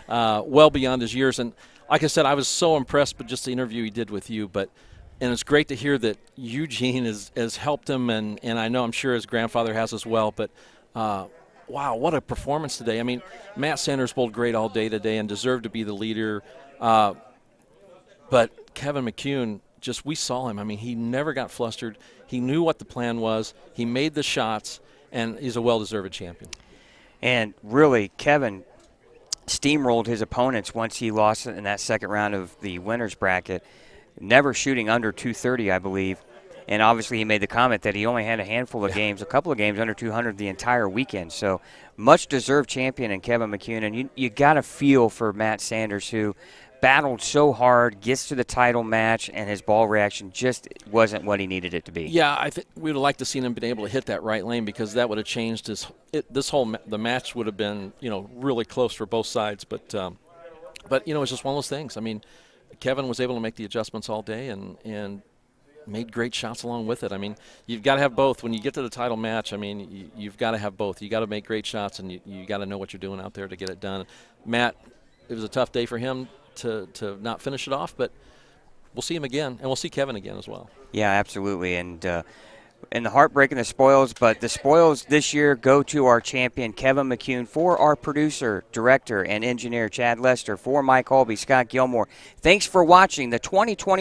well beyond his years. And like I said, I was so impressed with just the interview he did with you. And it's great to hear that Eugene has helped him, and I know I'm sure his grandfather has as well. But wow, what a performance today. I mean, Matt Sanders bowled great all day today and deserved to be the leader. But Kevin McCune, we saw him. I mean, he never got flustered. He knew what the plan was. He made the shots, and he's a well-deserved champion. And really, Kevin steamrolled his opponents once he lost in that 2nd round of the winner's bracket, never shooting under 230, I believe. And obviously he made the comment that he only had a handful of games, a couple of games under 200 the entire weekend. So much-deserved champion in Kevin McCune. And you got to feel for Matt Sanders, who battled so hard, gets to the title match, and his ball reaction just wasn't what he needed it to be. Yeah, I think we would have liked to seen him been able to hit that right lane, because that would have changed the match would have been, really close for both sides. But it's just one of those things. I mean, Kevin was able to make the adjustments all day and made great shots along with it. I mean, you've got to have both. When you get to the title match, I mean, you've got to have both. You got to make great shots, and you got to know what you're doing out there to get it done. Matt, it was a tough day for him to not finish it off, but we'll see him again, and we'll see Kevin again as well. Yeah, absolutely. And the heartbreak and the spoils, but the spoils this year go to our champion, Kevin McCune. For our producer, director, and engineer, Chad Lester. For Mike Holby, Scott Gilmore. Thanks for watching the 2021